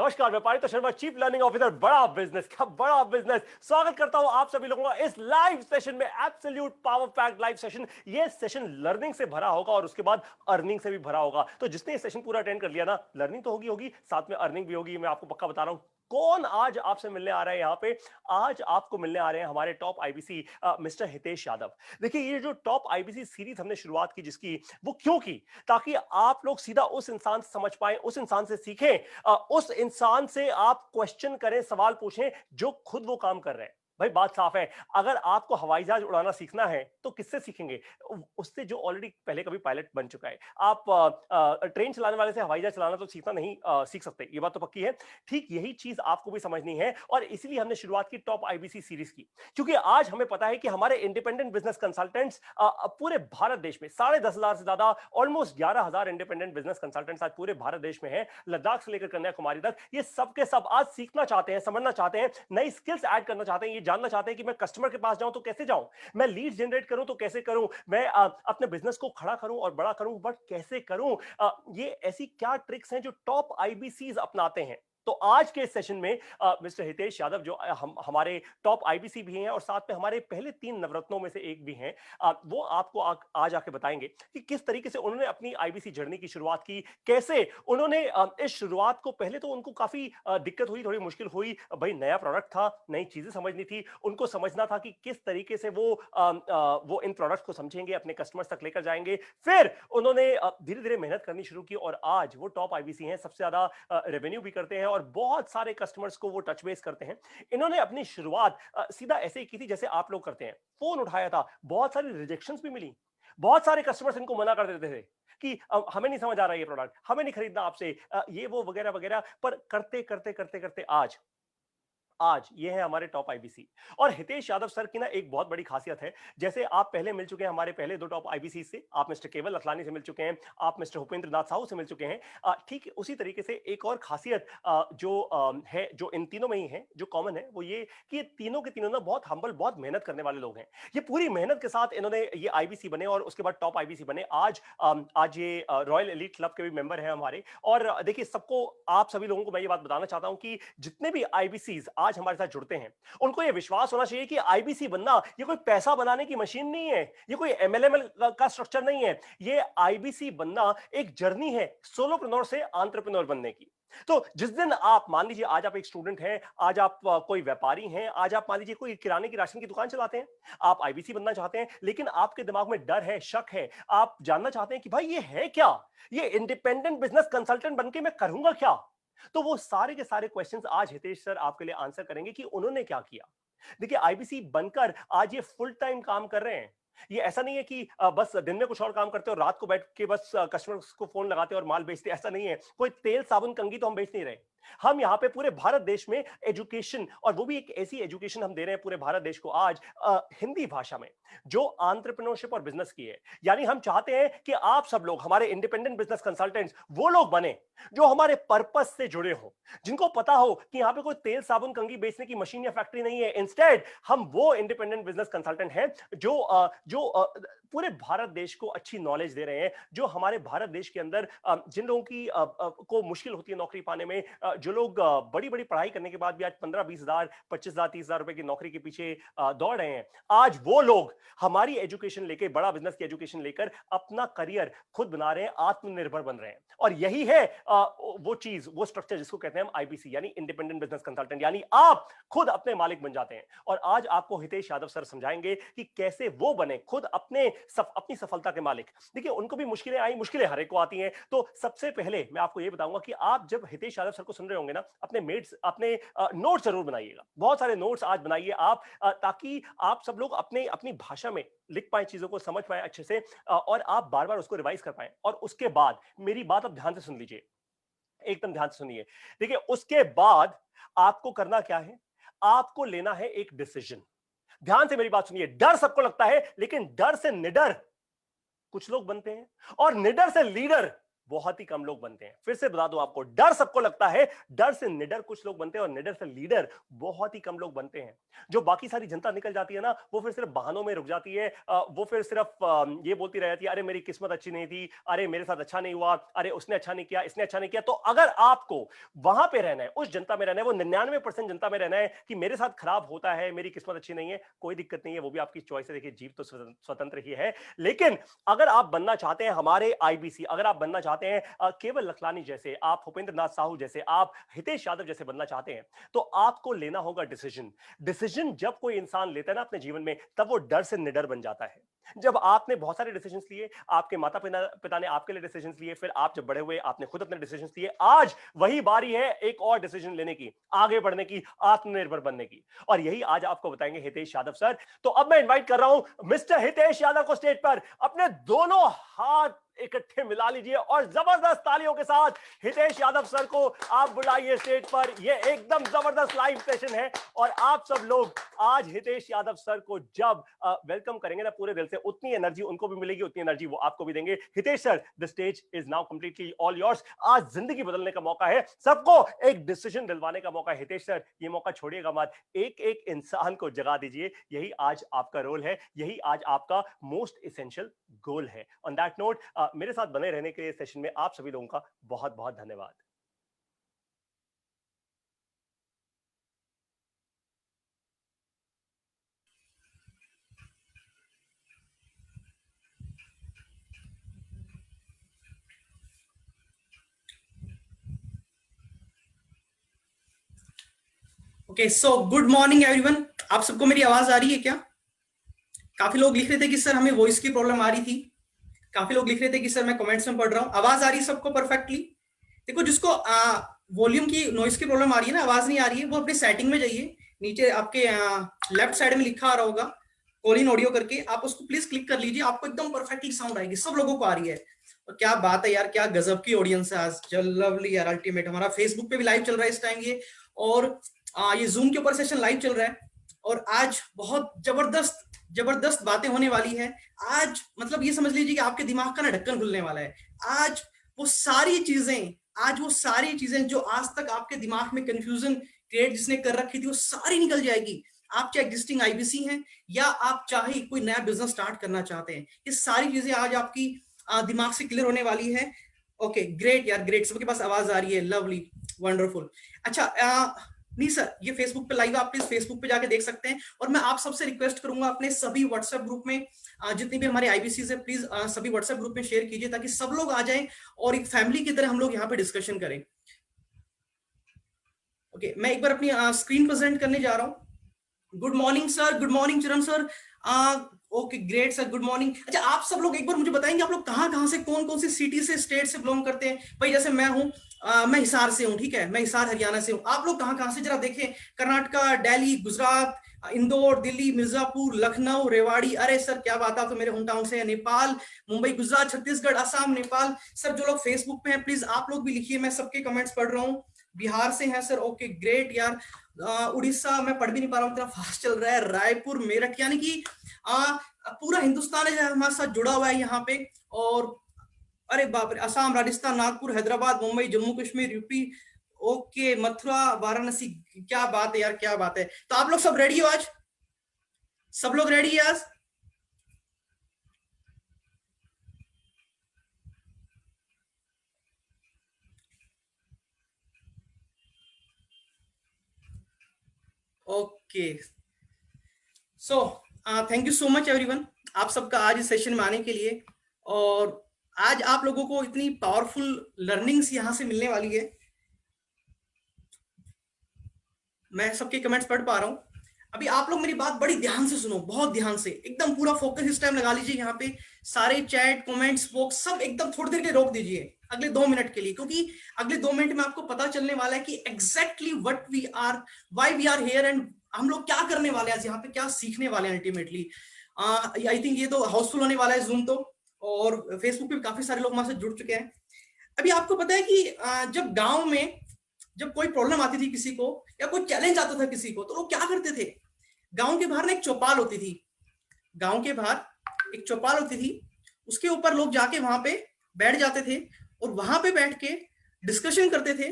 नमस्कार, मैं पारित शर्मा, चीफ लर्निंग ऑफिसर, बड़ा बिजनेस का बड़ा बिजनेस। स्वागत करता हूं आप सभी लोगों का इस लाइव सेशन में, absolute power packed live session. ये सेशन लर्निंग से भरा होगा और उसके बाद अर्निंग से भी भरा होगा। तो जिसने ये सेशन पूरा अटेंड कर लिया ना, लर्निंग तो होगी साथ में अर्निंग भी होगी, मैं आपको पक्का बता रहा हूं। कौन आज आपसे मिलने आ रहा है यहाँ पे? आज आपको मिलने आ रहे हैं हमारे top IBC mister Hitesh Yadav. देखिए, ये जो टॉप आईबीसी सीरीज हमने शुरुआत की जिसकी, वो क्यों की? ताकि आप लोग सीधा उस इंसान से समझ पाए, उस इंसान से सीखें, उस इंसान से आप क्वेश्चन करें, सवाल पूछें जो खुद वो काम कर रहे हैं। भाई बात साफ है, अगर आपको हवाई जहाज उड़ाना सीखना है तो किससे सीखेंगे? उससे जो ऑलरेडी पहले कभी पायलट बन चुका है। आप ट्रेन चलाने वाले से हवाई जहाज चलाना तो सीखना नहीं सीख सकते, ये बात तो पक्की है। ठीक यही चीज आपको भी समझनी है और इसीलिए हमने शुरुआत की टॉप आईबीसी सीरीज की, क्योंकि आज हमें पता है कि हमारे इंडिपेंडेंट बिजनेस कंसल्टेंट्स पूरे भारत देश में 10,500 से ज्यादा, ऑलमोस्ट 11,000 इंडिपेंडेंट बिजनेस कंसल्टेंट्स आज पूरे भारत देश में हैं। लद्दाख से लेकर कन्याकुमारी तक ये सब के सब आज सीखना चाहते हैं, समझना चाहते हैं, नई स्किल्स ऐड करना चाहते हैं, ये जानना चाहते हैं कि मैं कस्टमर के पास जाऊं तो कैसे जाऊं, मैं लीड जनरेट करूं तो कैसे करूं, मैं अपने बिजनेस को खड़ा करूं और बड़ा करूं, बट कैसे करूं? ये ऐसी क्या ट्रिक्स हैं जो टॉप आईबीसीज अपनाते हैं? तो आज के सेशन में मिस्टर हितेश यादव, जो हमारे टॉप आईबीसी भी हैं और साथ में हमारे पहले 3 नवरत्नों में से एक भी हैं, वो आपको आज आके बताएंगे कि किस तरीके से उन्होंने अपनी आईबीसी जर्नी की शुरुआत की, कैसे उन्होंने इस शुरुआत को, पहले तो उनको काफी दिक्कत हुई, थोड़ी मुश्किल हुई। भाई नया प्रोडक्ट था, नई चीजें समझनी थी, उनको समझना था कि किस तरीके से वो इन प्रोडक्ट्स को समझेंगे, अपने कस्टमर्स तक लेकर जाएंगे। फिर उन्होंने धीरे धीरे मेहनत करनी शुरू की और आज वो टॉप आईबीसी हैं, सबसे ज्यादा रेवेन्यू भी करते हैं और बहुत सारे कस्टमर्स को वो टच बेस करते हैं। इन्होंने अपनी शुरुआत सीधा ऐसे ही की थी जैसे आप लोग करते हैं। फोन उठाया था, बहुत सारी रिजेक्शंस भी मिली, बहुत सारे कस्टमर्स इनको मना कर देते थे कि हमें नहीं समझ आ रहा है ये प्रोडक्ट, हमें नहीं खरीदना आपसे, ये वो वगैरह वगैरह। पर करते करते करते करते आज ये है हमारे टॉप आईबीसी। और हितेश यादव सर की ना एक बहुत बड़ी खासियत है, जैसे आप पहले मिल चुके हैं हमारे पहले 2 टॉप आईबीसी से, आप मिस्टर केवल अतलानी से मिल चुके हैं, आप मिस्टर भूपेंद्र नाथ साहू से मिल चुके हैं। ठीक उसी तरीके से एक और खासियत जो है, जो इन तीनों में ही है, जो कॉमन है, वो ये कि ये तीनों के तीनों ना बहुत हम्बल, बहुत मेहनत करने वाले लोग हैं। ये पूरी मेहनत के साथ इन्होंने ये आईबीसी बने और उसके बाद टॉप आईबीसी बने। आज ये रॉयल एलीट क्लब के भी मेंबर हैं हमारे। और देखिए, सबको, आप सभी लोगों को मैं ये बात बताना चाहता हूं कि जितने भी आईबीसीज आज हमारे साथ जुड़ते हैं, उनको यह विश्वास होना चाहिए कि आईबीसी बनना ये कोई पैसा बनाने की मशीन नहीं है, ये कोई एमएलएमएल का स्ट्रक्चर नहीं है। ये आईबीसी बनना एक जर्नी है सोलोप्रेन्योर से एंटरप्रेन्योर बनने की। तो जिस दिन आप, मान लीजिए आज आप एक स्टूडेंट हैं, आज आप कोई व्यापारी हैं, आज आप मान लीजिए कोई किराने की राशन की दुकान चलाते हैं, आप आईबीसी बनना चाहते हैं, लेकिन आपके दिमाग में डर है, शक है, आप जानना चाहते हैं कि भाई ये है क्या, ये इंडिपेंडेंट बिजनेस कंसल्टेंट बनके मैं करूंगा क्या? तो वो सारे के सारे क्वेश्चंस आज हितेश सर आपके लिए आंसर करेंगे कि उन्होंने क्या किया। देखिए, आईबीसी बनकर आज ये फुल टाइम काम कर रहे हैं। ये ऐसा नहीं है कि बस दिन में कुछ और काम करते हो, रात को बैठ के बस कस्टमर्स को फोन लगाते और माल बेचते, ऐसा नहीं है। कोई तेल साबुन कंघी तो हम बेच नहीं रहे। हम यहाँ पे पूरे भारत देश में एजुकेशन, और वो भी एक ऐसी एजुकेशन हम दे रहे हैं पूरे भारत देश को आज हिंदी भाषा में, जो एंटरप्रेन्योरशिप और बिजनेस की है। यानी हम चाहते हैं कि आप सब लोग, हमारे इंडिपेंडेंट बिजनेस कंसल्टेंट्स, वो लोग बने जो हमारे पर्पस से जुड़े हो, जिनको पता हो कि यहाँ पे कोई तेल साबुन कंघी बेचने की मशीन या फैक्ट्री नहीं है। इंस्टेड हम वो इंडिपेंडेंट बिजनेस कंसल्टेंट हैं जो पूरे भारत देश को अच्छी नॉलेज दे रहे हैं, जो हमारे भारत देश के अंदर जिन लोगों की को मुश्किल होती है नौकरी पाने में, जो लोग बड़ी बड़ी पढ़ाई करने के बाद भी आज 15-20 हजार, 25,000, 30,000 रुपए की नौकरी के पीछे दौड़ रहे हैं, आज वो लोग हमारी एजुकेशन लेकर, बड़ा बिजनेस की एजुकेशन लेकर अपना करियर खुद बना रहे हैं, आत्मनिर्भर बन रहे हैं। और यही है वो चीज, वो स्ट्रक्चर जिसको कहते हैं हम आईबीसी, यानी इंडिपेंडेंट बिजनेस कंसल्टेंट, यानी आप खुद अपने मालिक बन जाते हैं। और आज आपको हितेश यादव सर समझाएंगे कि कैसे वो बने खुद अपनी सफलता के मालिक। देखिए, उनको भी मुश्किलें आई, मुश्किलें हर एक को आती हैं। तो सबसे पहले मैं आपको ये बताऊंगा कि आप जब हितेश यादव सर को सुन रहे होंगे ना, अपने नोट्स जरूर बनाइएगा, बहुत सारे नोट्स आज बनाइए आप, ताकि आप सब लोग अपने अपनी भाषा में लिख पाए, चीजों को समझ पाए अच्छे से, और आप बार बार उसको रिवाइज कर पाए। और उसके बाद मेरी बात अब ध्यान से सुन लीजिए, एकदम ध्यान से सुनिए। देखिए, उसके बाद आपको करना क्या है? आपको लेना है एक डिसीजन। ध्यान से मेरी बात सुनिए। डर सबको लगता है, लेकिन डर से निडर कुछ लोग बनते हैं और निडर से लीडर बहुत ही कम लोग बनते हैं। फिर से बता दूं आपको, डर सबको लगता है, डर से निडर कुछ लोग बनते हैं और निडर से लीडर बहुत ही कम लोग बनते हैं। जो बाकी सारी जनता निकल जाती है ना, वो फिर सिर्फ बहानों में रुक जाती है। वो फिर सिर्फ ये बोलती रह जाती है, अरे मेरी किस्मत अच्छी नहीं थी, अरे मेरे साथ अच्छा नहीं हुआ, अरे उसने अच्छा नहीं किया, इसने अच्छा नहीं किया। तो अगर आपको वहां पे रहना है, उस जनता में रहना है, वो 99% जनता में रहना है कि मेरे साथ खराब होता है, मेरी किस्मत अच्छी नहीं है, कोई दिक्कत नहीं है, वो भी आपकी चॉइस है। देखिए, जीव तो स्वतंत्र ही है। लेकिन अगर आप बनना चाहते हैं हमारे आईबीसी, अगर आप बनना चाहते हैं केवल लखलानी जैसे, आप भूपेंद्र नाथ साहू जैसे, आप हितेश यादव जैसे बनना चाहते हैं, तो आपको लेना होगा डिसीजन। डिसीजन जब कोई इंसान लेता है ना अपने जीवन में, तब वो डर से निडर बन जाता है। जब आपने बहुत सारे डिसीजंस लिए, आपके माता पिता ने आपके लिए डिसीजंस लिए, फिर आप जब बड़े हुए आपने खुद अपने डिसीजंस लिए, आज वही बारी है एक और डिसीजन लेने की, आगे बढ़ने की, आत्मनिर्भर बनने की। और यही आज आपको बताएंगे हितेश यादव सर। तो अब मैं इनवाइट कर रहा हूं मिस्टर हितेश यादव को स्टेज पर। अपने दोनों हाथ इकट्ठे मिला लीजिए और जबरदस्त तालियों के साथ हितेश यादव सर को आप बुलाइए स्टेज पर। ये एकदम जबरदस्त लाइव सेशन है और आप सब लोग आज हितेश यादव सर को जब वेलकम करेंगे ना पूरे दिल से, उतनी एनर्जी उनको भी मिलेगी, उतनी एनर्जी वो आपको भी देंगे। Hitesh sir, the stage is now completely all yours. आज जिंदगी बदलने का मौका है, सबको एक डिसीजन दिलवाने का मौका है। हितेश सर, ये मौका छोड़िएगा मत, एक एक इंसान को जगा दीजिए। यही आज आपका रोल है, यही आज आपका मोस्ट इसेंशियल गोल है। ऑन दैट नोट, मेरे साथ बने रहने के लिए सेशन में आप सभी लोगों का बहुत बहुत धन्यवाद। Okay, so good morning everyone. आप सबको मेरी आवाज आ रही है क्या? काफी लोग लिख रहे थे कि सर हमें वॉइस की प्रॉब्लम आ रही थी। काफी लोग लिख रहे थे कि सर मैं कमेंट्स में पढ़ रहा हूँ, आवाज आ रही है सबको परफेक्टली? देखो, जिसको वॉल्यूम की नॉइस की प्रॉब्लम आ रही है ना, आवाज नहीं आ रही है, वो अपने सेटिंग में जाइए। नीचे आपके लेफ्ट साइड में लिखा आ रहा होगा कॉल इन ऑडियो करके, आप उसको प्लीज क्लिक कर लीजिए, आपको एकदम परफेक्टली साउंड आएगी। सब लोगों को आ रही है। और क्या बात है यार, क्या गजब की ऑडियंस है आज। लवली यार, अल्टीमेट। हमारा फेसबुक पे भी लाइव चल रहा है इस टाइम ये, और ये जूम के ऊपर सेशन लाइव चल रहा है। और आज बहुत जबरदस्त जबरदस्त बातें होने वाली है। आज मतलब ये समझ लीजिए कि आपके दिमाग का ना ढक्कन खुलने वाला है। आज वो सारी चीजें जो आज तक आपके दिमाग में कंफ्यूजन क्रिएट जिसने कर रखी थी, वो सारी निकल जाएगी। आप चाहे एग्जिस्टिंग आईबीसी हैं या आप चाहे कोई नया बिजनेस स्टार्ट करना चाहते हैं, ये सारी चीजें आज आपकी दिमाग से क्लियर होने वाली है। ओके, ग्रेट यार, ग्रेट। सबके पास आवाज आ रही है, लवली, वंडरफुल। अच्छा, नहीं सर, ये फेसबुक पे लाइव, आप प्लीज फेसबुक पे जाके देख सकते हैं। और मैं आप सबसे रिक्वेस्ट करूंगा, अपने सभी व्हाट्सएप ग्रुप में जितनी भी हमारे आईबीसी है, प्लीज सभी व्हाट्सएप ग्रुप में शेयर कीजिए, ताकि सब लोग आ जाएं और एक फैमिली की तरह हम लोग यहाँ पे डिस्कशन करें। ओके, मैं एक बार अपनी स्क्रीन प्रेजेंट करने जा रहा हूँ। Good morning sir, good morning Charan sir. Okay, great sir, good morning. अच्छा, आप सब लोग एक बार मुझे बताएंगे, आप लोग कहाँ से, कौन कौन सी सिटी से, स्टेट से बिलोंग करते हैं? भाई जैसे मैं हूँ, मैं हिसार से हूँ, ठीक है, मैं हिसार हरियाणा से हूँ। आप लोग कहाँ से, जरा देखें। कर्नाटका, दिल्ली, गुजरात, इंदौर, दिल्ली, मिर्जापुर, लखनऊ, रेवाड़ी। अरे सर क्या बात है, तो मेरे होम टाउन से है। नेपाल, मुंबई, गुजरात, छत्तीसगढ़, असम, नेपाल। सर जो लोग फेसबुक पे हैं, प्लीज आप लोग भी लिखिए, मैं सबके कमेंट्स पढ़ रहा हूँ। बिहार से हैं सर, ओके ग्रेट यार। उड़ीसा, मैं पढ़ भी नहीं पा रहा हूँ, इतना फास्ट चल रहा है। रायपुर, मेरठ, यानी कि पूरा हिंदुस्तान है हमारे साथ जुड़ा हुआ है यहाँ पे। और अरे बाप रे, असम, राजस्थान, नागपुर, हैदराबाद, मुंबई, जम्मू कश्मीर, यूपी, ओके, मथुरा, वाराणसी। क्या बात है यार, क्या बात है। तो आप लोग सब रेडी हो आज? सब लोग रेडी है आज? Okay, so thank you so much everyone, आप सबका आज इस सेशन में आने के लिए। और आज आप लोगों को इतनी पावरफुल लर्निंग्स यहां से मिलने वाली है। मैं सबके कमेंट्स पढ़ पा रहा हूं। अभी आप लोग मेरी बात बड़ी ध्यान से सुनो, बहुत ध्यान से, एकदम पूरा फोकस इस टाइम लगा लीजिए। यहाँ पे सारे चैट, कमेंट्स बॉक्स सब एकदम थोड़ी देर के लिए रोक दीजिए, अगले 2 मिनट के लिए, क्योंकि अगले 2 मिनट में आपको पता चलने वाला है कि exactly what we are, why we are here, and हम लोग क्या करने वाले हैं यहाँ पे, क्या सीखने वाले हैं अल्टीमेटली। आई थिंक ये तो हाउसफुल होने वाला है जूम तो, और फेसबुक पे काफी सारे लोग हमारे साथ जुड़ चुके हैं। अभी आपको पता है कि जब गांव में जब कोई प्रॉब्लम आती थी किसी को, या कोई चैलेंज आता था किसी को, तो लोग क्या करते थे? गांव के बाहर ना एक चौपाल होती थी, गांव के बाहर एक चौपाल होती थी, उसके ऊपर लोग जाके वहां पे बैठ जाते थे और वहां पे बैठ के डिस्कशन करते थे।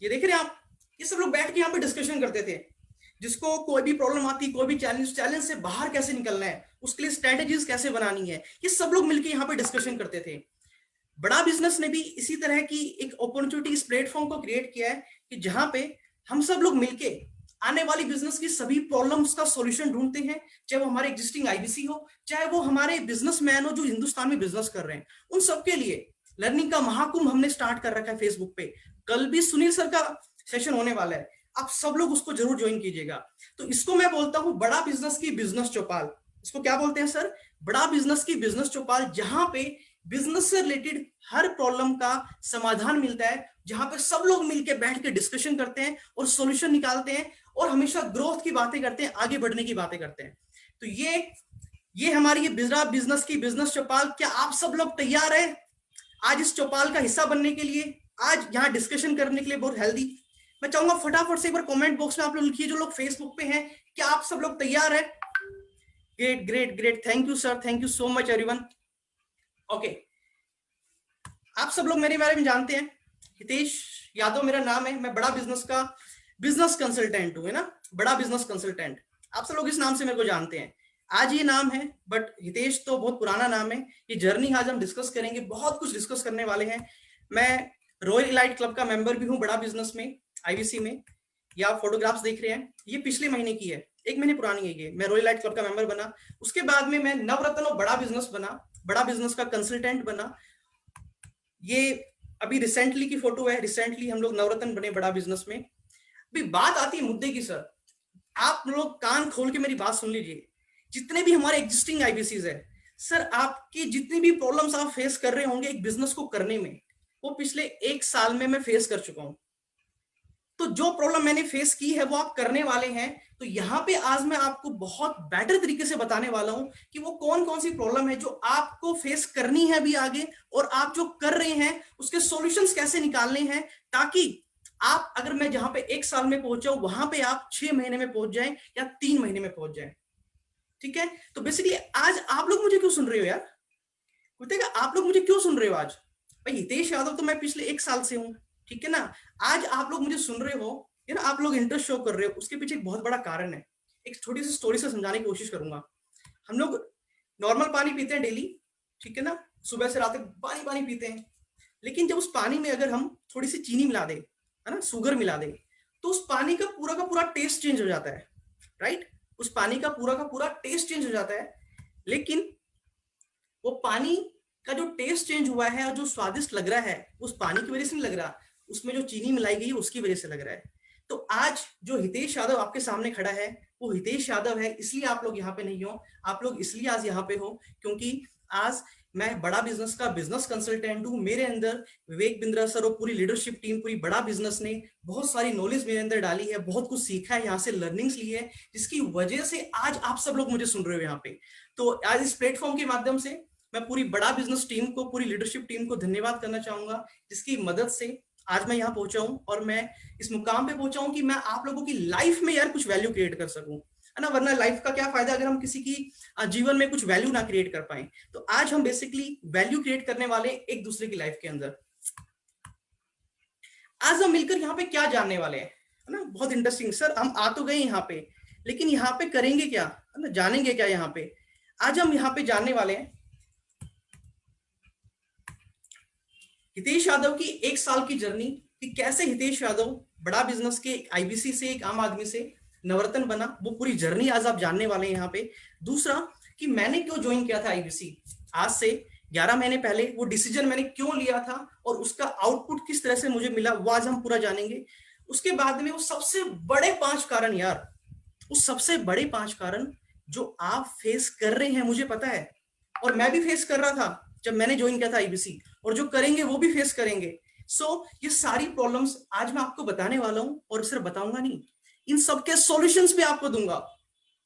ये देख रहे हैं आप, ये सब लोग बैठ के यहाँ पे डिस्कशन करते थे। जिसको कोई भी प्रॉब्लम आती, कोई भी चैलेंज से बाहर कैसे निकलना है, उसके लिए स्ट्रेटेजीज कैसे बनानी है, ये सब लोग मिलकर यहाँ पे डिस्कशन करते थे। बड़ा बिजनेस ने भी इसी तरह की एक अपॉर्चुनिटी इस प्लेटफॉर्म को क्रिएट किया है कि जहां पे हम सब लोग मिलके आने वाली बिजनेस की सभी प्रॉब्लम्स का सॉल्यूशन ढूंढते हैं। चाहे वो हमारे एग्जिस्टिंग आईबीसी हो, चाहे वो हमारे बिजनेसमैन हो जो हिंदुस्तान में बिजनेस कर रहे हैं, उन सबके लिए लर्निंग का महाकुंभ हमने स्टार्ट कर रखा है फेसबुक पे। कल भी सुनील सर का सेशन होने वाला है, आप सब लोग उसको जरूर ज्वाइन कीजिएगा। तो इसको मैं बोलता हूं बड़ा बिजनेस की बिजनेस चौपाल। इसको क्या बोलते हैं सर? बड़ा बिजनेस की बिजनेस चौपाल, जहां पे बिजनेस से रिलेटेड हर प्रॉब्लम का समाधान मिलता है, जहां पे सब लोग मिलकर बैठ के डिस्कशन करते हैं और सॉल्यूशन निकालते हैं और हमेशा ग्रोथ की बातें करते हैं, आगे बढ़ने की बातें करते हैं। तो ये हमारी ये बिजनेस की बिजनेस चौपाल, क्या आप सब लोग तैयार हैं आज इस चौपाल का हिस्सा बनने के लिए, आज यहाँ डिस्कशन करने के लिए? बहुत हेल्दी। मैं चाहूंगा फटाफट से एक बार कमेंट बॉक्स में आप लोग लिखिए, जो लोग फेसबुक पे हैं, क्या आप सब लोग तैयार हैं? Great great great, thank you sir, thank you so much everyone. Okay, आप सब लोग मेरे बारे में जानते हैं, हितेश यादव मेरा नाम है, मैं बड़ा बिजनेस का बिजनेस कंसल्टेंट हूं, है ना, बड़ा बिजनेस कंसल्टेंट। आप सब लोग इस नाम से मेरे को जानते हैं। आज ये नाम है, बट हितेश तो बहुत पुराना नाम है। ये जर्नी आज हम डिस्कस करेंगे, बहुत कुछ डिस्कस करने वाले हैं। मैं रॉयल इलाइट क्लब का मेंबर भी हूँ बड़ा बिजनेस में, आईवीसी में। या आप फोटोग्राफ्स देख रहे हैं, ये पिछले महीने की है, 1 महीने पुरानी है ये। मैं रॉयल इलाइट क्लब का मेंबर बना, उसके बाद में मैं नवरत्न ऑफ बड़ा बिजनेस बना, बड़ा बिजनेस का कंसल्टेंट बना। ये अभी रिसेंटली की फोटो है, रिसेंटली हम लोग नवरत्न बने बड़ा बिजनेस में। अभी बात आती है मुद्दे की सर, आप लोग कान खोल के मेरी बात सुन लीजिए। जितने भी हमारे एग्जिस्टिंग आईबीसीज है सर, आपकी जितनी भी प्रॉब्लम्स आप फेस कर रहे होंगे एक बिजनेस को करने में, वो पिछले 1 साल में मैं फेस कर चुका हूं। तो जो प्रॉब्लम मैंने फेस की है वो आप करने वाले हैं। तो यहाँ पे आज मैं आपको बहुत बेटर तरीके से बताने वाला हूं कि वो कौन कौन सी प्रॉब्लम है जो आपको फेस करनी है अभी आगे, और आप जो कर रहे हैं उसके सॉल्यूशंस कैसे निकालने हैं, ताकि आप, अगर मैं जहां पे 1 साल में पहुंच जाऊं, वहां पे आप 6 महीने में पहुंच जाएं या 3 महीने में पहुंच जाएं। ठीक है? तो बेसिकली आज आप लोग मुझे क्यों सुन रहे हो यार? बताइएगा, आप लोग मुझे क्यों सुन रहे हो आज? भाई हितेश यादव तो मैं पिछले 1 साल से हूं, ठीक है ना। आज आप लोग मुझे सुन रहे हो, है ना, आप लोग इंटरेस्ट शो कर रहे हो, उसके पीछे एक बहुत बड़ा कारण है। एक छोटी सी स्टोरी से समझाने की कोशिश करूंगा। हम लोग नॉर्मल पानी पीते हैं डेली, ठीक है ना, सुबह से रात तक पानी पानी पीते हैं। लेकिन जब उस पानी में अगर हम थोड़ी सी चीनी मिला दे, है ना, शुगर मिला दे, तो उस पानी का पूरा टेस्ट चेंज हो जाता है, राइट? उस पानी का पूरा टेस्ट चेंज हो जाता है। लेकिन वो पानी का जो टेस्ट चेंज हुआ है और जो स्वादिष्ट लग रहा है, उस पानी की वजह से नहीं लग रहा, उसमें जो चीनी मिलाई गई है उसकी वजह से लग रहा है। तो आज जो हितेश यादव आपके सामने खड़ा है वो हितेश यादव है, इसलिए आप लोग यहाँ पे नहीं हो। आप लोग इसलिए आज यहाँ पे हो क्योंकि आज मैं बड़ा बिजनेस का बिजनेस कंसल्टेंट हूँ। मेरे अंदर विवेक बिंद्रा सर और पूरी लीडरशिप टीम, पूरी बड़ा बिजनेस ने बहुत सारी नॉलेज मेरे अंदर डाली है, बहुत कुछ सीखा है, यहाँ से लर्निंग्स ली है, जिसकी वजह से आज आप सब लोग मुझे सुन रहे हो यहाँ पे। तो आज इस प्लेटफॉर्म के माध्यम से मैं पूरी बड़ा बिजनेस टीम को, पूरी लीडरशिप टीम को धन्यवाद करना चाहूंगा, जिसकी मदद से आज मैं यहाँ पहुंचा हूँ और मैं इस मुकाम पे पहुंचा हूँ कि मैं आप लोगों की लाइफ में यार कुछ वैल्यू क्रिएट कर सकूं, है ना। वरना लाइफ का क्या फायदा अगर हम किसी की जीवन में कुछ वैल्यू ना क्रिएट कर पाए। तो आज हम बेसिकली वैल्यू क्रिएट करने वाले एक दूसरे की लाइफ के अंदर। आज हम मिलकर यहाँ पे क्या जानने वाले हैं, है ना, बहुत इंटरेस्टिंग। सर हम आ तो गए यहाँ पे, लेकिन यहाँ पे करेंगे क्या, है ना, जानेंगे क्या यहाँ पे? आज हम यहाँ पे जानने वाले हैं हितेश यादव की 1 साल की जर्नी, कि कैसे हितेश यादव बड़ा बिजनेस के आईबीसी से, एक आम आदमी से नवरत्न बना। वो पूरी जर्नी आज आप जानने वाले हैं यहाँ पे। दूसरा, कि मैंने क्यों ज्वाइन किया था आईबीसी आज से 11 महीने पहले, वो डिसीजन मैंने क्यों लिया था और उसका आउटपुट किस तरह से मुझे मिला, वो आज हम पूरा जानेंगे। उसके बाद में वो सबसे बड़े 5 कारण यार, उस सबसे बड़े 5 कारण जो आप फेस कर रहे हैं, मुझे पता है, और मैं भी फेस कर रहा था जब मैंने ज्वाइन किया था आईबीसी, और जो करेंगे वो भी फेस करेंगे। सो ये सारी प्रॉब्लम्स आज मैं आपको बताने वाला हूं, और सिर्फ बताऊंगा नहीं, इन सबके सॉल्यूशंस भी आपको दूंगा।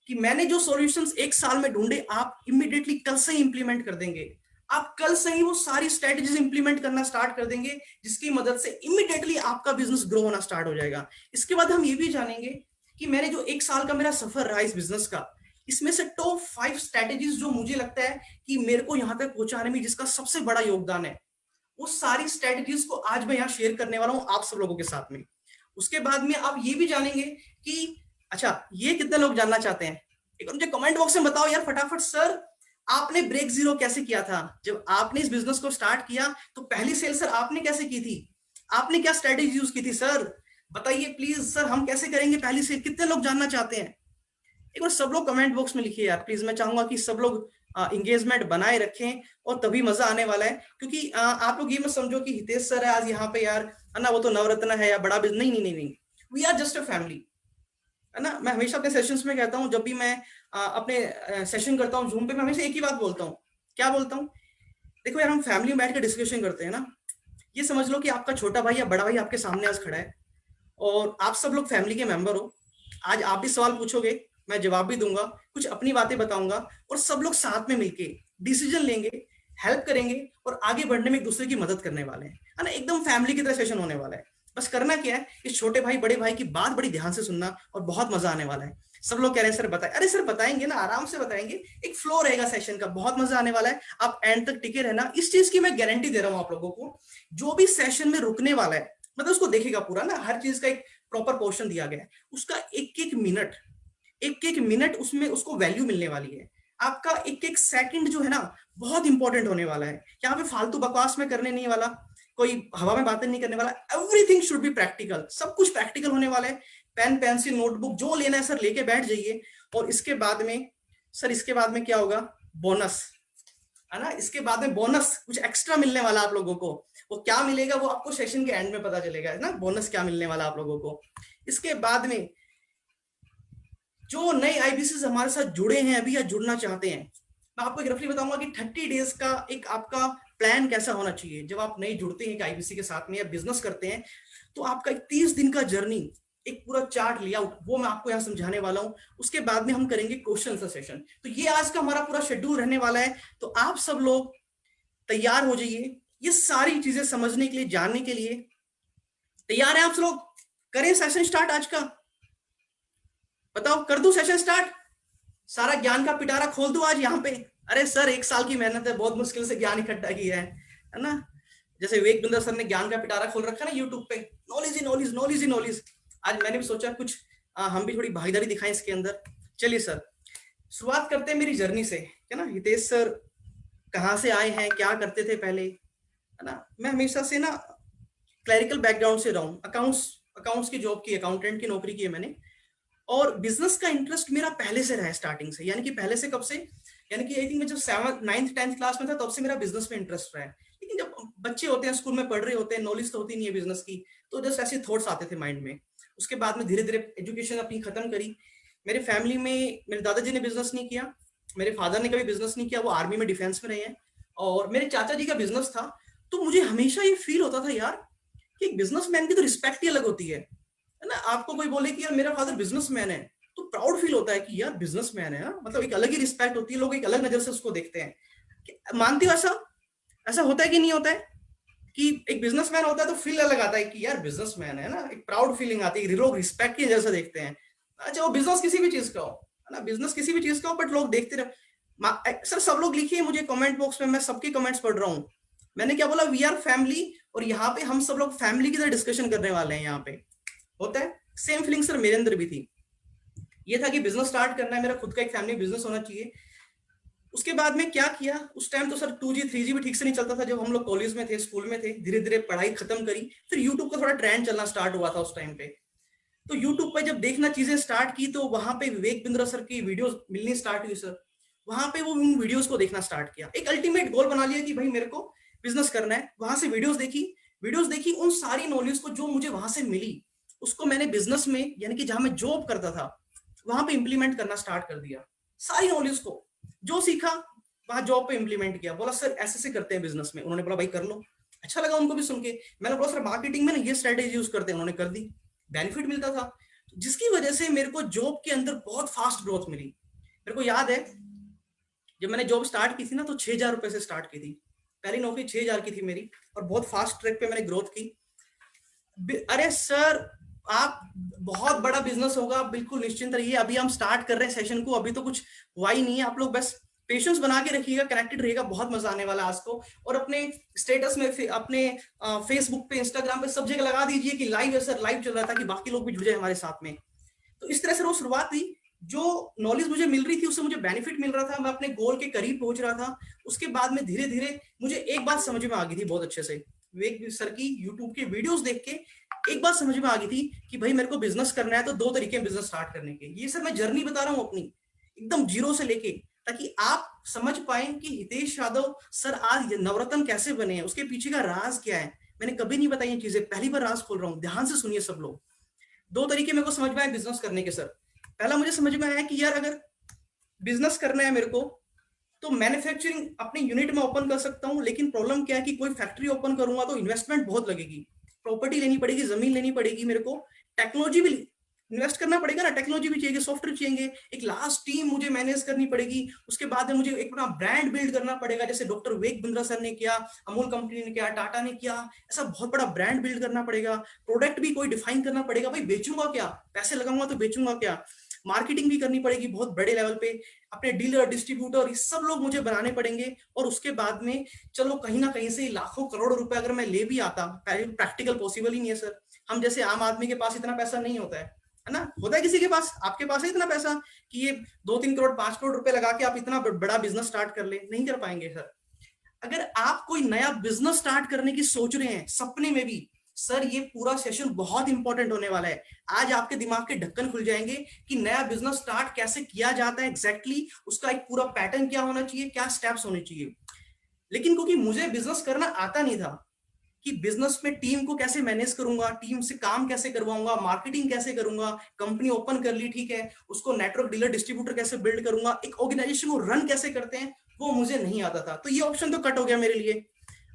कि मैंने जो सॉल्यूशंस 1 साल में ढूंढे, आप इमीडिएटली कल से ही इंप्लीमेंट कर देंगे। आप कल से ही वो सारी स्ट्रेटजीज इंप्लीमेंट करना स्टार्ट कर देंगे, जिसकी मदद से इमीडिएटली आपका बिजनेस ग्रो होना स्टार्ट हो जाएगा। इसके बाद हम ये भी जानेंगे कि मैंने जो 1 साल का मेरा सफर रहा इस बिजनेस का, इसमें से टॉप 5 स्ट्रेटजीज जो मुझे लगता है कि मेरे को यहां तक पहुंचाने में जिसका सबसे बड़ा योगदान है, उस सारी स्ट्रेटजीज को आज मैं यहाँ शेयर करने वाला हूँ आप सब लोगों के साथ में। उसके बाद में आप ये भी जानेंगे कि अच्छा ये कितने लोग जानना चाहते हैं, एक बार मुझे कमेंट बॉक्स में बताओ यार फटाफट। सर आपने ब्रेक जीरो कैसे किया था? जब आपने इस बिजनेस को स्टार्ट किया तो पहली सेल सर आपने कैसे की थी? आपने क्या स्ट्रेटेजी यूज की थी सर? बताइए प्लीज सर, हम कैसे करेंगे पहली सेल? कितने लोग जानना चाहते हैं? एक बार सब लोग कमेंट बॉक्स में लिखिए यार प्लीज। मैं चाहूंगा कि सब लोग इंगेजमेंट बनाए रखें और तभी मजा आने वाला है। क्योंकि आप लोग ये मत समझो कि हितेश सर है आज यहाँ पे यार, है ना, वो तो नवरत्न है या बड़ा बिजनेस। नहीं नहीं नहीं नहीं, we are just a family, है ना। मैं हमेशा अपने सेशंस में कहता हूँ, जब भी मैं अपने सेशन करता हूँ जूम पे, मैं हमेशा एक ही बात बोलता हूँ। क्या बोलता हूँ? देखो यार, हम फैमिली में बैठ के डिस्कशन करते हैं ना, ये समझ लो कि आपका छोटा भाई या बड़ा भाई आपके सामने आज खड़ा है और आप सब लोग फैमिली के मेंबर हो। आज आप भी सवाल पूछोगे, मैं जवाब भी दूंगा, कुछ अपनी बातें बताऊंगा और सब लोग साथ में मिलके डिसीजन लेंगे, हेल्प करेंगे और आगे बढ़ने में एक दूसरे की मदद करने वाले हैं, है ना। एकदम फैमिली की तरह सेशन होने वाला है। बस करना क्या है, इस छोटे भाई बड़े भाई की बात बड़ी ध्यान से सुनना और बहुत मजा आने वाला है। सब लोग कह रहे हैं सर बताएं। अरे सर बताएंगे ना, आराम से बताएंगे। एक फ्लो रहेगा सेशन का, बहुत मजा आने वाला है। आप एंड तक टिके रहना, इस चीज की मैं गारंटी दे रहा हूं आप लोगों को। जो भी सेशन में रुकने वाला है, मतलब उसको देखेगा पूरा ना, हर चीज का एक प्रॉपर पोर्शन दिया गया है, उसका एक एक मिनट उसमें उसको वैल्यू मिलने वाली है। आपका एक एक सेकंड जो है ना बहुत इंपॉर्टेंट होने वाला है। यहाँ पे फालतू बकवास में करने नहीं वाला, कोई हवा में बातें नहीं करने वाला। एवरीथिंग शुड बी प्रैक्टिकल, सब कुछ प्रैक्टिकल होने वाला है। पेन पेंसिल नोटबुक जो लेना है सर लेके बैठ जाइए। और इसके बाद में सर, इसके बाद में क्या होगा? बोनस, है ना। इसके बाद में बोनस कुछ एक्स्ट्रा मिलने वाला आप लोगों को। वो क्या मिलेगा वो आपको सेशन के एंड में पता चलेगा, है ना, बोनस क्या मिलने वाला आप लोगों को। इसके बाद में जो नए आईबीसी हमारे साथ जुड़े हैं अभी या जुड़ना चाहते हैं, मैं आपको एक रफली बताऊंगा कि 30 डेज का एक आपका प्लान कैसा होना चाहिए। जब आप नए जुड़ते हैं आईबीसी के साथ में या बिजनेस करते हैं, तो आपका एक 30 दिन का जर्नी, एक पूरा चार्ट लिया, वो मैं आपको यहाँ समझाने वाला हूँ। उसके बाद में हम करेंगे क्वेश्चन का सेशन। तो ये आज का हमारा पूरा शेड्यूल रहने वाला है। तो आप सब लोग तैयार हो जाइए ये सारी चीजें समझने के लिए, जानने के लिए। तैयार है आप सब लोग? करें सेशन स्टार्ट आज का? बताओ, कर दूं सेशन स्टार्ट? सारा ज्ञान का पिटारा खोल दूं आज यहाँ पे? अरे सर 1 साल की मेहनत है, बहुत मुश्किल से ज्ञान इकट्ठा किया है ना। जैसे विवेक बिंदर सर ने ज्ञान का पिटारा खोल रखा ना यूट्यूब पे, नॉलेज ही नॉलेज, नॉलेज ही नॉलेज। आज मैंने भी सोचा कुछ हम भी थोड़ी भागीदारी दिखाएं इसके अंदर। चलिए सर, शुरुआत करते हैं मेरी जर्नी से, है ना। हितेश सर कहाँ से आए हैं, क्या करते थे पहले, है ना। मैं हमेशा से ना क्लरिकल बैकग्राउंड से रहा हूँ, अकाउंट्स की जॉब की, अकाउंटेंट की नौकरी की है मैंने। और बिजनेस का इंटरेस्ट मेरा पहले से रहा है, स्टार्टिंग से। यानी कि पहले से कब से, यानी कि आई थिंक मैं जब 7th 9th 10th क्लास में था तब से मेरा बिजनेस में इंटरेस्ट रहा है। लेकिन जब बच्चे होते हैं, स्कूल में पढ़ रहे होते हैं, नॉलेज तो होती नहीं है बिजनेस की, तो जस्ट ऐसे थॉट्स आते थे माइंड में। उसके बाद में धीरे धीरे एजुकेशन अपनी खत्म करी। मेरे फैमिली में मेरे दादाजी ने बिजनेस नहीं किया, मेरे फादर ने कभी बिजनेस नहीं किया, वो आर्मी में डिफेंस में रहे हैं। और मेरे चाचा जी का बिजनेस था। तो मुझे हमेशा ये फील होता था यार कि एक बिजनेसमैन की तो रिस्पेक्ट ही अलग होती है ना। आपको कोई बोले कि यार मेरा फादर बिजनेसमैन है, तो प्राउड फील होता है कि यार बिजनेसमैन है, मतलब एक अलग ही रिस्पेक्ट होती है, लोग एक अलग नजर से उसको देखते हैं। मानते हो ऐसा? ऐसा होता है कि नहीं होता है कि एक बिजनेसमैन होता है तो फील अलग आता है कि यार बिजनेसमैन है ना, एक प्राउड फीलिंग आती है, लोग रिस्पेक्ट की नजर से देखते हैं। अच्छा, वो बिजनेस किसी भी चीज का हो, है ना, बिजनेस किसी भी चीज का हो, बट लोग देखते रहे। सर सब लोग लिखिए मुझे कमेंट बॉक्स में, मैं सबके कमेंट्स पढ़ रहा हूँ। मैंने क्या बोला? We are family. और यहाँ पे हम सब लोग फैमिली की तरह डिस्कशन करने वाले हैं। यहाँ पे होता है सेम फीलिंग सर मेरे अंदर भी थी। ये था कि बिजनेस स्टार्ट करना है, मेरा खुद का एक फैमिली बिजनेस होना चाहिए। उसके बाद में क्या किया, उस टाइम तो सर 2G 3G भी ठीक से नहीं चलता था जब हम लोग कॉलेज में थे, स्कूल में थे। धीरे धीरे पढ़ाई खत्म करी, फिर यूट्यूब का थोड़ा ट्रेंड चलना स्टार्ट हुआ था उस टाइम पे। तो यूट्यूब पे जब देखना चीजें स्टार्ट की, तो वहां पे विवेक बिंद्रा सर की वीडियोस मिलनी स्टार्ट हुई सर। वहां पे वो उन वीडियोस को देखना स्टार्ट किया, एक अल्टीमेट गोल बना लिया कि भाई मेरे को बिजनेस करना है। वहां से वीडियोस देखी, उन सारी नॉलेज को जो मुझे वहां से मिली, उसको मैंने बिजनेस में, यानी कि जहां मैं जॉब करता था वहां पे इंप्लीमेंट करना स्टार्ट कर दिया। सारी नॉलेज को जो सीखा वहां जॉब पे इंप्लीमेंट किया। बोला सर ऐसे से करते हैं बिजनेस में। उन्होंने बोला भाई कर लो। अच्छा लगा उनको भी सुन के। मैंने बोला सर मार्केटिंग में ना ये स्ट्रेटेजी यूज करते हैं। उन्होंने कर दी, बेनिफिट मिलता था, जिसकी वजह से मेरे को जॉब के अंदर बहुत फास्ट ग्रोथ मिली। मेरे को याद है जब मैंने जॉब स्टार्ट की थी ना, तो 6,000 रुपए से स्टार्ट की थी। पहली नौकरी 6,000 की थी मेरी, और बहुत फास्ट ट्रैक पे मैंने ग्रोथ की। अरे सर आप बहुत बड़ा बिजनेस होगा, बिल्कुल निश्चिंत रहिए। अभी हम स्टार्ट कर रहे हैं सेशन को, अभी तो कुछ हुआ ही नहीं है। आप लोग बस पेशेंस बना के रखिएगा, कनेक्टेड रहिएगा, बहुत मजा आने वाला है आज को। और अपने स्टेटस में, अपने फेसबुक पे, इंस्टाग्राम पे, सब जगह लगा दीजिए कि लाइव है सर, लाइव चल रहा था, कि बाकी लोग भी जुड़ जाए हमारे साथ में। तो इस तरह से वो शुरुआत हुई। जो नॉलेज मुझे मिल रही थी उससे मुझे बेनिफिट मिल रहा था, मैं अपने गोल के करीब पहुंच रहा था। उसके बाद में धीरे धीरे मुझे एक बात समझ में आ गई थी बहुत अच्छे से, विवेक सर की यूट्यूब के वीडियोस देख के एक बात समझ में आ गई थी कि भाई मेरे को बिजनेस करना है तो दो तरीके हैं बिजनेस स्टार्ट करने के। ये सर मैं जर्नी बता रहा हूँ अपनी, एकदम जीरो से लेके, ताकि आप समझ पाए कि हितेश यादव सर आज नवरत्न कैसे बने हैं, उसके पीछे का राज क्या है। मैंने कभी नहीं बताई ये चीजें, पहली बार राज खोल रहा हूँ, ध्यान से सुनिए सब लोग। दो तरीके मेरे को समझ में आए बिजनेस करने के सर। पहला मुझे समझ में आया कि यार अगर बिजनेस करना है मेरे को तो मैन्युफैक्चरिंग अपने यूनिट में ओपन कर सकता हूं, लेकिन प्रॉब्लम क्या है कि कोई फैक्ट्री ओपन करूंगा तो इन्वेस्टमेंट बहुत लगेगी, प्रॉपर्टी लेनी पड़ेगी, जमीन लेनी पड़ेगी, मेरे को टेक्नोलॉजी भी इन्वेस्ट करना पड़ेगा ना, टेक्नोलॉजी भी चाहिए, सॉफ्टवेयर चाहिए, एक लास्ट टीम मुझे मैनेज करनी पड़ेगी। उसके बाद में मुझे एक अपना ब्रांड बिल्ड करना पड़ेगा, जैसे डॉक्टर विवेक बिंद्रा सर ने किया, अमूल कंपनी ने किया, टाटा ने किया, ऐसा बहुत बड़ा ब्रांड बिल्ड करना पड़ेगा। प्रोडक्ट भी कोई डिफाइन करना पड़ेगा, भाई बेचूंगा क्या, पैसे लगाऊंगा तो बेचूंगा क्या, मार्केटिंग भी करनी पड़ेगी बहुत बड़े लेवल पे, अपने डीलर, डिस्ट्रीब्यूटर, ये सब लोग मुझे बनाने पड़ेंगे। और उसके बाद में चलो कहीं ना कहीं से लाखों करोड़ रुपए अगर मैं ले भी आता, प्रैक्टिकल पॉसिबल ही नहीं है सर, हम जैसे आम आदमी के पास इतना पैसा नहीं होता है ना, होता है किसी के पास, आपके पास है इतना पैसा कि ये 2-3 करोड़ 5 करोड़ रुपए लगा के आप इतना बड़ा बिजनेस स्टार्ट कर ले, नहीं कर पाएंगे सर। अगर आप कोई नया बिजनेस स्टार्ट करने की सोच रहे हैं सपने में भी, सर ये पूरा सेशन बहुत इंपॉर्टेंट होने वाला है। आज आपके दिमाग के ढक्कन खुल जाएंगे कि नया बिजनेस स्टार्ट कैसे किया जाता है, एग्जैक्टली उसका एक पूरा पैटर्न क्या होना चाहिए, क्या स्टेप्स होने चाहिए। लेकिन क्योंकि मुझे बिजनेस करना आता नहीं था कि बिजनेस में टीम को कैसे मैनेज करूंगा, टीम से काम कैसे करवाऊंगा, मार्केटिंग कैसे करूंगा, कंपनी ओपन कर ली ठीक है, उसको नेटवर्क, डीलर, डिस्ट्रीब्यूटर कैसे बिल्ड करूंगा, एक ऑर्गेनाइजेशन को रन कैसे करते हैं, वो मुझे नहीं आता था। तो ये ऑप्शन तो कट हो गया मेरे लिए।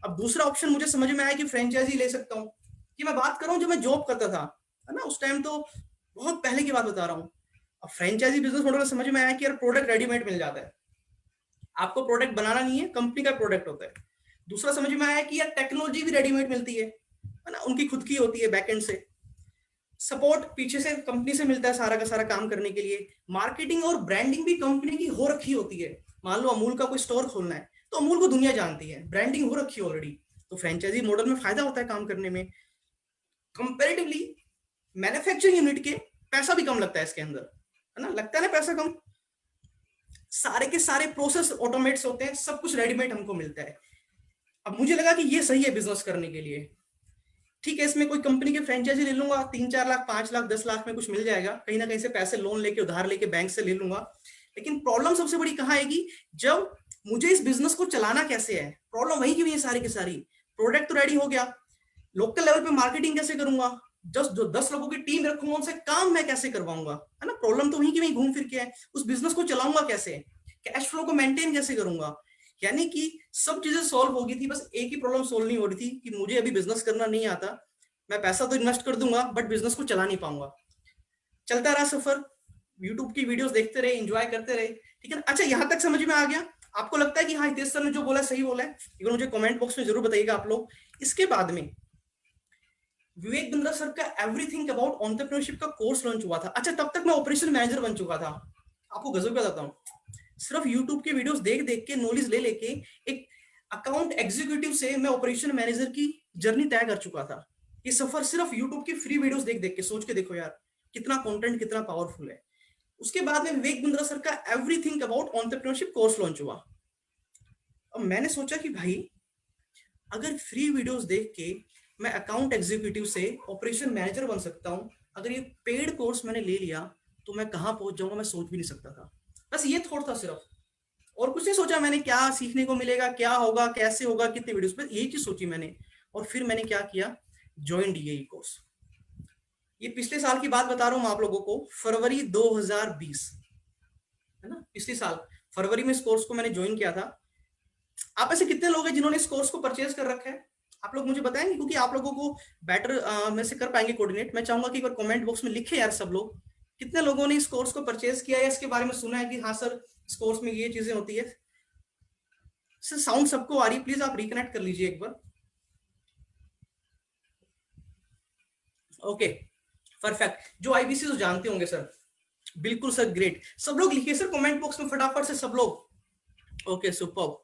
अब दूसरा ऑप्शन मुझे समझ में आया कि फ्रेंचाइजी ले सकता हूँ। कि मैं बात कर रहा हूँ जब मैं जॉब करता था, है ना, उस टाइम तो बहुत पहले की बात बता रहा हूँ। अब फ्रेंचाइजी बिजनेस मॉडल समझ में आया कि यार प्रोडक्ट रेडीमेड मिल जाता है, आपको प्रोडक्ट बनाना नहीं है, कंपनी का प्रोडक्ट होता है। दूसरा समझ में आया कि यार टेक्नोलॉजी भी रेडीमेड मिलती है ना, उनकी खुद की होती है बैकएंड से, सपोर्ट पीछे से कंपनी से मिलता है सारा का सारा काम करने के लिए, मार्केटिंग और ब्रांडिंग भी कंपनी की हो रखी होती है। मान लो अमूल का कोई स्टोर खोलना है तो अमूल को दुनिया जानती है, ब्रांडिंग हो रखी है ऑलरेडी। तो फ्रेंचाइजी मॉडल में फायदा होता है काम करने में। कंपैरेटिवली मैन्युफैक्चरिंग यूनिट के पैसा भी कम लगता है इसके अंदर, है ना, लगता है ना पैसा कम, सारे के सारे प्रोसेस ऑटोमेट्स होते हैं, सब कुछ रेडीमेड हमको मिलता है। अब मुझे लगा कि ये सही है बिजनेस करने के लिए। ठीक है, इसमें कोई कंपनी की फ्रेंचाइजी ले लूंगा, 3-4 लाख, 5 लाख, 10 लाख में कुछ मिल जाएगा, कहीं ना कहीं से पैसे लोन लेके, उधार लेके बैंक से ले लूंगा। लेकिन प्रॉब्लम सबसे बड़ी कहाँ आएगी, जब मुझे इस बिजनेस को चलाना कैसे है, प्रॉब्लम वही की वही सारी की सारी। प्रोडक्ट तो रेडी हो गया, लोकल लेवल पे मार्केटिंग कैसे करूंगा, जो 10 लोगों की टीम रखूंगा उनसे काम मैं कैसे करवाऊंगा, है ना, प्रॉब्लम तो वहीं की वहीं घूम फिर के है। उस बिजनेस को चलाऊंगा कैसे, कैश फ्लो को मेंटेन कैसे करूंगा, यानी कि सब चीजें सॉल्व हो गई थी, बस एक ही प्रॉब्लम सॉल्व नहीं हो रही थी कि मुझे अभी बिजनेस करना नहीं आता, मैं पैसा तो इन्वेस्ट कर दूंगा बट बिजनेस को चला नहीं पाऊंगा। चलता रहा सफर, यूट्यूब की वीडियोस देखते रहे, एंजॉय करते रहे, ठीक है। अच्छा, यहां तक समझ में आ गया? आपको लगता है कि हाँ हितेश सर ने जो बोला सही बोला है? एक बार मुझे कमेंट बॉक्स में जरूर बताइएगा आप लोग। इसके बाद में विवेक बिंद्रा सर का एवरीथिंग अबाउट एंटरप्रेन्योरशिप का कोर्स लॉन्च हुआ था। अच्छा, तब तक मैं ऑपरेशन मैनेजर बन चुका था। आपको गजब बताता हूँ, सिर्फ यूट्यूब के वीडियोस देख देख के, नॉलेज ले लेके, एक अकाउंट एग्जीक्यूटिव से मैं ऑपरेशन मैनेजर की जर्नी तय कर चुका था। ये सफर सिर्फ यूट्यूब की फ्री वीडियोस देख देख के, सोच के देखो यार कितना कंटेंट कितना पावरफुल है। उसके बाद में विवेक बिंद्रा सर का everything about entrepreneurship course launch हुआ। अब मैंने सोचा कि भाई अगर फ्री वीडियोस देख के मैं अकाउंट एग्जीक्यूटिव से ऑपरेशन मैनेजर बन सकता हूं, अगर ये पेड कोर्स मैंने ले लिया तो मैं कहां पहुंच जाऊंगा, मैं सोच भी नहीं सकता था। बस ये थॉट था सिर्फ, और कुछ नहीं सोचा मैंने, क्या सीखने को मिलेगा, क्या होगा, कैसे होगा, कितने वीडियोस, बस यही चीज सोची मैंने। और फिर मैंने क्या किया, ज्वाइन डीएई कोर्स। ये पिछले साल की बात बता रहा हूं आप लोगों को, फरवरी 2020, है ना, पिछले साल फरवरी में इस कोर्स को मैंने ज्वाइन किया था। आप ऐसे कितने लोग हैं जिन्होंने इस कोर्स को परचेज कर रखा है? आप लोग मुझे बताएंगे, क्योंकि आप लोगों को बेटर में से कर पाएंगे कोऑर्डिनेट। मैं चाहूंगा कि एक बार कमेंट बॉक्स में लिखे यार सब लोग, कितने लोगों ने इस कोर्स को परचेज किया है, इसके बारे में सुना है कि हाँ सर इस कोर्स में ये चीजें होती है। सर साउंड सबको आ रही है, प्लीज आप रिकनेक्ट कर लीजिए एक बार। ओके परफेक्ट, जो आईबीसी तो जानते होंगे सर, बिल्कुल सर, ग्रेट। सब लोग लिखिए सर कमेंट बॉक्स में फटाफट से सब लोग, ओके सुपर्ब।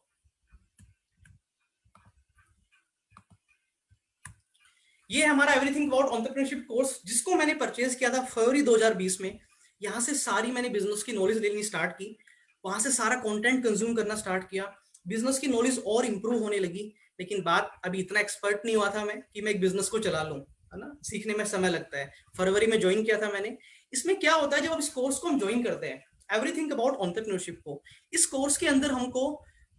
ये हमारा एवरीथिंग अबाउट एंटरप्रेन्योरशिप कोर्स जिसको मैंने परचेज किया था फरवरी 2020 में। यहाँ से सारी मैंने बिजनेस की नॉलेज लेनी स्टार्ट की, वहां से सारा कंटेंट कंज्यूम करना स्टार्ट किया, बिजनेस की नॉलेज और इंप्रूव होने लगी। लेकिन बात अभी इतना एक्सपर्ट नहीं हुआ था मैं कि मैं एक बिजनेस को चला लूं, है ना, सीखने में समय लगता है। फरवरी में ज्वाइन किया था मैंने। इसमें क्या होता है जब आप इस कोर्स को हम ज्वाइन करते हैं एवरीथिंग अबाउट एंटरप्रेन्योरशिप को, इस कोर्स के अंदर हमको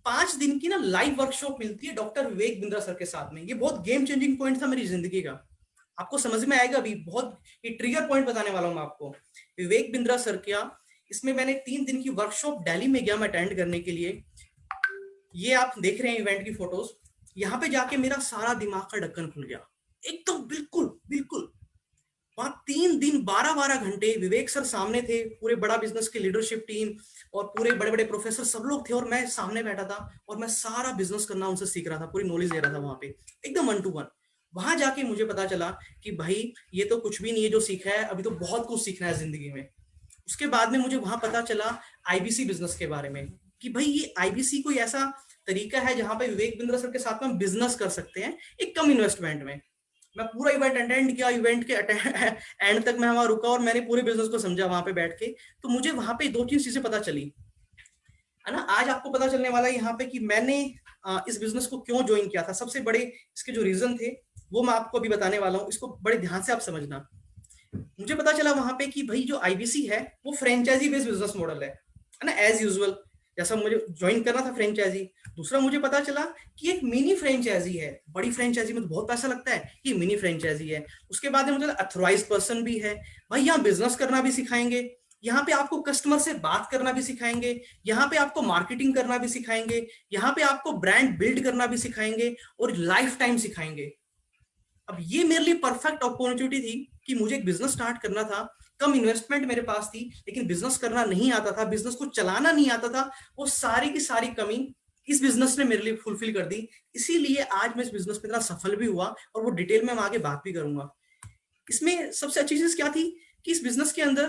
5 दिन की ना लाइव वर्कशॉप मिलती है डॉक्टर विवेक बिंद्रा सर के साथ में। ये बहुत गेम चेंजिंग पॉइंट था मेरी जिंदगी का, आपको समझ में आएगा अभी। बहुत ये ट्रिगर पॉइंट बताने वाला हूं मैं आपको। विवेक बिंद्रा सर क्या, इसमें मैंने 3 दिन की वर्कशॉप दिल्ली में गया मैं अटेंड करने के लिए। ये आप देख रहे हैं इवेंट की फोटोज। यहाँ पे जाके मेरा सारा दिमाग का ढक्कन खुल गया एकदम, बिल्कुल बिल्कुल। वहां 3 दिन 12-12 घंटे विवेक सर सामने थे, पूरे बड़ा बिजनेस की लीडरशिप टीम और पूरे बड़े बड़े प्रोफेसर सब लोग थे, और मैं सामने बैठा था और मैं सारा बिजनेस करना उनसे सीख रहा था, पूरी नॉलेज ले रहा था वहां पे एकदम 1 to 1। वहां जाके मुझे पता चला कि भाई ये तो कुछ भी नहीं है जो सीखा है, अभी तो बहुत कुछ सीखना है जिंदगी में। उसके बाद में मुझे वहां पता चला आईबीसी बिजनेस के बारे में कि भाई ये आईबीसी कोई ऐसा तरीका है जहां पे विवेक बिंद्रा सर के साथ में हम बिजनेस कर सकते हैं एक कम इन्वेस्टमेंट में। मैं पूरा इवेंट अटेंड किया, इवेंट के एंड तक मैं वहां रुका और मैंने पूरे बिजनेस को समझा वहां पे बैठ के। तो मुझे वहां पे 2-3 चीजें पता चली, है ना। आज आपको पता चलने वाला है यहाँ पे कि मैंने इस बिजनेस को क्यों ज्वाइन किया था। सबसे बड़े इसके जो रीजन थे वो मैं आपको अभी बताने वाला हूँ, इसको बड़े ध्यान से आप समझना। मुझे पता चला वहां पे कि भाई जो आईबीसी है वो फ्रेंचाइजी बेस्ड बिजनेस मॉडल है ना, एज यूजुअल जैसा मुझे ज्वाइन करना था फ्रेंचाइजी। दूसरा मुझे पता चला कि एक मिनी फ्रेंचाइजी है, बड़ी फ्रेंचाइजी में तो बहुत पैसा लगता है, कि मिनी फ्रेंचाइजी है। उसके बाद में मुझे अथॉराइज्ड पर्सन भी है, भाई यहाँ बिजनेस करना भी सिखाएंगे, यहाँ पे आपको कस्टमर से बात करना भी सिखाएंगे, यहाँ पे आपको मार्केटिंग करना भी सिखाएंगे, यहाँ पे आपको ब्रांड बिल्ड करना भी सिखाएंगे और लाइफ टाइम सिखाएंगे। अब ये मेरे लिए परफेक्ट अपॉर्चुनिटी थी कि मुझे एक बिजनेस स्टार्ट करना था, कम इन्वेस्टमेंट मेरे पास थी, लेकिन बिजनेस करना नहीं आता था, बिजनेस को चलाना नहीं आता था। वो सारी की सारी कमी इस बिजनेस ने मेरे लिए फुलफिल कर दी। इसीलिए आज मैं इस बिजनेस में इतना सफल भी हुआ, और वो डिटेल में मैं आगे बात भी करूंगा। इसमें सबसे अच्छी चीज क्या थी कि इस बिजनेस के अंदर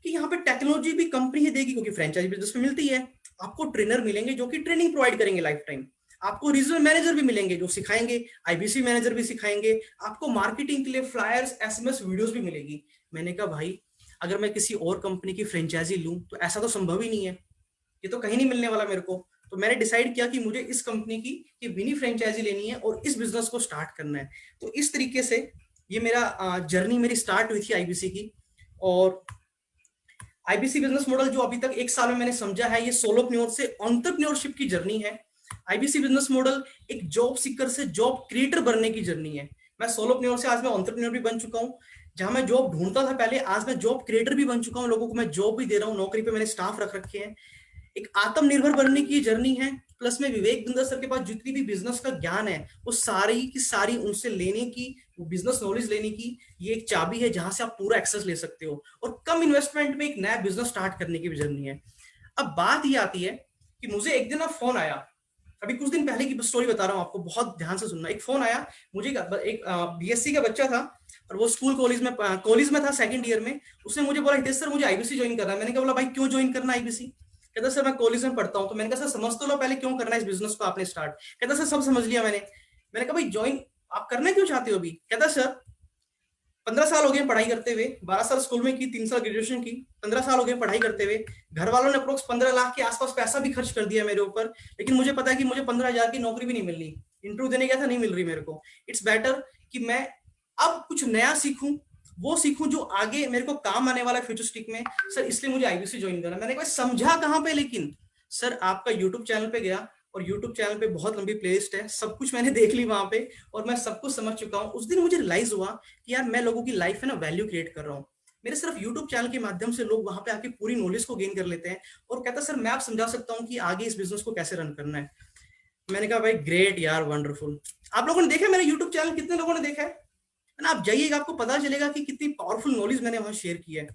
कि यहाँ पे टेक्नोलॉजी भी कंपनी ही देगी, क्योंकि फ्रेंचाइजी बिजनेस में मिलती है। आपको ट्रेनर मिलेंगे जो कि ट्रेनिंग प्रोवाइड करेंगे लाइफ टाइम, आपको रीजनल मैनेजर भी मिलेंगे जो सिखाएंगे, आईबीसी मैनेजर भी सिखाएंगे, आपको मार्केटिंग के लिए फ्लायर्स एसएमएस वीडियोस भी मिलेगी। मैंने कहा भाई अगर मैं किसी और कंपनी की फ्रेंचाइजी लूं तो ऐसा तो संभव ही नहीं है, ये तो कहीं नहीं मिलने वाला मेरे को। तो मैंने डिसाइड किया कि मुझे इस कंपनी की मिनी फ्रेंचाइजी लेनी है और इस बिजनेस को स्टार्ट करना है। तो इस तरीके से ये मेरा जर्नी मेरी स्टार्ट हुई थी आईबीसी की। और आईबीसी बिजनेस मॉडल जो अभी तक 1 साल में मैंने समझा है, ये सोलोप्reneur से एंटरप्रेन्योरशिप की जर्नी है। आईबीसी बिजनेस मॉडल एक जॉब सीकर से जॉब क्रिएटर बनने की जर्नी है। मैं सोलोप्reneur से आज मैं एंटरप्रेन्योर भी बन चुका हूँ। जहां मैं जॉब ढूंढता था पहले, आज मैं जॉब क्रिएटर भी बन चुका हूँ, लोगों को मैं जॉब भी दे रहा हूँ, नौकरी पे मैंने स्टाफ रख रखे हैं। एक आत्मनिर्भर बनने की जर्नी है। प्लस में विवेक बिंद्रा सर के पास जितनी भी बिजनेस का ज्ञान है वो सारी की सारी उनसे लेने की, वो बिजनेस नॉलेज लेने की ये एक चाबी है जहां से आप पूरा एक्सेस ले सकते हो, और कम इन्वेस्टमेंट में एक नया बिजनेस स्टार्ट करने की भी जर्नी है। अब बात ये आती है कि मुझे एक दिन फोन आया, अभी कुछ दिन पहले की स्टोरी बता रहा हूँ आपको, बहुत ध्यान से सुनना। एक फोन आया मुझे, एक बीएससी का बच्चा था और वो स्कूल कॉलेज में था 2nd ईयर में। उसने मुझे बोला हितेश सर मुझे आईबीसी ज्वाइन करना है। मैंने कहा बोला भाई क्यों ज्वाइन करना आईबीसी? कहता सर मैं कॉलेज में पढ़ता हूँ। तो मैंने कहा सर समझ तो लो पहले क्यों करना है इस बिजनेस को आपने स्टार्ट। कहता सर सब समझ लिया मैंने। मैंने कहा भाई ज्वाइन आप करना क्यों चाहते हो अभी? कहता सर 15 साल हो गए पढ़ाई करते हुए, 12 साल स्कूल में की, 3 साल ग्रेजुएशन की, 15 साल हो गए पढ़ाई करते हुए। घर वालों ने अप्रोक्स 15 लाख के आसपास पैसा भी खर्च कर दिया मेरे ऊपर, लेकिन मुझे पता है कि मुझे 15,000 की नौकरी भी नहीं मिल रही। इंटरव्यू देने गया था, नहीं मिल रही मेरे को। इट्स बेटर कि मैं अब कुछ नया सीखूं, वो सीखूं जो आगे मेरे को काम आने वाला है फ्यूचरिस्टिक में। सर इसलिए मुझे आईबीसी ज्वाइन करना। मैंने कहा समझा कहां पे? लेकिन सर आपका यूट्यूब चैनल पे गया और यूट्यूब चैनल पे बहुत लंबी प्लेलिस्ट है, सब कुछ मैंने देख ली वहां पे और मैं सब कुछ समझ चुका हूँ। उस दिन मुझे रियलाइज हुआ कि यार मैं लोगों की लाइफ है ना वैल्यू क्रिएट कर रहा हूँ। मेरे सिर्फ यूट्यूब चैनल के माध्यम से लोग वहां पे आके पूरी नॉलेज को गेन कर लेते हैं और कहता सर मैं आप समझा सकता हूँ कि आगे इस बिजनेस को कैसे रन करना है। मैंने कहा भाई ग्रेट यार, वंडरफुल। आप लोगों ने देखा मेरा यूट्यूब चैनल? कितने लोगों ने देखा है ना? आप जाइएगा आपको पता चलेगा कि कितनी पावरफुल नॉलेज मैंने वहां शेयर की है।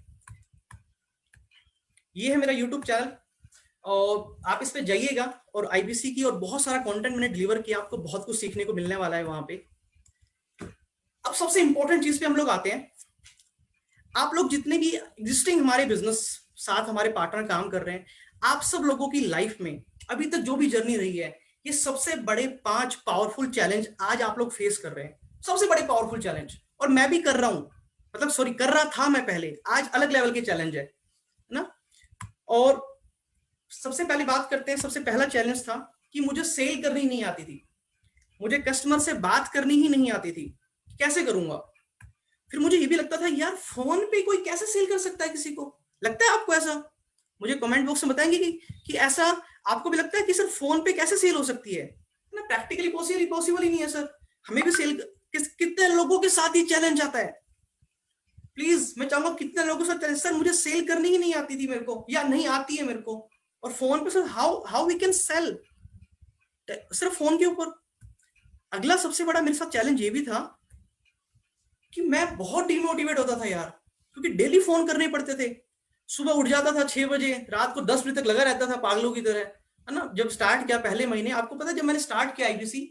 ये है मेरा यूट्यूब चैनल और आप इस पे जाइएगा और आईबीसी की और बहुत सारा कंटेंट मैंने डिलीवर किया, आपको बहुत कुछ सीखने को मिलने वाला है वहां पे। अब सबसे इंपॉर्टेंट चीज पे हम लोग आते हैं। आप लोग जितने भी एग्जिस्टिंग हमारे बिजनेस साथ हमारे पार्टनर काम कर रहे हैं, आप सब लोगों की लाइफ में अभी तक जो भी जर्नी रही है, ये सबसे बड़े 5 पावरफुल चैलेंज आज आप लोग फेस कर रहे हैं, सबसे बड़े पावरफुल चैलेंज। और मैं भी कर रहा हूं, मतलब सॉरी कर रहा था मैं पहले, आज अलग लेवल के चैलेंज है ना। और सबसे पहली बात करते हैं, सबसे पहला चैलेंज था कि मुझे सेल करनी नहीं आती थी, मुझे कस्टमर से बात करनी ही नहीं आती थी, कैसे करूंगा। फिर मुझे ये भी लगता था यार फोन पे कोई कैसे सेल कर सकता है किसी को, लगता है आपको ऐसा? मुझे कमेंट बॉक्स में बताएंगे कि ऐसा आपको भी लगता है कि सर फोन पे कैसे सेल हो सकती है ना, प्रैक्टिकली पॉसिबल ही नहीं है सर। हमें भी सेल कितने लोगों के साथ ही चैलेंज आता है, प्लीज मैं चाहूंगा कितने लोगों के साथ चैलेंज, सर मुझे सेल करनी ही नहीं आती थी मेरे को, या नहीं आती है मेरे को, और फोन पे sir how we can sell सिर्फ फोन के ऊपर। अगला सबसे बड़ा मेरे साथ चैलेंज ये भी था कि मैं बहुत डिमोटिवेट होता था यार, क्योंकि डेली फोन करने पड़ते थे। सुबह उठ जाता था 6 बजे, रात को 10 बजे तक लगा रहता था पागलों की तरह, है ना। जब स्टार्ट किया पहले महीने, आपको पता है जब मैंने स्टार्ट किया आईबीसी,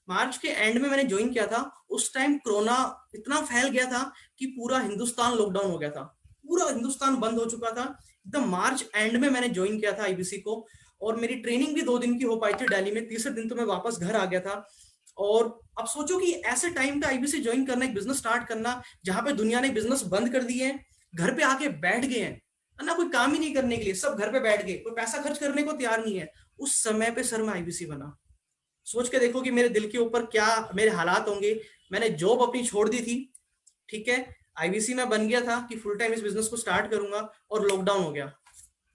मार्च के एंड में मैंने ज्वाइन किया था, उस टाइम कोरोना इतना फैल गया था कि पूरा हिंदुस्तान लॉकडाउन हो गया था, पूरा हिंदुस्तान बंद हो चुका था। एकदम मार्च एंड में मैंने ज्वाइन किया था आईबीसी को, और मेरी ट्रेनिंग भी 2 दिन की हो पाई थी दिल्ली में, तीसरे दिन तो मैं वापस घर आ गया था। और अब सोचो कि ऐसे टाइम पे आईबीसी ज्वाइन करना, एक बिजनेस स्टार्ट करना, जहां पे दुनिया ने बिजनेस बंद कर दिए हैं, घर पे आके बैठ गए हैं, है ना, कोई काम ही नहीं करने के लिए, सब घर पे बैठ गए, कोई पैसा खर्च करने को तैयार नहीं है। उस समय पे सर मैं आईबीसी बना। सोच के देखो कि मेरे दिल के ऊपर क्या मेरे हालात होंगे। मैंने जॉब अपनी छोड़ दी थी, ठीक है, आईबीसी में बन गया था कि फुल टाइम इस बिजनेस को स्टार्ट करूंगा, और लॉकडाउन हो गया,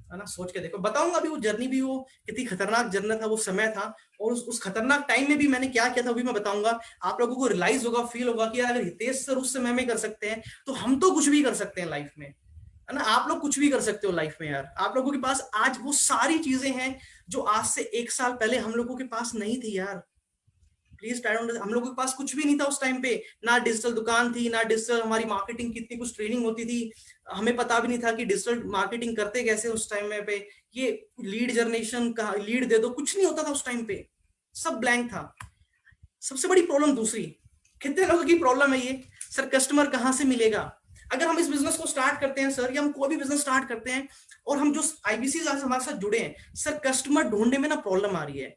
है ना। सोच के देखो, बताऊंगा अभी वो जर्नी भी, वो कितनी खतरनाक जर्नी था, वो समय था, और उस खतरनाक टाइम में भी मैंने क्या किया था वो भी मैं बताऊंगा। आप लोगों को रियलाइज होगा, फील होगा कि यार अगर हितेश सर उस समय में कर सकते हैं तो हम तो कुछ भी कर सकते हैं लाइफ में, है ना। आप लोग कुछ भी कर सकते हो लाइफ में यार, आप लोगों के पास आज वो सारी चीजें हैं जो आज से 1 साल पहले हम लोगों के पास नहीं थी यार। प्लीज ट्राई टू, हम लोगों के पास कुछ भी नहीं था उस टाइम पे, ना डिजिटल दुकान थी, ना डिजिटल हमारी मार्केटिंग कितनी कुछ ट्रेनिंग होती थी, हमें पता भी नहीं था कि डिजिटल मार्केटिंग करते कैसे उस टाइम में पे, ये लीड जनरेशन का लीड दे दो, कुछ नहीं होता था उस टाइम पे, सब ब्लैंक था। सबसे बड़ी प्रॉब्लम दूसरी, कितने लोगों की प्रॉब्लम है ये, सर कस्टमर कहाँ से मिलेगा। अगर हम इस बिजनेस को स्टार्ट करते हैं सर, या हम कोई भी बिजनेस स्टार्ट करते हैं, और हम जो आईबीसी हमारे साथ जुड़े हैं, सर कस्टमर ढूंढने में ना प्रॉब्लम आ रही है,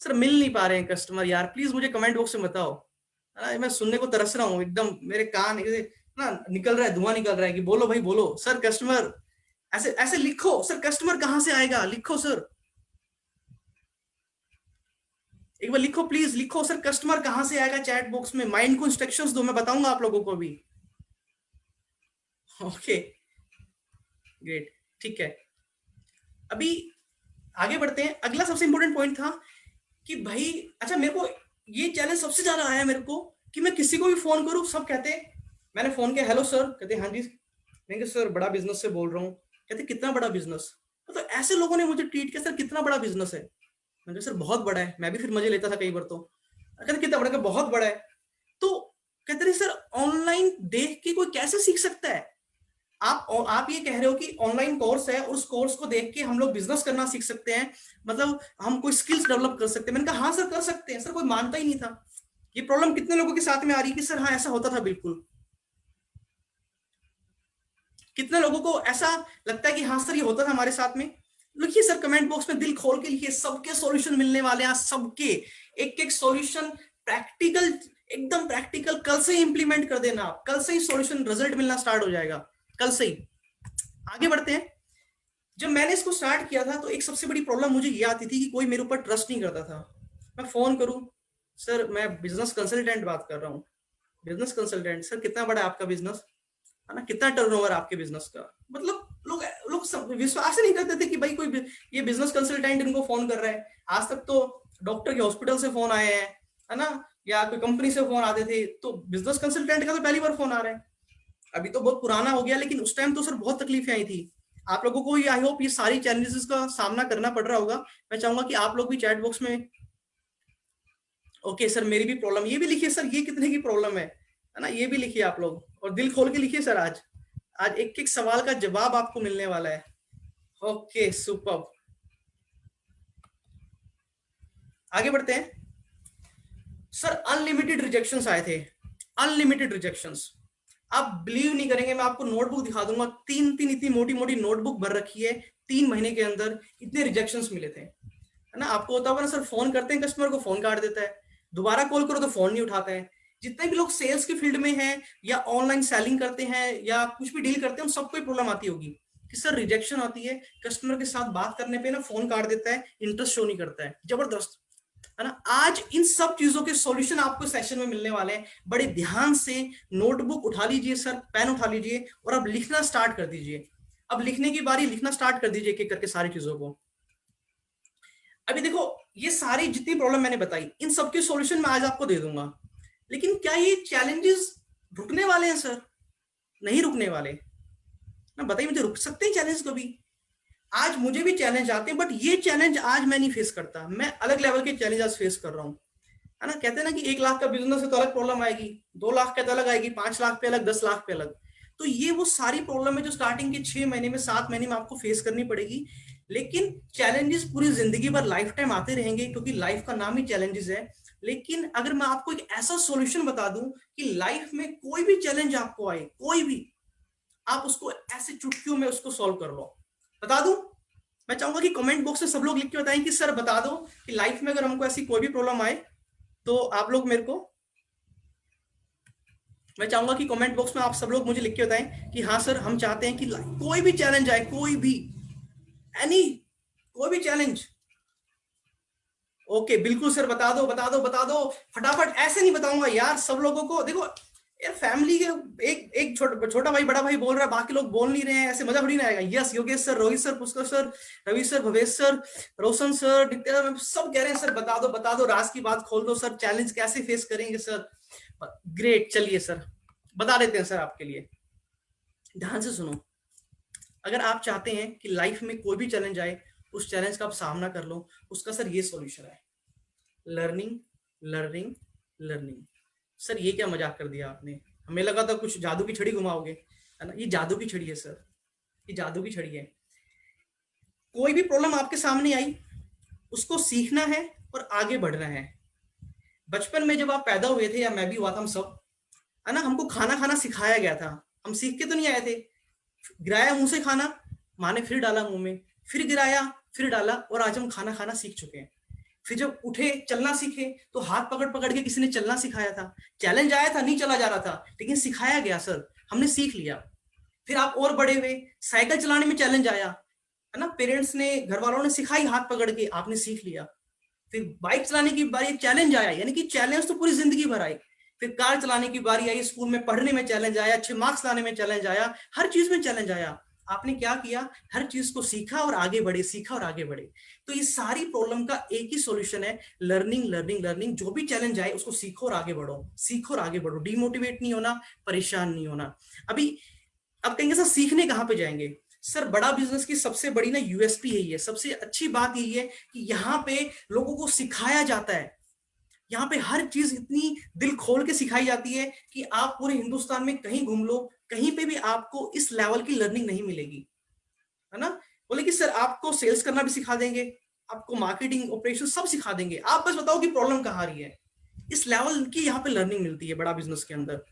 सर मिल नहीं पा रहे हैं कस्टमर यार, प्लीज मुझे कमेंट बॉक्स में बताओ। मैं सुनने को तरस रहा हूँ एकदम, मेरे कान ना निकल रहा है, धुआं निकल रहा है कि बोलो भाई बोलो सर कस्टमर, ऐसे ऐसे लिखो सर, कस्टमर कहाँ से आएगा, लिखो सर, एक बार लिखो प्लीज, लिखो सर कस्टमर कहाँ से आएगा चैट बॉक्स में, माइंड को इंस्ट्रक्शंस दो, मैं बताऊंगा आप लोगों को भी। ओके ग्रेट, ठीक है, अभी आगे बढ़ते हैं। अगला सबसे इंपॉर्टेंट पॉइंट था कि भाई, अच्छा मेरे को ये चैलेंज सबसे ज्यादा आया मेरे को कि मैं किसी को भी फोन करूं, सब कहते हैं, मैंने फोन किया, हेलो सर, कहते हाँ जी, मैं कहा सर बड़ा बिजनेस से बोल रहा हूँ, कहते कितना बड़ा बिजनेस, तो ऐसे लोगों ने मुझे ट्वीट किया, सर कितना बड़ा बिजनेस है, मैंने कहा सर बहुत बड़ा है, मैं भी फिर मजे लेता था कई बार, तो कहते कितना बड़ा, बहुत बड़ा है। तो कहते सर ऑनलाइन देख के कोई कैसे सीख सकता है, आप ये कह रहे हो कि ऑनलाइन कोर्स है, उस कोर्स को देख के हम लोग बिजनेस करना सीख सकते हैं, मतलब हम कोई स्किल्स डेवलप कर सकते हैं। मैंने कहा हाँ सर कर सकते हैं, सर कोई मानता ही नहीं था। ये प्रॉब्लम कितने लोगों के साथ में आ रही है कि सर हाँ ऐसा होता था, बिल्कुल। कितने लोगों को ऐसा लगता है कि हाँ सर ये होता था हमारे साथ में, लिखिए सर कमेंट बॉक्स में, दिल खोल के लिखिए, सबके सॉल्यूशन मिलने वाले हैं, सबके एक एक सॉल्यूशन प्रैक्टिकल, एकदम प्रैक्टिकल, कल से ही इंप्लीमेंट कर देना, कल से ही सॉल्यूशन रिजल्ट मिलना स्टार्ट हो जाएगा, कल से ही। आगे बढ़ते हैं। जब मैंने इसको स्टार्ट किया था तो एक सबसे बड़ी प्रॉब्लम मुझे ये आती थी कि कोई मेरे ऊपर ट्रस्ट नहीं करता था। मैं फोन करूं, सर मैं बिजनेस कंसल्टेंट बात कर रहा हूँ, बिजनेस कंसल्टेंट, सर कितना बड़ा है आपका बिजनेस, है ना, कितना टर्नओवर आपके बिजनेस का, मतलब लोग विश्वास नहीं करते थे कि भाई कोई ये बिजनेस कंसल्टेंट इनको फोन कर रहा है। आज तक तो डॉक्टर के हॉस्पिटल से फोन आए हैं, है ना, या कोई कंपनी से फोन आते थे, तो बिजनेस कंसल्टेंट का तो पहली बार फोन आ रहा है। अभी तो बहुत पुराना हो गया, लेकिन उस टाइम तो सर बहुत तकलीफें आई थी। आप लोगों को आई होप ये सारी चैलेंजेस का सामना करना पड़ रहा होगा। मैं चाहूंगा कि आप लोग भी चैट बॉक्स में, ओके सर मेरी भी प्रॉब्लम, ये भी लिखिए सर, ये कितने की प्रॉब्लम है ना, ये भी लिखिए आप लोग, और दिल खोल के लिखिए सर, आज आज एक एक सवाल का जवाब आपको मिलने वाला है। ओके सुपर, आगे बढ़ते हैं। सर अनलिमिटेड रिजेक्शंस आए थे, अनलिमिटेड रिजेक्शंस, आप बिलीव नहीं करेंगे, मैं आपको नोटबुक दिखा दूंगा, तीन इतनी मोटी मोटी नोटबुक भर रखी है, 3 महीने के अंदर इतने रिजेक्शंस मिले थे, है ना। आपको होता होगा ना सर, फोन करते हैं कस्टमर को, फोन काट देता है, दोबारा कॉल करो तो फोन नहीं उठाता है। जितने भी लोग सेल्स की फील्ड में हैं या ऑनलाइन सेलिंग करते हैं या कुछ भी डील करते हैं, उन सबको प्रॉब्लम आती होगी कि सर रिजेक्शन आती है, कस्टमर के साथ बात करने पे ना फोन काट देता है, इंटरेस्ट शो नहीं करता है, जबरदस्त, है ना। आज इन सब चीजों के सॉल्यूशन आपको सेशन में मिलने वाले हैं। बड़े ध्यान से नोटबुक उठा लीजिए सर, पेन उठा लीजिए और अब लिखना स्टार्ट कर दीजिए। अब लिखने की बारी, लिखना स्टार्ट कर दीजिए एक एक करके सारी चीजों को। अभी देखो, ये सारी जितनी प्रॉब्लम मैंने बताई, इन सबके सॉल्यूशन मैं आज आपको दे दूंगा। लेकिन क्या ये चैलेंजेस रुकने वाले हैं सर? नहीं रुकने वाले ना। बताइए मुझे, रुक सकते हैं चैलेंज कभी? आज मुझे भी चैलेंज आते हैं, बट ये चैलेंज आज मैं नहीं फेस करता, मैं अलग लेवल के चैलेंज आज फेस कर रहा हूं, है ना। कहते हैं ना कि 1 लाख का बिजनेस है तो अलग प्रॉब्लम आएगी, 2 लाख का तो अलग आएगी, 5 लाख पे अलग, 10 लाख पे अलग। तो ये वो सारी प्रॉब्लम है जो स्टार्टिंग के 6 महीने में, 7 महीने में आपको फेस करनी पड़ेगी। लेकिन चैलेंजेस पूरी जिंदगी भर, लाइफ टाइम आते रहेंगे, क्योंकि लाइफ का नाम ही चैलेंजेस है। लेकिन अगर मैं आपको एक ऐसा सॉल्यूशन बता दूं कि लाइफ में कोई भी चैलेंज आपको आए, कोई भी, आप उसको ऐसे चुटकियों में उसको सॉल्व कर लो। बता दूं? मैं चाहूंगा कि कमेंट बॉक्स में सब लोग लिख के बताएं कि सर बता दो कि लाइफ में अगर हमको ऐसी कोई भी प्रॉब्लम आए तो आप लोग मेरे को, मैं चाहूंगा कि कमेंट बॉक्स में आप सब लोग मुझे लिख के बताएं कि हाँ सर, हम चाहते हैं कि कोई भी चैलेंज आए, कोई भी, एनी, कोई भी चैलेंज। ओके, बिल्कुल सर, बता दो बता दो बता दो फटाफट। ऐसे नहीं बताऊंगा यार सब लोगों को। देखो यार, फैमिली के एक एक छोटा भाई बड़ा भाई बोल रहा है, बाकी लोग बोल नहीं रहे हैं, ऐसे मजा थोड़ी ना आएगा। Yes, Yogesh sir, Rohit sir, Pushkar sir, Ravi sir, Bhavesh sir, Roshan sir, Nityanand, सब कह रहे हैं सर बता दो बता दो, राज की बात खोल दो सर, चैलेंज कैसे फेस करेंगे सर। ग्रेट, चलिए सर बता देते हैं सर आपके लिए। ध्यान से सुनो, अगर आप चाहते हैं कि लाइफ में कोई भी चैलेंज आए, उस चैलेंज का आप सामना कर लो, उसका सर ये सॉल्यूशन है, लर्निंग लर्निंग लर्निंग। सर ये क्या मजाक कर दिया आपने, हमें लगा था कुछ जादू की छड़ी घुमाओगे, है ना। ये जादू की छड़ी है सर, ये जादू की छड़ी है। कोई भी प्रॉब्लम आपके सामने आई, उसको सीखना है और आगे बढ़ना है। बचपन में जब आप पैदा हुए थे, या मैं भी हुआ था, हम सब, है ना, हमको खाना खाना सिखाया गया था, हम सीख के तो नहीं आए थे। गिराया मुंह से खाना, माँ ने फिर डाला मुंह में, फिर गिराया, फिर डाला, और आज हम खाना खाना सीख चुके हैं। फिर जब उठे, चलना सीखे, तो हाथ पकड़ पकड़ के किसी ने चलना सिखाया था। चैलेंज आया था, नहीं चला जा रहा था, लेकिन सिखाया गया सर, हमने सीख लिया। फिर आप और बड़े हुए, साइकिल चलाने में चैलेंज आया, है ना, पेरेंट्स ने, घर वालों ने सिखाई हाथ पकड़ के, आपने सीख लिया। फिर बाइक चलाने की बारी, चैलेंज आया, यानी कि चैलेंज तो पूरी जिंदगी भर आई। फिर कार चलाने की बारी आई, स्कूल में पढ़ने में चैलेंज आया, अच्छे मार्क्स लाने में चैलेंज आया, हर चीज में चैलेंज आया। आपने क्या किया? हर चीज को सीखा और आगे बढ़े, सीखा और आगे बढ़े। तो ये सारी प्रॉब्लम का एक ही सॉल्यूशन है, लर्निंग लर्निंग लर्निंग। जो भी चैलेंज आए उसको सीखो और आगे बढ़ो, सीखो और आगे बढ़ो, डिमोटिवेट नहीं होना, परेशान नहीं होना। अभी अब कहेंगे सर सीखने कहाँ पे जाएंगे? सर बड़ा बिजनेस की सबसे बड़ी ना यूएसपी यही है, सबसे अच्छी बात यही है कि यहाँ पे लोगों को सिखाया जाता है। यहाँ पे हर चीज इतनी दिल खोल के सिखाई जाती है कि आप पूरे हिंदुस्तान में कहीं घूम लो, कहीं पे भी आपको इस लेवल की लर्निंग नहीं मिलेगी, है ना। बोले कि सर आपको सेल्स करना भी सिखा देंगे, आपको मार्केटिंग ऑपरेशन सब सिखा देंगे, आप बस बताओ कि प्रॉब्लम कहाँ आ रही है। इस लेवल की यहाँ पे लर्निंग मिलती है बड़ा बिजनेस के अंदर।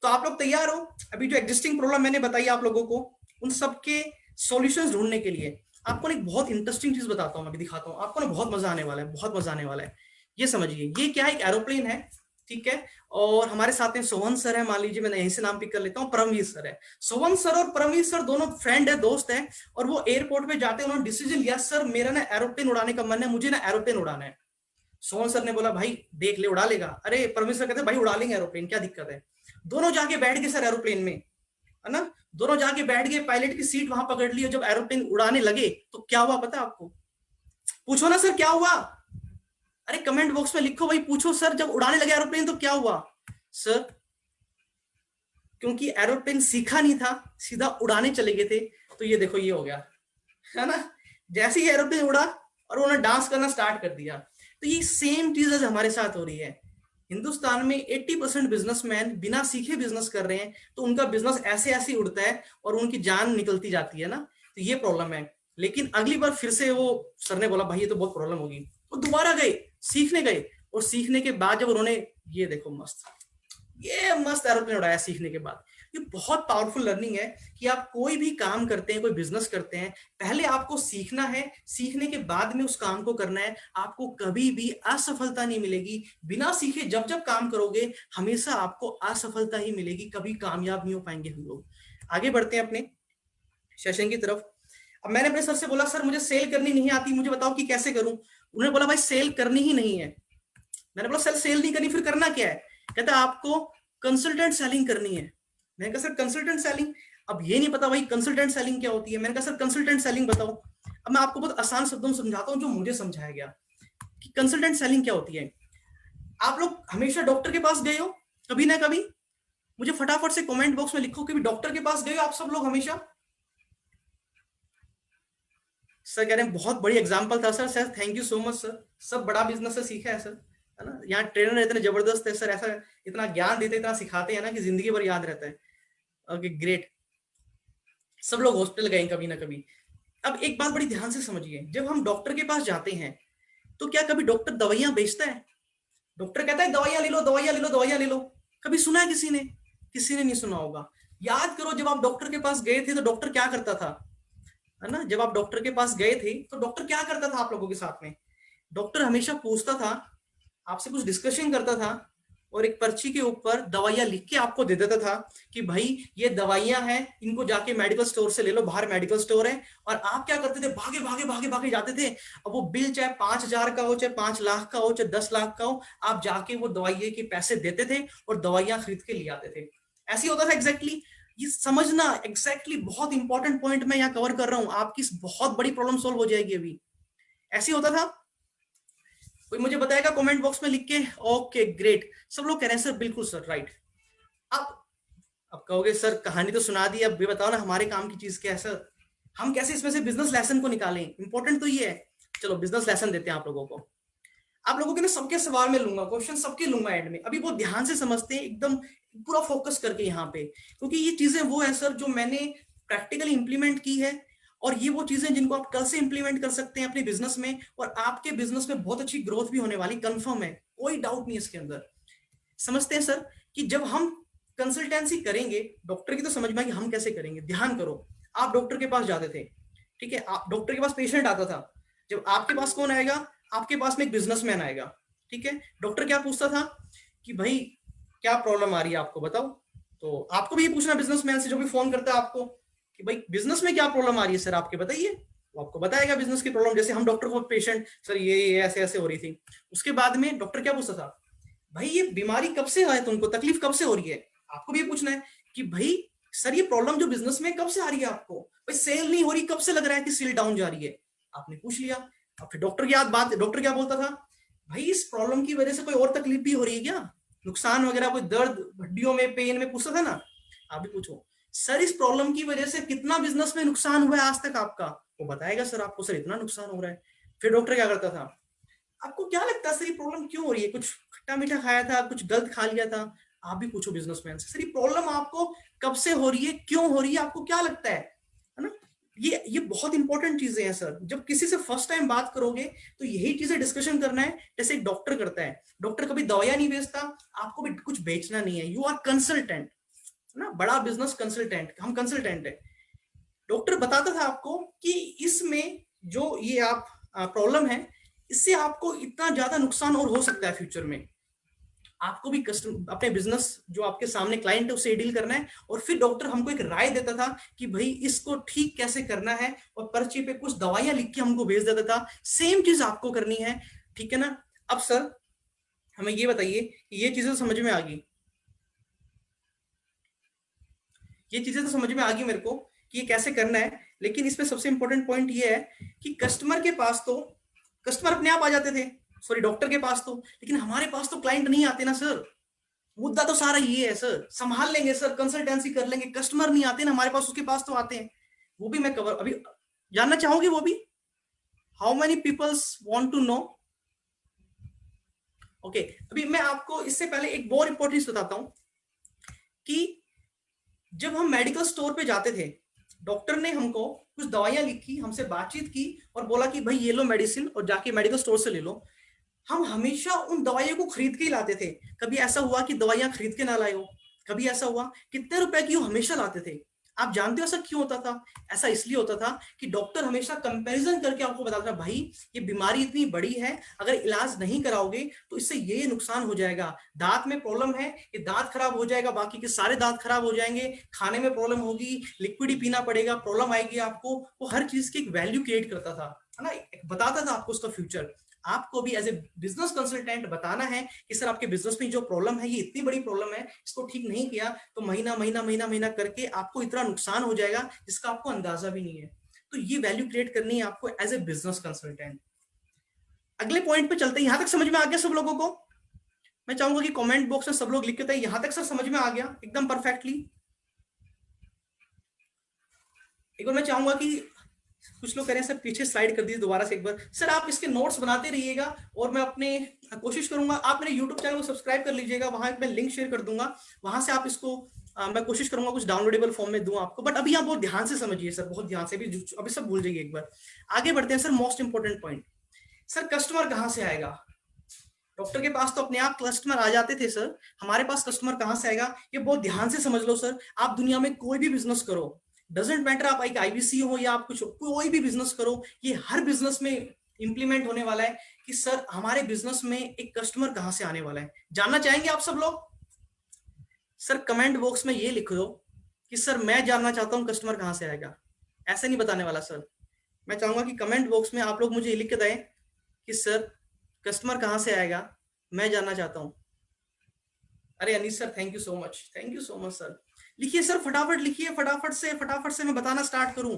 तो आप लोग तैयार हो? अभी जो एग्जिस्टिंग प्रॉब्लम मैंने बताई आप लोगों को, उन सबके सॉल्यूशंस ढूंढने के लिए आपको एक बहुत इंटरेस्टिंग चीज बताता हूँ, अभी दिखाता हूँ आपको ना, बहुत मजा आने वाला है, बहुत मजा आने वाला है। ये समझिए, ये क्या है, एक एरोप्लेन है, ठीक है। और हमारे साथ में सोहन सर है, मान लीजिए मैं यहीं से नाम पिक कर लेता हूँ, परमवीर सर है। सोहन सर और परमवीर सर दोनों फ्रेंड है, दोस्त है, और वो एयरपोर्ट पे जाते हैं, उन्होंने डिसीजन लिया, सर मेरा ना एरोप्लेन उड़ाने का मन है, मुझे ना एरोप्लेन उड़ाना है। सोहन सर ने बोला भाई देख ले, उड़ा लेगा। अरे परमवीर सर कहते भाई उड़ा लेंगे एरोप्लेन, क्या दिक्कत है। दोनों जाके बैठ गए सर एरोप्लेन में, है ना, दोनों जाके बैठ गए, पायलट की सीट वहां पकड़ ली, और जब एरोप्लेन उड़ाने लगे तो क्या हुआ पता है आपको? पूछो ना सर क्या हुआ, अरे कमेंट बॉक्स में लिखो भाई, पूछो सर, जब उड़ाने लगे एरोप्लेन तो क्या हुआ? सर क्योंकि एरोप्लेन सीखा नहीं था, सीधा उड़ाने चले गए थे, तो ये देखो ये हो गया, है ना। जैसे ही एरोप्लेन उड़ा और उन्होंने डांस करना स्टार्ट कर दिया। तो ये सेम चीज आज हमारे साथ हो रही है। हिंदुस्तान में 80% बिजनेसमैन बिना सीखे बिजनेस कर रहे हैं, तो उनका बिजनेस ऐसे ऐसे उड़ता है और उनकी जान निकलती जाती है ना। तो ये प्रॉब्लम है। लेकिन अगली बार फिर से वो सर ने बोला भाई ये तो बहुत प्रॉब्लम होगी, वो दोबारा गए, सीखने गए, और सीखने के बाद जब उन्होंने, ये देखो मस्त, ये मस्त एरोप्लेन उड़ाया सीखने के बाद। ये बहुत पावरफुल लर्निंग है कि आप कोई भी काम करते हैं, कोई बिजनेस करते हैं, पहले आपको सीखना है, सीखने के बाद में उस काम को करना है। आपको कभी भी असफलता नहीं मिलेगी। बिना सीखे जब जब काम करोगे हमेशा आपको असफलता ही मिलेगी, कभी कामयाब नहीं हो पाएंगे हम लोग। आगे बढ़ते हैं अपने सेशन की तरफ। अब मैंने अपने सर से बोला, सर मुझे सेल करनी नहीं आती, मुझे बताओ कि कैसे करूं। उन्होंने बोला भाई सेल करनी ही नहीं है। मैंने बोला सर सेल नहीं करनी, फिर करना क्या है? कहता आपको कंसल्टेंट सेलिंग करनी है। मैंने कहा सर कंसल्टेंट सेलिंग, अब ये नहीं पता भाई कंसल्टेंट सेलिंग क्या होती है। मैंने कहा सर कंसल्टेंट सेलिंग बताओ। अब मैं आपको बहुत आसान शब्दों में समझाता हूँ जो मुझे समझाया गया कि कंसल्टेंट सेलिंग क्या होती है। आप लोग हमेशा डॉक्टर के पास गए हो कभी ना कभी? मुझे फटाफट से कमेंट बॉक्स में लिखो कि डॉक्टर के पास गए हो आप सब लोग हमेशा? सर कह रहे हैं बहुत बड़ी एग्जांपल था sir. Sir thank you so much sir, सब बड़ा बिजनेस से सीखा है सर, है ना। यहाँ ट्रेनर इतने जबरदस्त है सर, ऐसा इतना ज्ञान देते, इतना सिखाते हैं ना कि जिंदगी भर याद रहता है। ओके ग्रेट, सब लोग हॉस्पिटल गए कभी ना कभी। अब एक बात बड़ी ध्यान से समझिए, जब हम डॉक्टर के पास जाते हैं तो क्या कभी डॉक्टर दवाइयां बेचता है? डॉक्टर कहता है दवाइयां ले लो, दवाइयां ले लो, दवाइयां ले लो। कभी सुना है किसी ने? किसी ने नहीं सुना होगा। याद करो जब आप डॉक्टर के पास गए थे तो डॉक्टर क्या करता था, है ना। जब आप डॉक्टर के पास गए थे तो डॉक्टर क्या करता था आप लोगों के साथ में? डॉक्टर हमेशा पूछता था, आपसे कुछ डिस्कशन करता था और एक पर्ची के ऊपर दवाइयां लिख के आपको दे देता था कि भाई ये दवाइयां हैं, इनको जाके मेडिकल स्टोर से ले लो, बाहर मेडिकल स्टोर है। और आप क्या करते थे? भागे भागे भागे भागे जाते थे। अब वो बिल चाहे 5,000 का हो, चाहे 5 लाख का हो, चाहे 10 लाख का हो, आप जाके वो दवाइयां के पैसे देते थे और दवाइयां खरीद के ले आते थे। ऐसे ही होता था एग्जैक्टली। ये समझना एग्जैक्टली बहुत इंपॉर्टेंट पॉइंट मैं यहाँ कवर कर रहा हूँ, आपकी बहुत बड़ी प्रॉब्लम सॉल्व हो जाएगी अभी। ऐसे ही होता था। कोई मुझे बताएगा कमेंट बॉक्स में लिख के? ओके ग्रेट, सब लोग कह रहे हैं सर बिल्कुल सर राइट। अब कहोगे सर कहानी तो सुना दी, अब ये बताओ ना हमारे काम की चीज क्या है सर, हम कैसे इसमें से बिजनेस लेसन को निकालें? इंपॉर्टेंट तो ये है। चलो बिजनेस लेसन देते हैं आप लोगों को। आप लोगों के ना सबके सवाल में लूंगा, क्वेश्चन सबके लूंगा एंड में। अभी बहुत ध्यान से समझते हैं, एकदम पूरा फोकस करके यहाँ पे, क्योंकि ये चीजें वो है सर जो मैंने प्रैक्टिकली इंप्लीमेंट की है और ये वो चीजें जिनको आप कल से इंप्लीमेंट कर सकते हैं अपने बिजनेस में, और आपके बिजनेस में बहुत अच्छी ग्रोथ भी होने वाली कंफर्म है, कोई डाउट नहीं है इसके अंदर। समझते हैं सर कि जब हम कंसल्टेंसी करेंगे, डॉक्टर की तो समझ में कि हम कैसे करेंगे। ध्यान करो, आप डॉक्टर के पास जाते थे, ठीक है, आप डॉक्टर के पास पेशेंट आता था। जब आपके पास कौन आएगा? आपके पास में एक बिजनेसमैन आएगा, ठीक है। डॉक्टर क्या पूछता था कि भाई क्या प्रॉब्लम आ रही है आपको बताओ। तो आपको भी ये पूछना बिजनेसमैन से जो भी फोन करता है आपको कि भाई बिजनेस में क्या प्रॉब्लम आ रही है सर आपके, बताइए। वो आपको बताएगा बिजनेस की प्रॉब्लम। जैसे हम डॉक्टर को पेशेंट, सर ये ऐसे ऐसे हो रही थी। उसके बाद में डॉक्टर क्या पूछता था? भाई ये बीमारी कब से है तुमको, तकलीफ कब से हो रही है? आपको भी ये पूछना है कि भाई सर ये प्रॉब्लम जो बिजनेस में कब से आ रही है आपको? भाई सेल नहीं हो रही, कब से लग रहा है कि सेल डाउन जा रही है? आपने पूछ लिया। अब फिर डॉक्टर की याद बात, डॉक्टर क्या बोलता था? भाई इस प्रॉब्लम की वजह से कोई और तकलीफ भी हो रही है क्या, नुकसान वगैरह, कोई दर्द हड्डियों में, पेन में, पूछता था ना। आप भी पूछो सर इस प्रॉब्लम की वजह से कितना बिजनेस में नुकसान हुआ है आज तक आपका? वो बताएगा सर आपको सर इतना नुकसान हो रहा है। फिर डॉक्टर क्या करता था? आपको क्या लगता है सर ये प्रॉब्लम क्यों हो रही है? कुछ खट्टा मीठा खाया था, कुछ गलत खा लिया था? आप भी पूछो बिजनेसमैन से, सर ये प्रॉब्लम आपको कब से हो रही है, क्यों हो रही है, आपको क्या लगता है ना। ये बहुत इंपॉर्टेंट चीजें हैं सर। जब किसी से फर्स्ट टाइम बात करोगे तो यही चीजें डिस्कशन करना है, जैसे एक डॉक्टर करता है। डॉक्टर कभी दवाइयां नहीं बेचता, आपको भी कुछ बेचना नहीं है। यू आर कंसल्टेंट ना, बड़ा बिजनेस कंसल्टेंट, हम कंसल्टेंट है। डॉक्टर बताता था आपको कि इसमें जो ये आप प्रॉब्लम है, इससे आपको इतना ज्यादा नुकसान और हो सकता है फ्यूचर में। आपको भी कस्टमर, अपने बिजनेस जो आपके सामने क्लाइंट है उससे डील करना है। और फिर डॉक्टर हमको एक राय देता था कि भाई इसको ठीक कैसे करना है, और पर्ची पे कुछ दवाइयां लिख के हमको भेज देता था। सेम चीज आपको करनी है, ठीक है ना। अब सर हमें ये बताइए कि ये चीजें तो समझ में आ गई, ये चीजें तो समझ में आ गई मेरे को कि ये कैसे करना है। लेकिन इसमें सबसे इंपॉर्टेंट पॉइंट ये है कि कस्टमर के पास तो कस्टमर अपने आप आ जाते थे, सॉरी डॉक्टर के पास तो, लेकिन हमारे पास तो क्लाइंट नहीं आते ना सर। मुद्दा तो सारा ये है सर, संभाल लेंगे सर, कंसल्टेंसी कर लेंगे, कस्टमर नहीं आते ना हमारे पास, उसके पास तो आते हैं। वो भी मैं कवर अभी जानना चाहोगे वो भी, how many peoples want to know? Okay, अभी मैं आपको इससे पहले एक बहुत इंपॉर्टेंट चीज बताता हूं कि जब हम मेडिकल स्टोर पे जाते थे, डॉक्टर ने हमको कुछ दवाइयां लिखी, हमसे बातचीत की और बोला कि भाई ये लो मेडिसिन और जाके मेडिकल स्टोर से ले लो। हम हमेशा उन दवाइयों को खरीद के ही लाते थे। कभी ऐसा हुआ कि दवाइयां खरीद के ना लाए हो? कभी ऐसा हुआ कितने रुपए की वो हमेशा लाते थे? आप जानते हो ऐसा क्यों होता था? ऐसा इसलिए होता था कि डॉक्टर हमेशा कंपैरिजन करके आपको बताता था, भाई ये बीमारी इतनी बड़ी है, अगर इलाज नहीं कराओगे तो इससे ये नुकसान हो जाएगा। दांत में प्रॉब्लम है, ये दांत खराब हो जाएगा, बाकी के सारे दांत खराब हो जाएंगे, खाने में प्रॉब्लम होगी, लिक्विड ही पीना पड़ेगा, प्रॉब्लम आएगी आपको। वो हर चीज की एक वैल्यू क्रिएट करता था, है ना, बताता था आपको उसका फ्यूचर। आपको भी एज ए बिजनेस कंसल्टेंट बताना है कि सर आपके बिजनेस में जो प्रॉब्लम है ये इतनी बड़ी प्रॉब्लम है, इसको ठीक नहीं किया तो महीना महीना महीना महीना करके आपको इतना नुकसान हो जाएगा जिसका आपको अंदाजा भी नहीं है। तो ये वैल्यू क्रिएट करनी है आपको एज ए बिजनेस कंसल्टेंट। अगले पॉइंट पे चलते हैं। यहां तक समझ में आ गया सब लोगों को? मैं चाहूंगा कि कमेंट बॉक्स में सब लोग लिख के बताइए यहां तक सर समझ में आ गया एकदम परफेक्टली। एक बार मैं चाहूंगा कि कुछ लोग कह रहे हैं सर पीछे स्लाइड कर दीजिए दोबारा से एक बार। सर आप इसके नोट्स बनाते रहिएगा और मैं अपने कोशिश करूंगा, आप मेरे यूट्यूब चैनल को सब्सक्राइब कर लीजिएगा, वहां मैं लिंक शेयर कर दूंगा, वहां से आप इसको मैं कोशिश करूंगा कुछ डाउनलोडेबल फॉर्म में दूं आपको। बट अभी आप बहुत ध्यान से समझिए सर, बहुत ध्यान से, अभी सब भूल जाइए एक बार। आगे बढ़ते हैं sir, most important point. Sir customer कहां से आएगा? डॉक्टर के पास तो अपने आप कस्टमर आ जाते थे सर, हमारे पास कस्टमर कहां से आएगा? ये बहुत ध्यान से समझ लो सर। आप दुनिया में कोई भी बिजनेस करो, डजेंट मैटर आप एक आईबीसी हो या आप कुछ कोई भी बिजनेस करो, ये हर बिजनेस में इंप्लीमेंट होने वाला है कि सर हमारे बिजनेस में एक कस्टमर कहां से आने वाला है। जानना चाहेंगे आप सब लोग? सर कमेंट बॉक्स में ये लिख दो कि सर मैं जानना चाहता हूं कस्टमर कहां से आएगा। ऐसे नहीं बताने वाला सर, मैं चाहूंगा कि कमेंट बॉक्स में आप लोग मुझे लिख के दें कि सर कस्टमर कहां से आएगा, मैं जानना चाहता हूं। अरे Anees sir thank you so much, thank you so much sir. लिखिए सर, फटाफट लिखिए, फटाफट से मैं बताना स्टार्ट करूं।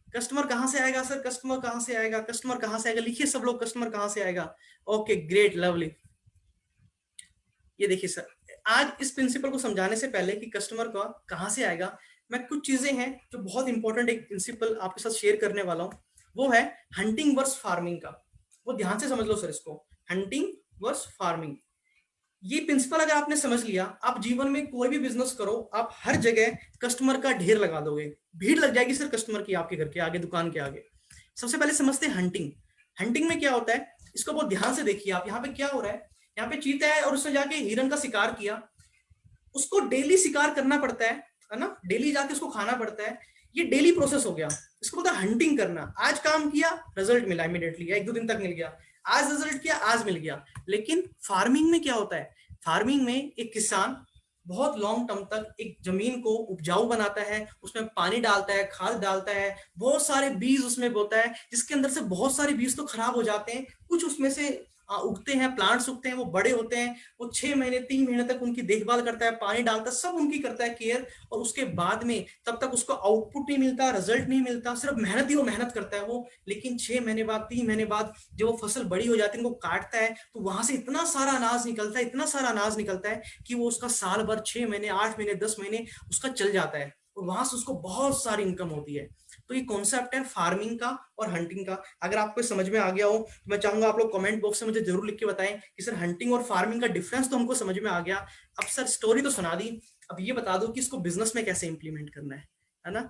कस्टमर कहां से आएगा सर, कस्टमर कहां से आएगा, कस्टमर कहां से आएगा, लिखिए सब लोग कस्टमर कहां से आएगा। Okay great lovely. ये देखिए सर, आज इस प्रिंसिपल को समझाने से पहले कि कस्टमर का कहां से आएगा, मैं कुछ चीजें हैं जो बहुत इंपॉर्टेंट एक प्रिंसिपल आपके साथ शेयर करने वाला हूं, वो है हंटिंग वर्स फार्मिंग का। वो ध्यान से समझ लो सर इसको, हंटिंग वर्स फार्मिंग। ये प्रिंसिपल अगर आपने समझ लिया, आप जीवन में कोई भी बिजनेस करो, आप हर जगह कस्टमर का ढेर लगा दोगे, भीड़ लग जाएगी सर कस्टमर की आपके घर के आगे, दुकान के आगे। सबसे पहले समझते हैं हंटिंग। हंटिंग में क्या होता है, इसको बहुत ध्यान से देखिए आप। यहाँ पे क्या हो रहा है, यहाँ पे चीता है और उसने जाके हिरन का शिकार किया, उसको डेली शिकार करना पड़ता है ना, डेली जाके उसको खाना पड़ता है, ये डेली प्रोसेस हो गया, इसको बोलता है हंटिंग करना। आज काम किया, रिजल्ट मिला इमीडिएटली, एक दो दिन तक मिल गया, आज रिजल्ट किया, आज मिल गया। लेकिन फार्मिंग में क्या होता है, फार्मिंग में एक किसान बहुत लॉन्ग टर्म तक एक जमीन को उपजाऊ बनाता है, उसमें पानी डालता है, खाद डालता है, बहुत सारे बीज उसमें बोता है, जिसके अंदर से बहुत सारे बीज तो खराब हो जाते हैं, कुछ उसमें से उगते हैं, प्लांट्स उगते हैं, वो बड़े होते हैं, वो 6 महीने 3 महीने तक उनकी देखभाल करता है, पानी डालता है, सब उनकी करता है केयर। और उसके बाद में तब तक उसको आउटपुट नहीं मिलता, रिजल्ट नहीं मिलता, सिर्फ मेहनत ही वो मेहनत करता है वो। लेकिन 6 महीने बाद 3 महीने बाद जब वो फसल बड़ी हो जाती है, उनको काटता है, तो वहां से इतना सारा अनाज निकलता है, इतना सारा अनाज निकलता है कि वो उसका साल भर 6 महीने 8 महीने 10 महीने उसका चल जाता है, और वहां से उसको बहुत सारी इनकम होती है। तो ये कॉन्सेप्ट है फार्मिंग का और हंटिंग का। अगर आपको समझ में आ गया हो तो मैं चाहूंगा आप लोग कमेंट बॉक्स में मुझे जरूर लिख के बताएं कि सर हंटिंग और फार्मिंग का डिफरेंस तो हमको समझ में आ गया, अब सर स्टोरी तो सुना दी, अब ये बता दो कि इसको बिजनेस में कैसे इंप्लीमेंट करना है ना।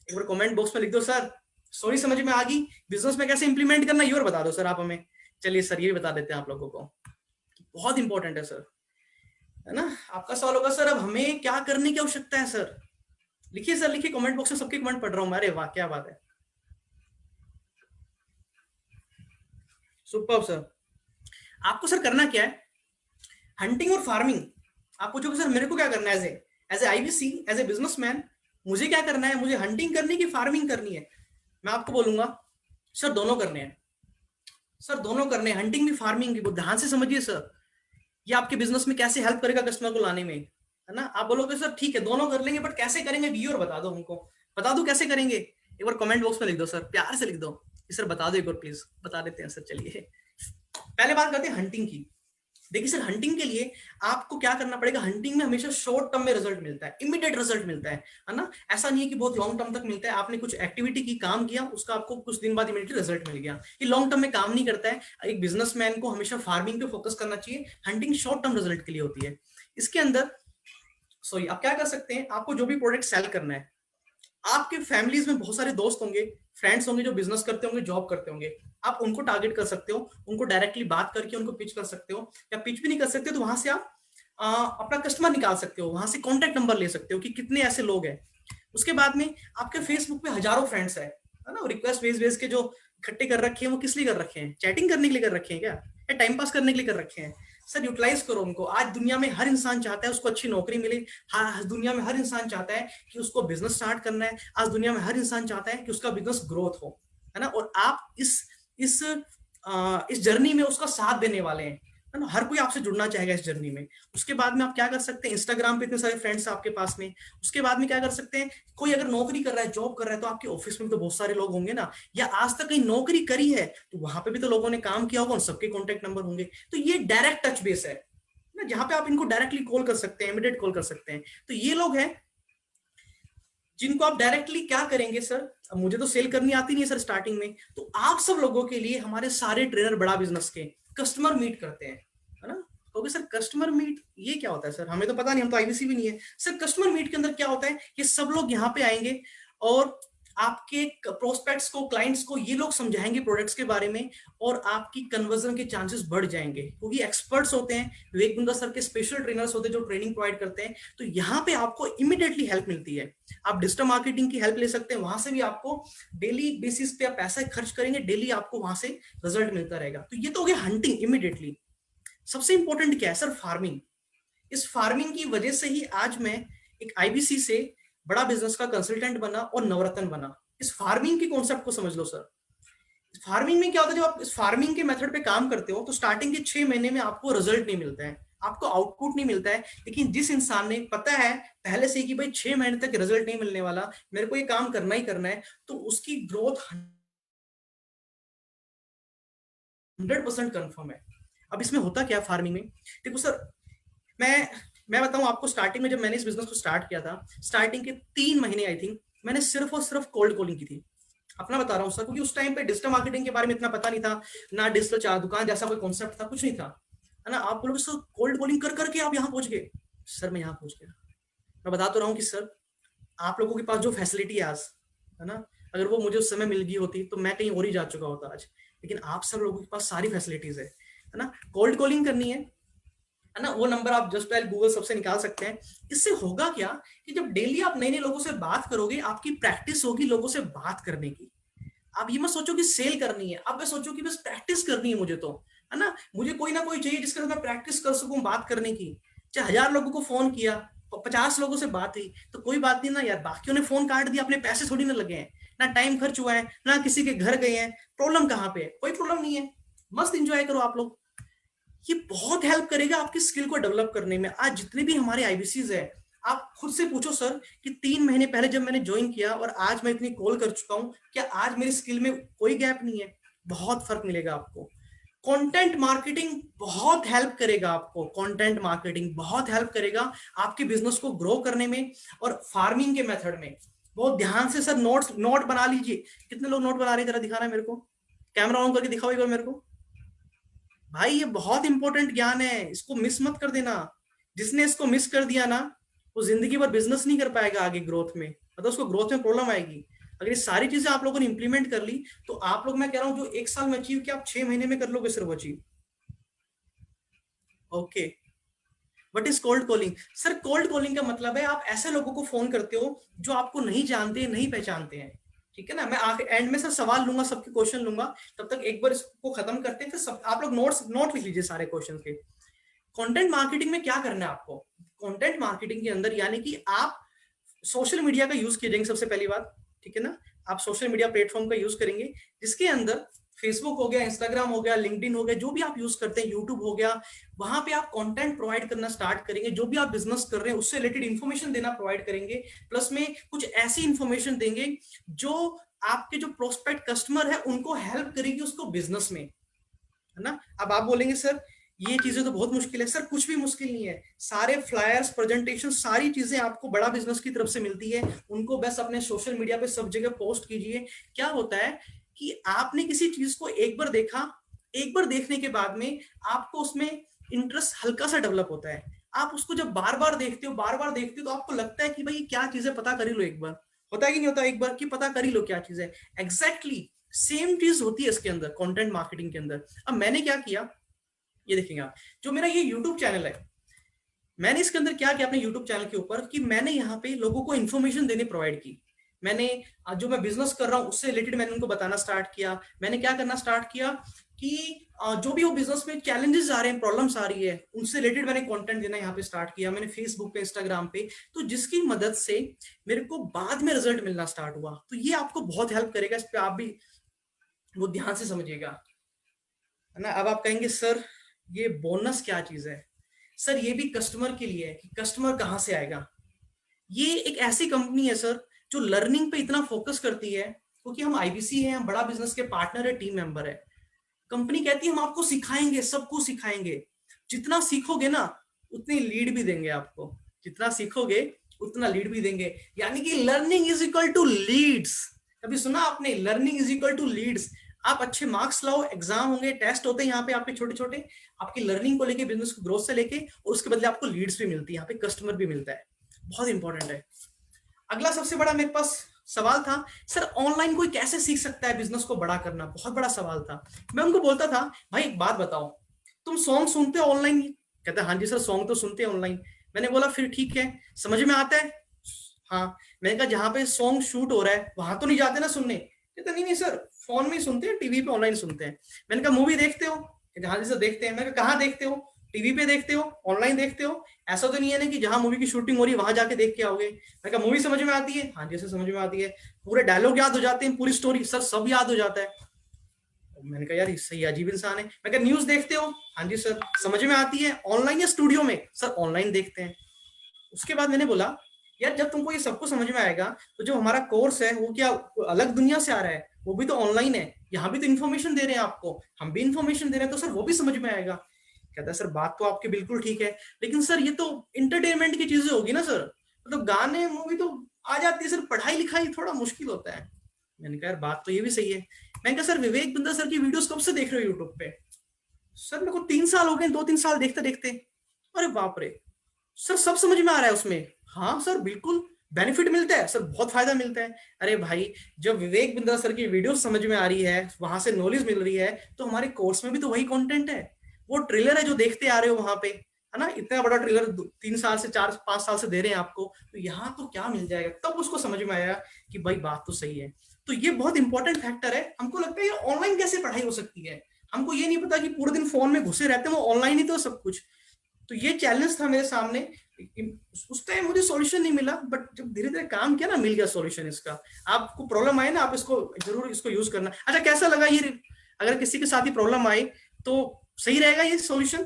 एक बार कमेंट बॉक्स में लिख दो सर स्टोरी समझ में आ गई, बिजनेस में कैसे इंप्लीमेंट करना ये और बता दो सर आप हमें। चलिए सर ये बता देते हैं आप लोगों को, बहुत इंपॉर्टेंट है सर, है ना। आपका सवाल होगा सर अब हमें क्या करने की आवश्यकता है सर, लिखिए सर, लिखिए कमेंट बॉक्स में, सबके कमेंट पढ़ रहा हूं मैं। अरे वाह क्या बात है, सुपर सर। आपको सर करना क्या है, हंटिंग और फार्मिंग। आप पूछोगे सर मेरे को क्या करना है as a IBC, as a businessman, मुझे क्या करना है, मुझे हंटिंग करनी की फार्मिंग करनी है? मैं आपको बोलूंगा सर दोनों करने हैं, सर दोनों करने हैं, हंटिंग भी फार्मिंग भी। ध्यान से समझिए सर, ये आपके बिजनेस में कैसे हेल्प करेगा कस्टमर को लाने में, है ना। आप बोलोगे सर ठीक है दोनों कर लेंगे, बट कैसे करेंगे ये और बता दो हमको, बता दो कैसे करेंगे। एक बार कमेंट बॉक्स में लिख दो सर, प्यार से लिख दो सर, बता दो एक बार प्लीज, बता देते हैं सर। चलिए पहले बात करते हैं हंटिंग की। देखिए सर हंटिंग के लिए आपको क्या करना पड़ेगा, हंटिंग में हमेशा शॉर्ट टर्म में रिजल्ट मिलता है, इमीडिएट रिजल्ट मिलता है ना। ऐसा नहीं है कि बहुत लॉन्ग टर्म तक मिलता है, आपने कुछ एक्टिविटी की, काम किया, उसका आपको कुछ दिन बाद इमीडिएट रिजल्ट मिल गया, ये लॉन्ग टर्म में काम नहीं करता है। एक बिजनेसमैन को हमेशा फार्मिंग पे फोकस करना चाहिए, हंटिंग शॉर्ट टर्म रिजल्ट के लिए होती है। इसके अंदर सॉरी आप क्या कर सकते हैं, आपको जो भी प्रोडक्ट सेल करना है, आपके फैमिलीज में बहुत सारे दोस्त होंगे, फ्रेंड्स होंगे जो बिजनेस करते होंगे, जॉब करते होंगे, आप उनको टारगेट कर सकते हो, उनको डायरेक्टली बात करके उनको पिच कर सकते हो, या पिच भी नहीं कर सकते तो वहां से आप अपना कस्टमर निकाल सकते हो, वहां से कॉन्टेक्ट नंबर ले सकते हो कि कितने ऐसे लोग हैं। उसके बाद में आपके फेसबुक पे हजारों फ्रेंड्स है ना, रिक्वेस्ट भेज भेज के जो इकट्ठे कर रखे हैं वो किस लिए कर रखे हैं? चैटिंग करने के लिए कर रखे हैं क्या, या टाइम पास करने के लिए कर रखे हैं? सर यूटिलाइज करो उनको। आज दुनिया में हर इंसान चाहता है उसको अच्छी नौकरी मिले, हाँ दुनिया में हर इंसान चाहता है कि उसको बिजनेस स्टार्ट करना है, आज दुनिया में हर इंसान चाहता है कि उसका बिजनेस ग्रोथ हो, है ना। और आप इस इस जर्नी में उसका साथ देने वाले हैं, है ना। हर कोई आपसे जुड़ना चाहेगा इस जर्नी में। उसके बाद में आप क्या कर सकते हैं, इंस्टाग्राम पे इतने सारे फ्रेंड्स आपके पास में। उसके बाद में क्या कर सकते हैं, कोई अगर नौकरी कर रहा है, जॉब कर रहा है, तो आपके ऑफिस में तो बहुत सारे लोग होंगे ना, या आज तक कहीं नौकरी करी है तो वहां पे भी तो लोगों ने काम किया होगा, उन सबके कॉन्टेक्ट नंबर होंगे। तो ये डायरेक्ट टच बेस है ना, जहां पे आप इनको डायरेक्टली कॉल कर सकते हैं, इमीडिएट कॉल कर सकते हैं। तो ये लोग हैं जिनको आप डायरेक्टली क्या करेंगे सर, अब मुझे तो सेल करनी आती नहीं है सर स्टार्टिंग में, तो आप सब लोगों के लिए हमारे सारे ट्रेनर बड़ा बिजनेस के कस्टमर मीट करते हैं, है ना। ओके सर, कस्टमर मीट ये क्या होता है सर, हमें तो पता नहीं, हम तो आईबीसी भी नहीं है सर। कस्टमर मीट के अंदर क्या होता है कि सब लोग यहाँ पे आएंगे और आपके प्रोस्पेक्ट्स को, क्लाइंट्स को ये लोग समझाएंगे प्रोडक्ट्स के बारे में, और आपकी कन्वर्जन के चांसेस बढ़ जाएंगे, क्योंकि एक्सपर्ट्स होते हैं, विवेक बिंद्रा सर के स्पेशल ट्रेनर्स होते हैं जो ट्रेनिंग प्रोवाइड करते हैं। तो यहाँ पे आपको इमीडिएटली हेल्प मिलती है। आप डिजिटल मार्केटिंग की हेल्प ले सकते हैं, वहां से भी आपको डेली बेसिस पे आप पैसा खर्च करेंगे, डेली आपको वहां से रिजल्ट मिलता रहेगा। तो ये तो हो गया हंटिंग इमीडिएटली। सबसे इंपॉर्टेंट क्या है सर, फार्मिंग। इस फार्मिंग की वजह से ही आज मैं एक आईबीसी से बड़ा बिजनेस का कंसल्टेंट बना और नवरत्न बना। इस फार्मिंग के कॉन्सेप्ट को समझ लो सर। फार्मिंग में क्या होता है, जब आप इस फार्मिंग के मेथड पे काम करते हो तो स्टार्टिंग के 6 महीने में आपको रिजल्ट नहीं मिलता है, आपको आउटपुट नहीं मिलता है। लेकिन जिस इंसान ने पता है पहले से कि भाई 6 महीने तक रिजल्ट नहीं मिलने वाला, मेरे को ये काम करना ही करना है, तो उसकी ग्रोथ 100% कंफर्म है। अब इसमें होता क्या फार्मिंग में, देखो सर, मैं बताऊं आपको, स्टार्टिंग में जब मैंने इस बिजनेस को स्टार्ट किया था, स्टार्टिंग के 3 महीने आई थिंक मैंने सिर्फ और सिर्फ कोल्ड कॉलिंग की थी। अपना बता रहा हूँ सर, क्योंकि उस टाइम पे डिजिटल मार्केटिंग के बारे में इतना पता नहीं था, ना डिजिटल चार दुकान जैसा कोई कॉन्सेप्ट था, कुछ नहीं था, है ना। आप बोलोगे सर कोल्ड कॉलिंग कर करके आप यहाँ पहुंच गए। सर मैं यहाँ पहुंच गया, मैं बता तो रहा हूँ कि सर आप लोगों के पास जो फैसिलिटी है आज, है ना, अगर वो मुझे उस समय मिल गई होती तो मैं कहीं और ही जा चुका होता आज। लेकिन आप सब लोगों के पास सारी फैसिलिटीज है ना। कोल्ड कॉलिंग करनी है ना, वो नंबर आप जस्ट डायल गूगल सबसे निकाल सकते हैं। इससे होगा क्या कि जब डेली आप नए नए लोगों से बात करोगे, आपकी प्रैक्टिस होगी लोगों से बात करने की। आप ये मत सोचो कि सेल करनी है, आप ये सोचो कि बस प्रैक्टिस करनी है मुझे, तो है ना, मुझे कोई ना कोई चाहिए जिसके साथ मैं प्रैक्टिस कर सकूं बात करने की। चाहे 1000 लोगों को फोन किया और 50 लोगों से बात हुई तो कोई बात नहीं ना यार, बाकियों ने फोन काट दिया, अपने पैसे थोड़ी ना लगे हैं, ना टाइम खर्च हुआ है, ना किसी के घर गए हैं। प्रॉब्लम कहाँ पे है? कोई प्रॉब्लम नहीं है, मस्त इंजॉय करो आप लोग। ये बहुत हेल्प करेगा आपकी स्किल को डेवलप करने में। आज जितने भी हमारे आईबीसीज है, आप खुद से पूछो सर कि 3 महीने पहले जब मैंने ज्वाइन किया और आज मैं इतनी कॉल कर चुका हूं, क्या आज मेरी स्किल में कोई गैप नहीं है? बहुत फर्क मिलेगा आपको। कंटेंट मार्केटिंग बहुत हेल्प करेगा आपको, कंटेंट मार्केटिंग बहुत हेल्प करेगा आपके बिजनेस को ग्रो करने में और फार्मिंग के मेथड में। बहुत ध्यान से सर नोट बना लीजिए। कितने लोग नोट बना रहे हैं जरा दिखाना मेरे को, कैमरा ऑन करके दिखाओ एक बार मेरे को। भाई ये बहुत इंपॉर्टेंट ज्ञान है, इसको मिस मत कर देना। जिसने इसको मिस कर दिया ना, वो जिंदगी भर बिजनेस नहीं कर पाएगा आगे ग्रोथ में, मतलब उसको ग्रोथ में प्रॉब्लम आएगी। अगर ये सारी चीजें आप लोगों ने इंप्लीमेंट कर ली तो आप लोग, मैं कह रहा हूं जो 1 साल में अचीव किया, आप 6 महीने में कर लोगे सिर्फ achieve. Okay, what is cold calling? Sir cold calling का मतलब है आप ऐसे लोगों को फोन करते हो जो आपको नहीं जानते, नहीं पहचानते हैं, ठीक है ना। मैं आखिर एंड में सर सवाल लूंगा, सबके क्वेश्चन लूंगा, तब तक एक बार इसको खत्म करते हैं, फिर सब आप लोग नोट लिख लीजिए सारे क्वेश्चन के। कंटेंट मार्केटिंग में क्या करना है आपको? कंटेंट मार्केटिंग के अंदर यानी कि आप सोशल मीडिया का यूज कीजिएंगे सबसे पहली बात, ठीक है ना। आप सोशल मीडिया प्लेटफॉर्म का यूज करेंगे जिसके अंदर फेसबुक हो गया, इंस्टाग्राम हो गया, लिंक्डइन हो गया, जो भी आप यूज करते हैं, यूट्यूब हो गया, वहां पे आप कंटेंट प्रोवाइड करना स्टार्ट करेंगे। जो भी आप बिजनेस कर रहे हैं उससे रिलेटेड इंफॉर्मेशन देना प्रोवाइड करेंगे, प्लस में कुछ ऐसी इंफॉर्मेशन देंगे जो आपके जो प्रोस्पेक्ट कस्टमर है उनको हेल्प करेगी उसको बिजनेस में, है ना। अब आप बोलेंगे सर ये चीजें तो बहुत मुश्किल है। सर कुछ भी मुश्किल नहीं है, सारे फ्लायर्स, प्रेजेंटेशन, सारी चीजें आपको बड़ा बिजनेस की तरफ से मिलती है। उनको बस अपने सोशल मीडिया पे सब जगह पोस्ट कीजिए। क्या होता है कि आपने किसी चीज को एक बार देखा, एक बार देखने के बाद में आपको उसमें इंटरेस्ट हल्का सा डेवलप होता है। आप उसको जब बार बार देखते हो, बार बार देखते हो, तो आपको लगता है कि भाई क्या चीजें पता कर ही लो एक बार। होता है कि नहीं होता एक बार कि पता कर ही लो क्या चीज है। एग्जैक्टली सेम चीज होती है इसके अंदर, कंटेंट मार्केटिंग के अंदर। अब मैंने क्या किया ये देखेंगे आप, जो मेरा ये यूट्यूब चैनल है, मैंने इसके अंदर क्या किया अपने YouTube चैनल के ऊपर कि मैंने यहाँ पे लोगों को इन्फॉर्मेशन देने प्रोवाइड की। मैंने जो मैं बिजनेस कर रहा हूँ उससे रिलेटेड मैंने उनको बताना स्टार्ट किया। मैंने क्या करना स्टार्ट किया कि जो भी वो बिजनेस में चैलेंजेस आ रहे हैं, प्रॉब्लम्स आ रही है, उनसे रिलेटेड मैंने कंटेंट देना यहाँ पे स्टार्ट किया। मैंने फेसबुक पे, इंस्टाग्राम पे, तो जिसकी मदद से मेरे को बाद में रिजल्ट मिलना स्टार्ट हुआ। तो ये आपको बहुत हेल्प करेगा, इस पे आप भी वो ध्यान से समझिएगा, है ना। अब आप कहेंगे सर ये बोनस क्या चीज है? सर ये भी कस्टमर के लिए है कि कस्टमर कहाँ से आएगा। ये एक ऐसी कंपनी है सर जो लर्निंग पे इतना फोकस करती है, क्योंकि हम आईबीसी हैं, हम बड़ा बिजनेस के पार्टनर है, टीम मेंबर है। कंपनी कहती है हम आपको सिखाएंगे, सब कुछ सिखाएंगे, जितना सीखोगे ना उतनी लीड भी देंगे आपको, जितना सीखोगे उतना लीड भी देंगे। यानी कि learning is equal to leads. कभी सुना आपने learning is equal to leads? आप अच्छे मार्क्स लाओ, एग्जाम होंगे, टेस्ट होते हैं यहाँ पे आपके छोटे छोटे, आपकी लर्निंग को लेके, बिजनेस को ग्रोथ से लेके, और उसके बदले आपको लीड्स भी मिलती है, यहाँ पे कस्टमर भी मिलता है। बहुत इंपॉर्टेंट है। अगला सबसे बड़ा मेरे पास सवाल था, सर ऑनलाइन कोई कैसे सीख सकता है बिजनेस को बड़ा करना? बहुत बड़ा सवाल था। मैं उनको बोलता था भाई एक बात बताओ, तुम सॉन्ग सुनते हो ऑनलाइन? कहते हाँ जी सर सॉन्ग तो सुनते हैं ऑनलाइन। मैंने बोला फिर ठीक है, समझ में आता है? हाँ। मैंने कहा जहां पे सॉन्ग शूट हो रहा है वहां तो नहीं जाते ना सुनने? कहते नहीं नहीं सर फोन में ही सुनते हैं, टीवी पे ऑनलाइन सुनते हैं। मैंने कहा मूवी देखते हो? कहते हाँ जी सर देखते हैं। मैंने कहा कहाँ देखते हो? टीवी पे देखते हो, ऑनलाइन देखते हो? ऐसा तो नहीं है ना कि जहां मूवी की शूटिंग हो रही है वहां जाके देख के आओगे? मैंने कहा मूवी समझ में आती है? हाँ जी सर समझ में आती है। पूरे डायलॉग याद हो जाते हैं, पूरी स्टोरी? सर सब याद हो जाता है। मैंने कहा यार सही अजीब इंसान है। मैं कहा न्यूज देखते हो? हाँ जी सर। समझ में आती है ऑनलाइन या स्टूडियो में? सर ऑनलाइन देखते हैं। उसके बाद मैंने बोला यार जब तुमको ये सब कुछ समझ में आएगा तो जो हमारा कोर्स है वो क्या अलग दुनिया से आ रहा है? वो भी तो ऑनलाइन है, यहाँ भी तो इन्फॉर्मेशन दे रहे हैं आपको, हम भी इन्फॉर्मेशन दे रहे हैं, तो सर वो भी समझ में आएगा। कहता है सर बात तो आपकी बिल्कुल ठीक है, लेकिन सर ये तो इंटरटेनमेंट की चीजें होगी ना सर, मतलब गाने मूवी तो आ जाती है सर, पढ़ाई लिखाई थोड़ा मुश्किल होता है। मैंने कहा यार बात तो ये भी सही है। मैंने कहा सर विवेक बिंद्रा सर की वीडियोस कब से देख रहे हो यूट्यूब पे? सर मेरे को 3 साल हो गए, 2-3 साल देखते देखते। अरे बाप रे, सर सब समझ में आ रहा है उसमें? हाँ सर बिल्कुल, बेनिफिट मिलता है सर, बहुत फायदा मिलता है। अरे भाई जब विवेक बिंद्रा सर की वीडियो समझ में आ रही है, वहां से नॉलेज मिल रही है, तो हमारे कोर्स में भी तो वही कंटेंट है। वो ट्रेलर है जो देखते आ रहे हो वहां पे, है ना, इतना बड़ा ट्रेलर 3 साल से 4-5 साल से दे रहे हैं आपको, तो यहाँ तो क्या मिल जाएगा? तब उसको समझ में आया कि भाई बात तो सही है। तो ये बहुत इंपॉर्टेंट फैक्टर है। हमको लगता है ये ऑनलाइन कैसे पढ़ाई हो सकती है, हमको ये नहीं पता कि पूरे दिन फोन में घुसे रहते हैं, वो ऑनलाइन ही तो सब कुछ। तो ये चैलेंज था मेरे सामने। उस टाइम मुझे सॉल्यूशन नहीं मिला, बट जब धीरे धीरे काम किया ना मिल गया सॉल्यूशन इसका। आपको प्रॉब्लम आए ना, आप इसको जरूर इसको यूज करना। अच्छा कैसा लगा ये? अगर किसी के साथ ही प्रॉब्लम आई तो सही रहेगा ये सॉल्यूशन?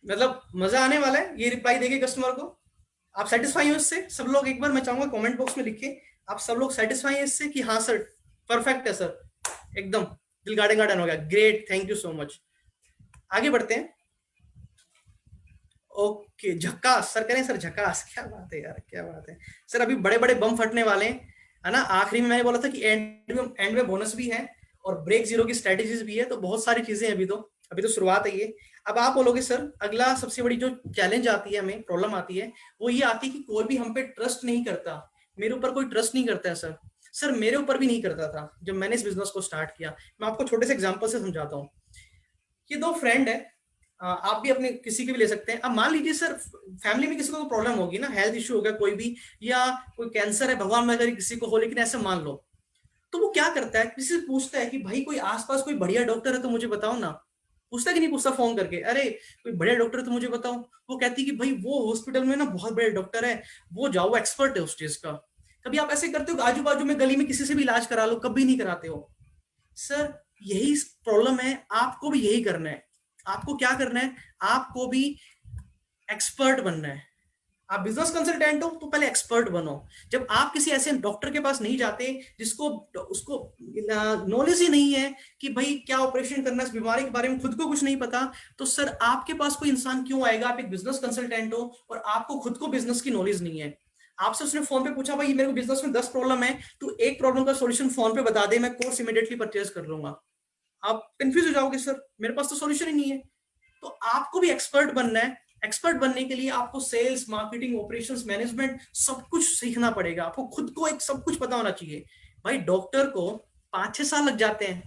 मतलब मजा आने वाला है ये रिप्लाई देके कस्टमर को? आप सेटिस्फाई हो इससे? सब लोग एक बार मैं चाहूंगा कमेंट बॉक्स में लिखिए, आप सब लोग सेटिस्फाई है इससे कि हाँ सर परफेक्ट है सर, एकदम दिल गार्डन गार्डन हो गया, great, thank you so much. आगे बढ़ते हैं। ओके झकास सर करें सर, झकास, क्या बात है यार, क्या बात है सर। अभी बड़े बड़े बम फटने वाले हैं, है ना। आखिरी में मैंने बोला था कि एंड में बोनस भी है और ब्रेक जीरो की स्ट्रेटेजीज भी है, तो बहुत सारी चीजें अभी तो शुरुआत है ये। अब आप बोलोगे सर अगला सबसे बड़ी जो चैलेंज आती है, हमें प्रॉब्लम आती है, वो ये आती है कि कोई भी हम पे ट्रस्ट नहीं करता, मेरे ऊपर कोई ट्रस्ट नहीं करता है सर। सर मेरे ऊपर भी नहीं करता था जब मैंने इस बिजनेस को स्टार्ट किया। मैं आपको छोटे से एग्जांपल से समझाता हूँ। ये दो फ्रेंड है, आप भी अपने किसी के भी ले सकते हैं। अब मान लीजिए सर फैमिली में किसी को प्रॉब्लम होगी ना, हेल्थ इश्यू होगा कोई भी, या कोई कैंसर है, भगवान में अगर किसी को हो, लेकिन ऐसे मान लो, तो वो क्या करता है, किसी से पूछता है कि भाई कोई आसपास कोई बढ़िया डॉक्टर है तो मुझे बताओ ना। पूछता कि नहीं पूछता फोन करके, अरे कोई बढ़िया डॉक्टर है तो मुझे बताओ। वो कहती कि भाई वो हॉस्पिटल में ना बहुत बड़े डॉक्टर है, वो जाओ, वो एक्सपर्ट है उस चीज का। कभी आप ऐसे करते हो आजू बाजू में गली में किसी से भी इलाज करा लो? कभी नहीं कराते हो। सर यही प्रॉब्लम है, आपको भी यही करना है। आपको क्या करना है? आपको भी एक्सपर्ट बनना है। आप बिजनेस कंसल्टेंट हो तो पहले एक्सपर्ट बनो। जब आप किसी ऐसे डॉक्टर के पास नहीं जाते जिसको उसको नॉलेज ही नहीं है कि भाई क्या ऑपरेशन करना है, इस बीमारी के बारे में खुद को कुछ नहीं पता, तो सर आपके पास कोई इंसान क्यों आएगा? आप एक बिजनेस कंसल्टेंट हो और आपको खुद को बिजनेस की नॉलेज नहीं है। आपसे उसने फोन पे पूछा भाई मेरे को बिजनेस में 10 प्रॉब्लम है, तू एक प्रॉब्लम का सॉल्यूशन फोन पे बता दे, मैं कोर्स इमीडिएटली परचेज कर लूंगा। आप कंफ्यूज हो जाओगे, सर मेरे पास तो सॉल्यूशन ही नहीं है। तो आपको भी एक्सपर्ट बनना है। एक्सपर्ट बनने के लिए आपको सेल्स, मार्केटिंग, ऑपरेशंस, मैनेजमेंट सब कुछ सीखना पड़ेगा। आपको खुद को एक सब कुछ पता होना चाहिए। भाई डॉक्टर को 5-6 साल लग जाते हैं,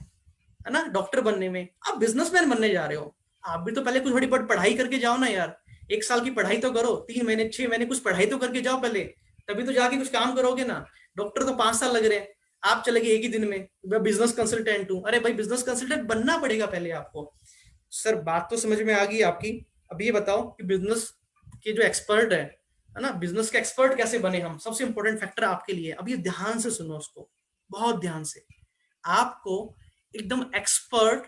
है ना, डॉक्टर बनने में। आप बिजनेसमैन बनने जा रहे हो, आप भी तो पहले कुछ थोड़ी बहुत पढ़ाई करके जाओ ना यार। 1 साल की पढ़ाई तो करो, 3 महीने 6 महीने कुछ पढ़ाई तो करके जाओ पहले, तभी तो जाके कुछ काम करोगे ना। डॉक्टर तो 5 साल लग रहे हैं, आप चले गए एक ही दिन में। मैं बिजनेस कंसल्टेंट हूँ, अरे भाई बिजनेस कंसल्टेंट बनना पड़ेगा पहले आपको। सर बात तो समझ में आ गई आपकी। अब ये बताओ कि बिजनेस के जो एक्सपर्ट है ना, बिजनेस के एक्सपर्ट कैसे बने हम, सबसे इंपॉर्टेंट फैक्टर आपके लिए। अब ये ध्यान से सुनो उसको, बहुत ध्यान से। आपको एकदम एक्सपर्ट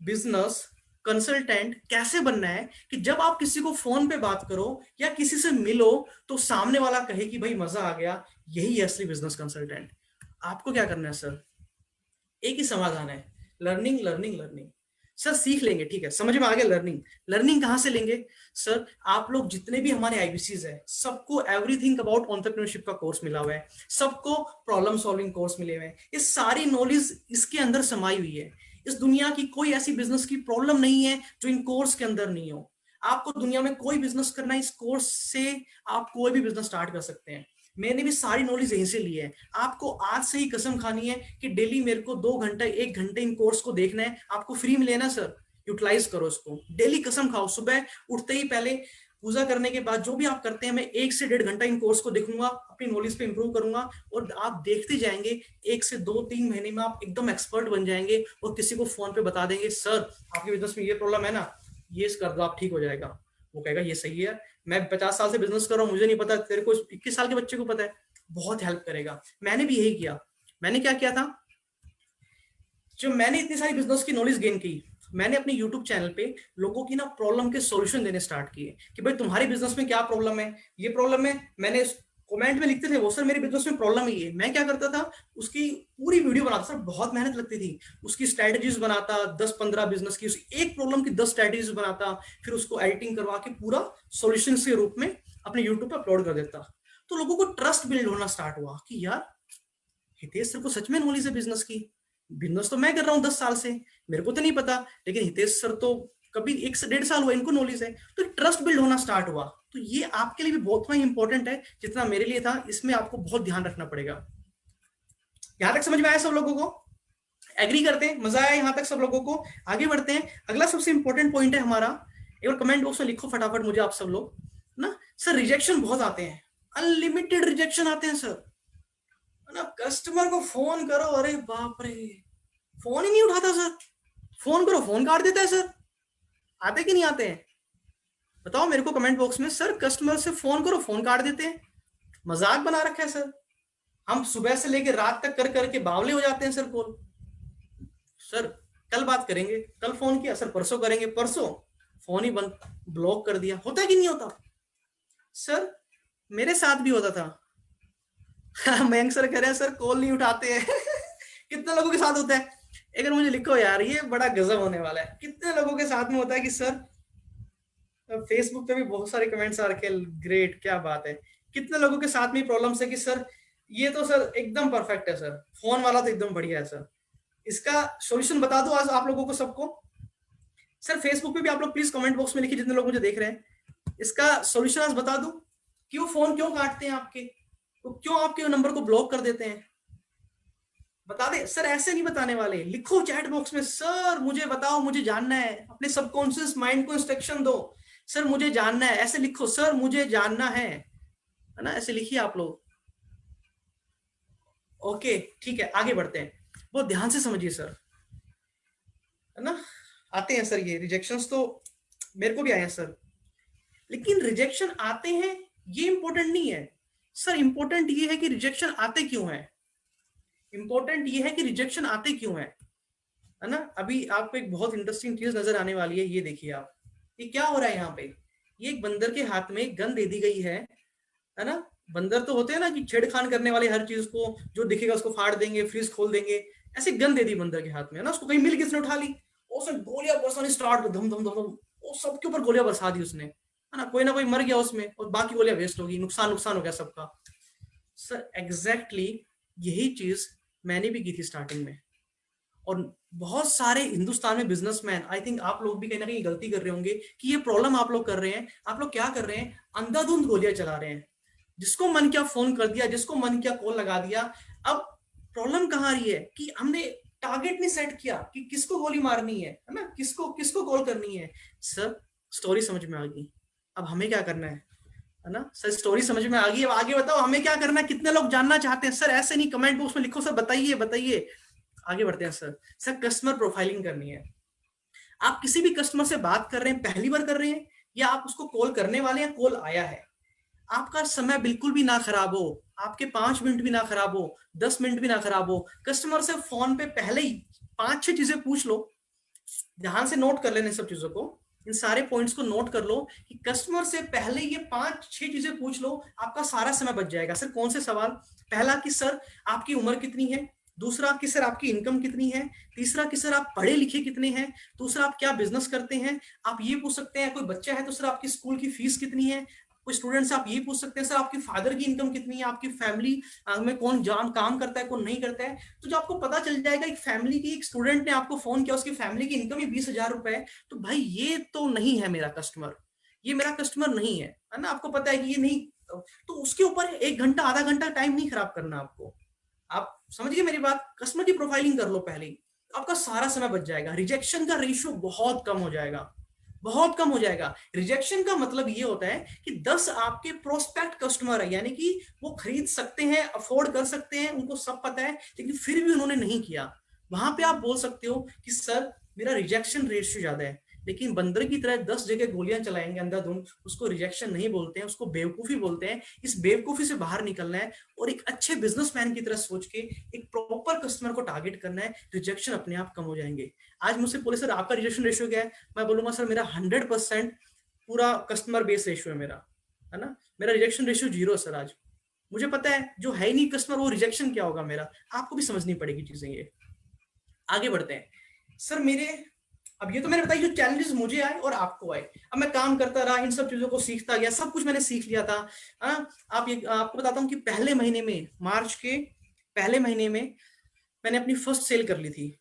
बिजनेस कंसल्टेंट कैसे बनना है कि जब आप किसी को फोन पे बात करो या किसी से मिलो तो सामने वाला कहे कि भाई मजा आ गया, यही है असली बिजनेस कंसल्टेंट। आपको क्या करना है सर, एक ही समाधान है, लर्निंग लर्निंग लर्निंग। सर सीख लेंगे, ठीक है, समझ में आ गया। लर्निंग लर्निंग कहां से लेंगे सर, आप लोग जितने भी हमारे आईबीसीज है सबको एवरीथिंग अबाउट एंटरप्रेन्योरशिप का कोर्स मिला हुआ है, सबको प्रॉब्लम सॉल्विंग कोर्स मिले हुए हैं। ये सारी नॉलेज इसके अंदर समाई हुई है। इस दुनिया की कोई ऐसी बिजनेस की प्रॉब्लम नहीं है जो इन कोर्स के अंदर नहीं हो। आपको दुनिया में कोई बिजनेस करना है, इस कोर्स से आप कोई भी बिजनेस स्टार्ट कर सकते हैं। मैंने भी सारी नॉलेज यहीं से ली है। आपको आज से ही कसम खानी है कि डेली मेरे को 2 घंटे 1 घंटे इन कोर्स को देखना है। आपको फ्री में लेना सर, यूटिलाइज करो इसको, डेली कसम खाओ। सुबह उठते ही पहले पूजा करने के बाद जो भी आप करते हैं, मैं 1 से 1.5 घंटा इन कोर्स को देखूंगा, अपनी नॉलेज पे इंप्रूव करूंगा और आप देखते जाएंगे 1 से 2-3 महीने में आप एकदम एक्सपर्ट बन जाएंगे और किसी को फोन पे बता देंगे सर आपके बिजनेस में ये प्रॉब्लम है ना, ये कर दो, आप ठीक हो जाएगा। वो कहेगा ये सही है, मैं 50 साल से बिजनेस कर रहा हूँ, मुझे नहीं पता, तेरे को 21 साल के बच्चे को पता है। बहुत हेल्प करेगा। मैंने भी यही किया। मैंने क्या किया था, जब मैंने इतनी सारी बिजनेस की नॉलेज गेन की, मैंने अपने यूट्यूब चैनल पे लोगों की ना प्रॉब्लम के सॉल्यूशन देने स्टार्ट किए कि भाई तुम्हारे बिजनेस में क्या प्रॉब्लम है, ये प्रॉब्लम है। मैंने कमेंट में लिखते थे वो, सर मेरे बिजनेस में प्रॉब्लम ही है। मैं क्या करता था, उसकी पूरी वीडियो बनाता। सर बहुत मेहनत लगती थी, उसकी स्ट्रेटेजीज बनाता, 10-15 बिजनेस की, एक प्रॉब्लम की 10 स्ट्रेटेजीज बनाता, फिर उसको एडिटिंग करवा के पूरा सॉल्यूशन के रूप में अपने यूट्यूब पे अपलोड कर देता। तो लोगों को ट्रस्ट बिल्ड होना स्टार्ट हुआ कि यार हितेश सर को सच में नॉलेज है बिजनेस की। बिजनेस तो मैं कर रहा हूँ 10 साल से, मेरे को तो नहीं पता, लेकिन हितेश सर तो कभी 1 से 1.5 साल हुआ, इनको नॉलेज है। तो ट्रस्ट बिल्ड होना स्टार्ट हुआ। तो ये आपके लिए भी बहुत ही इंपॉर्टेंट है जितना मेरे लिए था। इसमें आपको बहुत ध्यान रखना पड़ेगा। यहां तक समझ में आया सब लोगों को? एग्री करते हैं? मजा आया यहां तक सब लोगों को? आगे बढ़ते हैं। अगला सबसे इंपॉर्टेंट पॉइंट है हमारा, एक बार कमेंट बॉक्स में लिखो फटाफट मुझे आप सब लोग ना। सर रिजेक्शन बहुत आते हैं, अनलिमिटेड रिजेक्शन आते हैं सर ना। कस्टमर को फोन करो, अरे बाप रे, फोन ही नहीं उठाता सर। फोन करो फोन काट देता है सर। आते कि नहीं आते हैं बताओ मेरे को कमेंट बॉक्स में। सर कस्टमर से फोन करो फोन काट देते हैं, मजाक बना रखा है सर। हम सुबह से लेकर रात तक कर करके बावले हो जाते हैं सर। कॉल सर कल बात करेंगे, कल फोन किया सर, परसों करेंगे, परसों फोन ही बंद, ब्लॉक कर दिया। होता है कि नहीं होता सर? मेरे साथ भी होता था। मयंक सर कह रहे हैं सर कॉल नहीं उठाते हैं। कितने लोगों के साथ होता है? अगर मुझे लिखो यार, ये बड़ा गजब होने वाला है। कितने लोगों के साथ में होता है कि सर, फेसबुक पे भी बहुत सारे कमेंट्स आ रखे, ग्रेट क्या बात है। कितने लोगों के साथ में प्रॉब्लम्स है कि सर ये तो सर एकदम परफेक्ट है सर, फोन वाला तो एकदम बढ़िया है सर, इसका सॉल्यूशन बता दो आज आप लोगों को सबको। सर फेसबुक पे भी आप लोग प्लीज कमेंट बॉक्स में लिखिए, जितने लोग मुझे देख रहे हैं, इसका सॉल्यूशन आज बता दो कि वो फोन क्यों काटते हैं आपके, वो क्यों आपके नंबर को ब्लॉक कर देते हैं। बता दे सर, ऐसे नहीं बताने वाले। लिखो चैट बॉक्स में सर मुझे बताओ, मुझे जानना है। अपने सबकॉन्शियस माइंड को इंस्ट्रक्शन दो, सर मुझे जानना है। ऐसे लिखो, सर मुझे जानना है ना, ऐसे लिखिए आप लोग। ओके ठीक है, आगे बढ़ते हैं। बहुत ध्यान से समझिए सर, है ना। आते हैं सर ये रिजेक्शंस, तो मेरे को भी आए हैं सर, लेकिन रिजेक्शन आते हैं ये इंपॉर्टेंट नहीं है सर। इंपॉर्टेंट ये है कि रिजेक्शन आते क्यों है। इंपॉर्टेंट ये है कि रिजेक्शन आते क्यों है ना। अभी आपको एक बहुत इंटरेस्टिंग चीज नजर आने वाली है। ये देखिए आप, ये क्या हो रहा है यहाँ पे। ये एक बंदर के हाथ में गन दे दी गई है ना। बंदर तो होते हैं ना कि छेड़खान करने वाले, हर चीज को जो दिखेगा उसको फाड़ देंगे, फ्रीज खोल देंगे। ऐसे गन दे दी बंदर के हाथ में, है ना। उसको कहीं मिल, किसने उठा ली, उसने गोलियां बरसानी स्टार्ट, धम धम धम धम, वो सबके ऊपर गोलियां बरसा दी उसने, है ना। कोई ना कोई मर गया उसमें और बाकी गोलियां वेस्ट होगी, नुकसान नुकसान हो गया सबका। सर एग्जैक्टली यही चीज मैंने भी की थी स्टार्टिंग में। और बहुत सारे हिंदुस्तान में बिजनेसमैन, आई थिंक आप लोग भी कहीं ना कहीं गलती कर रहे होंगे कि ये प्रॉब्लम आप लोग कर रहे हैं। आप लोग क्या कर रहे हैं, अंधाधुंध गोलियां चला रहे हैं। जिसको मन किया फोन कर दिया, जिसको मन किया कॉल लगा दिया। अब प्रॉब्लम कहां आ रही है कि हमने टारगेट नहीं सेट किया कि किसको गोली मारनी है ना, किसको किसको कॉल करनी है। सर स्टोरी समझ में आ गई। अब हमें क्या करना है ना सर? स्टोरी समझ में आ गई? अब आगे बताओ हमें क्या करना है, कितने लोग जानना चाहते हैं सर? ऐसे नहीं कमेंट बॉक्स में लिखो सर बताइए बताइए। आगे बढ़ते हैं सर। सर कस्टमर प्रोफाइलिंग करनी है। आप किसी भी कस्टमर से बात कर रहे हैं, पहली बार कर रहे हैं या आप उसको कॉल करने वाले हैं, कॉल आया है, आपका समय बिल्कुल भी ना खराब हो, आपके 5 मिनट भी ना खराब हो, 10 मिनट भी ना खराब हो। कस्टमर से फोन पे पहले ही 5-6 चीजें पूछ लो, ध्यान से नोट कर लेने सब चीजों को, इन सारे पॉइंट्स को नोट कर लो कि कस्टमर से पहले ये 5-6 चीजें पूछ लो, आपका सारा समय बच जाएगा। सर कौन से सवाल? पहला कि सर आपकी उम्र कितनी है, दूसरा कि सर आपकी इनकम कितनी है, तीसरा कि सर आप पढ़े लिखे कितने हैं, दूसरा आप क्या बिजनेस करते हैं। आप ये पूछ सकते हैं, कोई बच्चा है तो सर आपकी स्कूल की फीस कितनी है। कोई स्टूडेंट्स आप ये पूछ सकते हैं, सर आपकी फादर की इनकम कितनी है, आपकी फैमिली में कौन जान काम करता है कौन नहीं करता है। तो जो आपको पता चल जाएगा, एक फैमिली की, एक स्टूडेंट ने आपको फोन किया, उसकी फैमिली की इनकम ही 20,000 रुपए है, तो भाई ये तो नहीं है मेरा कस्टमर, ये मेरा कस्टमर नहीं है ना? आपको पता है कि ये नहीं, तो उसके ऊपर 1 घंटा आधा घंटा टाइम नहीं खराब करना आपको। आप समझ गए मेरी बात? कस्टमर की प्रोफाइलिंग कर लो पहले, आपका सारा समय बच जाएगा, रिजेक्शन का रेशियो बहुत कम हो जाएगा, बहुत कम हो जाएगा। रिजेक्शन का मतलब ये होता है कि 10 आपके प्रोस्पेक्ट कस्टमर है, यानी कि वो खरीद सकते हैं, अफोर्ड कर सकते हैं, उनको सब पता है, लेकिन फिर भी उन्होंने नहीं किया। वहां पे आप बोल सकते हो कि सर मेरा रिजेक्शन रेशियो ज्यादा है, लेकिन बंदर की तरह 10 जगह गोलियां चलाएंगे अंधाधुंध, उसको रिजेक्शन नहीं बोलते हैं, उसको बेवकूफी बोलते हैं। इस बेवकूफी से बाहर निकलना है और एक अच्छे बिजनेसमैन की तरह सोच के एक प्रॉपर कस्टमर को टारगेट करना है, रिजेक्शन अपने आप कम हो जाएंगे। आज मुझसे बोले सर आपका रिजेक्शन रेशियो क्या है, मैं बोलूंगा सर मेरा 100% पूरा कस्टमर बेस रेशियो है मेरा, है ना? मेरा रिजेक्शन रेशियो 0 सर। आज मुझे पता है जो है ही नहीं कस्टमर, वो रिजेक्शन क्या होगा मेरा। आपको भी समझनी पड़ेगी चीजें ये। आगे बढ़ते हैं सर। मेरे अब ये तो मैंने बताई जो चैलेंजेस मुझे आए और आपको आए। अब मैं काम करता रहा, इन सब चीजों को सीखता गया, सब कुछ मैंने सीख लिया था। आपको बताता हूँ कि पहले महीने में, मार्च के पहले महीने में मैंने अपनी फर्स्ट सेल कर ली थी।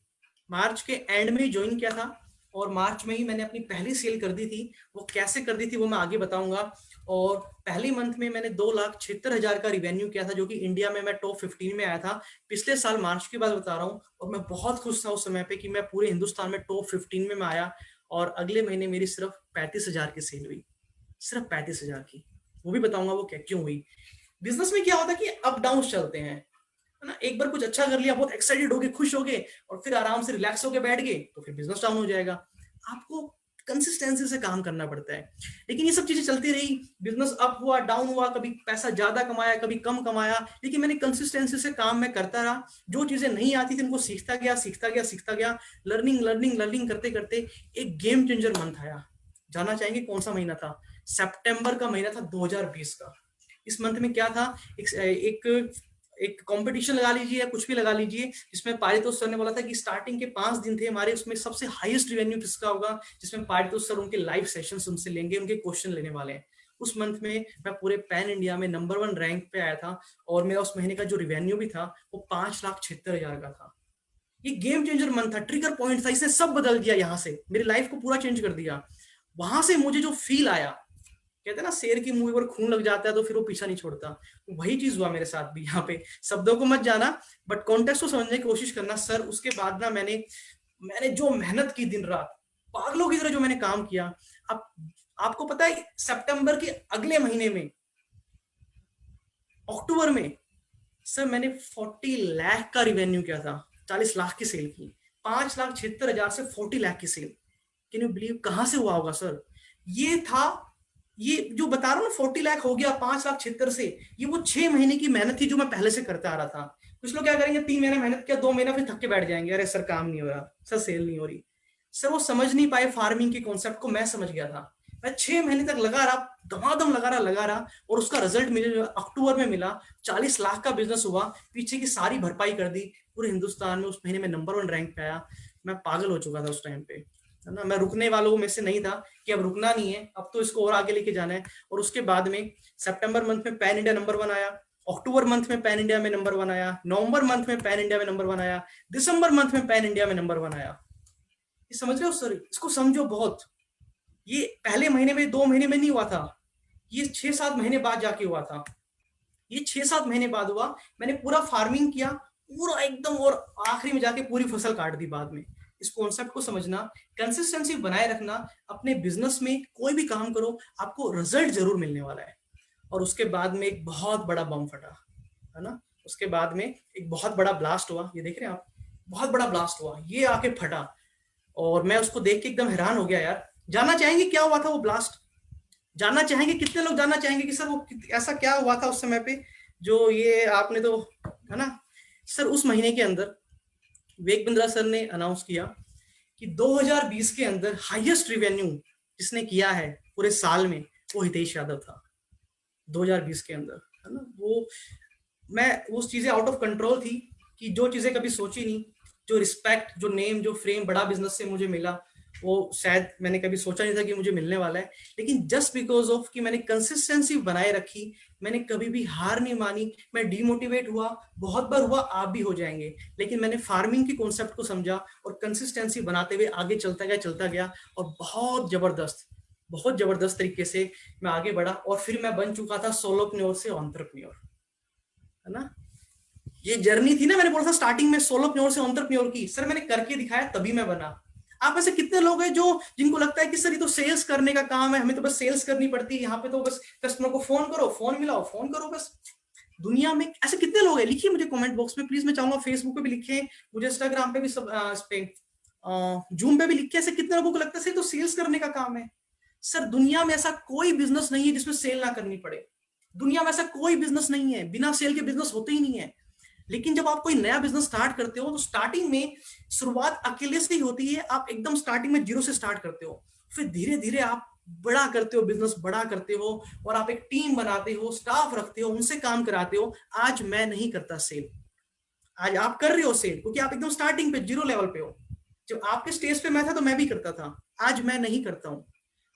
मार्च के एंड में ही ज्वाइन किया था और मार्च में ही मैंने अपनी पहली सेल कर दी थी। वो कैसे कर दी थी वो मैं आगे बताऊंगा। और पहले मंथ में मैंने 2,76,000 का रिवेन्यू किया था, जो कि इंडिया में मैं टॉप 15 में आया था। पिछले साल मार्च की बात बता रहा हूँ और मैं बहुत खुश था उस समय पे कि मैं पूरे हिंदुस्तान में टॉप 15 में मैं आया। और अगले महीने मेरी सिर्फ 35,000 की सेल हुई, सिर्फ 35,000 की। वो भी बताऊंगा वो क्या क्यों हुई। बिजनेस में क्या होता है कि अप डाउन चलते हैं, है ना? एक बार कुछ अच्छा कर लिया, बहुत एक्साइटेड हो गए, खुश हो गए और फिर आराम से रिलैक्स होके बैठ गए तो फिर बिजनेस डाउन हो जाएगा। आपको कंसिस्टेंसी से काम करना पड़ता है। लेकिन ये सब चीजें चलती रही, बिजनेस अप हुआ डाउन हुआ, कभी पैसा ज्यादा कमाया कभी कम कमाया, लेकिन मैंने कंसिस्टेंसी से काम में करता रहा। जो चीजें नहीं आती थी उनको सीखता गया सीखता गया सीखता गया, लर्निंग लर्निंग लर्निंग करते करते एक गेम चेंजर मंथ आया। जानना चाहेंगे कौन सा महीना था? सितंबर का महीना था 2020 का। इस मंथ में क्या था, एक कंपटीशन लगा लीजिए या कुछ भी लगा लीजिए, जिसमें पारितोष सर ने बोला था कि स्टार्टिंग के 5 दिन थे हमारे, उसमें सबसे हाईएस्ट रेवेन्यू किसका होगा, जिसमें पारितोष सर उनके लाइव सेशंस उनसे लेंगे, उनके क्वेश्चन लेने वाले हैं। उस मंथ में मैं पूरे पैन इंडिया में नंबर 1 रैंक पे आया था और मेरा उस महीने का जो रेवेन्यू भी था वो 5,76,000 का था। ये गेम चेंजर मंथ था, ट्रिगर पॉइंट था, इसने सब बदल दिया, यहाँ से मेरी लाइफ को पूरा चेंज कर दिया। वहां से मुझे जो फील आया, कहते हैं ना शेर की मुंह पर खून लग जाता है तो फिर वो पीछा नहीं छोड़ता, वही चीज हुआ मेरे साथ भी। यहाँ पे शब्दों को मत जाना बट कॉन्टेक्स्ट को समझने की कोशिश करना। सर उसके बाद ना मैंने जो मेहनत की दिन रात पागलों की तरह जो मैंने काम किया। अब आपको पता है सितंबर के अगले महीने में, अक्टूबर में, सर मैंने 40 लाख का रिवेन्यू किया था, 40 लाख की सेल की। 5,76,000 से 40 लाख की सेल। Can you believe? कहां से हुआ होगा सर? ये था, ये जो बता रहा हूँ ना 40 लाख हो गया 5,76,000 से, ये वो 6 महीने की मेहनत थी जो मैं पहले से करता आ रहा था। कुछ लोग क्या करेंगे, 3 महीने मेहनत किया, 2 महीना फिर थक के बैठ जाएंगे, अरे सर काम नहीं हो रहा, सर सेल नहीं हो रही। सर वो समझ नहीं पाए फार्मिंग के कॉन्सेप्ट को, मैं समझ गया था। मैं 6 महीने तक लगा रहा, दमादम लगा रहा और उसका रिजल्ट मुझे अक्टूबर में मिला। 40 लाख का बिजनेस हुआ, पीछे की सारी भरपाई कर दी, पूरे हिंदुस्तान में उस महीने में नंबर 1 रैंक पे आया। मैं पागल हो चुका था उस टाइम पे, है ना? मैं रुकने वालों में से नहीं था कि अब रुकना नहीं है, अब तो इसको और आगे लेके जाना है। और उसके बाद में सितंबर मंथ में पैन इंडिया नंबर 1 आया, अक्टूबर मंथ में पैन इंडिया में नंबर 1 आया, नवंबर मंथ में पैन इंडिया में नंबर 1 आया, दिसंबर मंथ में पैन इंडिया में नंबर 1 आया। ये समझ रहे हो सर? इसको समझो बहुत। ये पहले महीने में 2 महीने में नहीं हुआ था, ये 6-7 महीने बाद जाके हुआ था। ये 6-7 महीने बाद हुआ। मैंने पूरा फार्मिंग किया पूरा एकदम, और आखिरी में जाके पूरी फसल काट दी बाद में। इस कॉन्सेप्ट को समझना, कंसिस्टेंसी बनाए रखना, अपने बिजनेस में कोई भी काम करो आपको रिजल्ट जरूर मिलने वाला है। और उसके बाद में एक बहुत बड़ा बम फटा, है ना, उसके बाद में एक बहुत बड़ा ब्लास्ट हुआ, ये देख रहे हैं आप, बहुत बड़ा ब्लास्ट हुआ, ये आके फटा और मैं उसको देख के एकदम हैरान हो गया यार। जानना चाहेंगे क्या हुआ था वो ब्लास्ट? जानना चाहेंगे? कितने लोग जानना चाहेंगे कि सर वो ऐसा क्या हुआ था उस समय पे जो ये आपने तो, है ना सर, उस महीने के अंदर विवेक बिंद्रा सर ने अनाउंस किया कि 2020 के अंदर हाईएस्ट रिवेन्यू जिसने किया है पूरे साल में वो हितेश यादव था 2020 के अंदर, है ना। वो चीजें आउट ऑफ कंट्रोल थी कि जो चीजें कभी सोची नहीं, जो रिस्पेक्ट, जो नेम, जो फ्रेम बड़ा बिजनेस से मुझे मिला वो शायद मैंने कभी सोचा नहीं था कि मुझे मिलने वाला है। लेकिन जस्ट बिकॉज ऑफ कि मैंने कंसिस्टेंसी बनाए रखी, मैंने कभी भी हार नहीं मानी, मैं डिमोटिवेट हुआ, बहुत बार हुआ, आप भी हो जाएंगे, लेकिन मैंने फार्मिंग के कॉन्सेप्ट को समझा और कंसिस्टेंसी बनाते हुए आगे चलता गया और बहुत जबरदस्त तरीके से मैं आगे बढ़ा और फिर मैं बन चुका था सोलोप्रेन्योर से एंटरप्रेन्योर, है ना। ये जर्नी थी ना, मैंने बोला था स्टार्टिंग में सोलोप्रेन्योर से एंटरप्रेन्योर की, सर मैंने करके दिखाया तभी मैं बना। आप ऐसे कितने लोग हैं जो जिनको लगता है कि सर ये तो सेल्स करने का काम है, हमें तो बस सेल्स करनी पड़ती है, यहाँ पे तो बस कस्टमर को फोन करो, फोन मिलाओ, फोन करो बस। दुनिया में ऐसे कितने लोग हैं? लिखिए मुझे कमेंट बॉक्स में प्लीज, मैं चाहूंगा फेसबुक पे भी लिखे, मुझे इंस्टाग्राम पे भी, सब इस पे जूम पे भी लिखे, ऐसे कितने लोगों को लगता है तो सेल्स करने का काम है। सर दुनिया में ऐसा कोई बिजनेस नहीं है जिसमें सेल ना करनी पड़े, दुनिया में ऐसा कोई बिजनेस नहीं है, बिना सेल के बिजनेस होते ही नहीं है। लेकिन जब आप कोई नया बिजनेस स्टार्ट करते हो तो स्टार्टिंग में शुरुआत अकेले से ही होती है, आप एकदम स्टार्टिंग में जीरो से स्टार्ट करते हो, फिर धीरे धीरे आप बड़ा करते हो, बिजनेस बड़ा करते हो और आप एक टीम बनाते हो, स्टाफ रखते हो, उनसे काम कराते हो। आज मैं नहीं करता सेल, आज आप कर रहे हो सेल क्योंकि आप एकदम स्टार्टिंग पे जीरो लेवल पे हो। जब आपके स्टेज पे मैं था तो मैं भी करता था, आज मैं नहीं करता हूँ।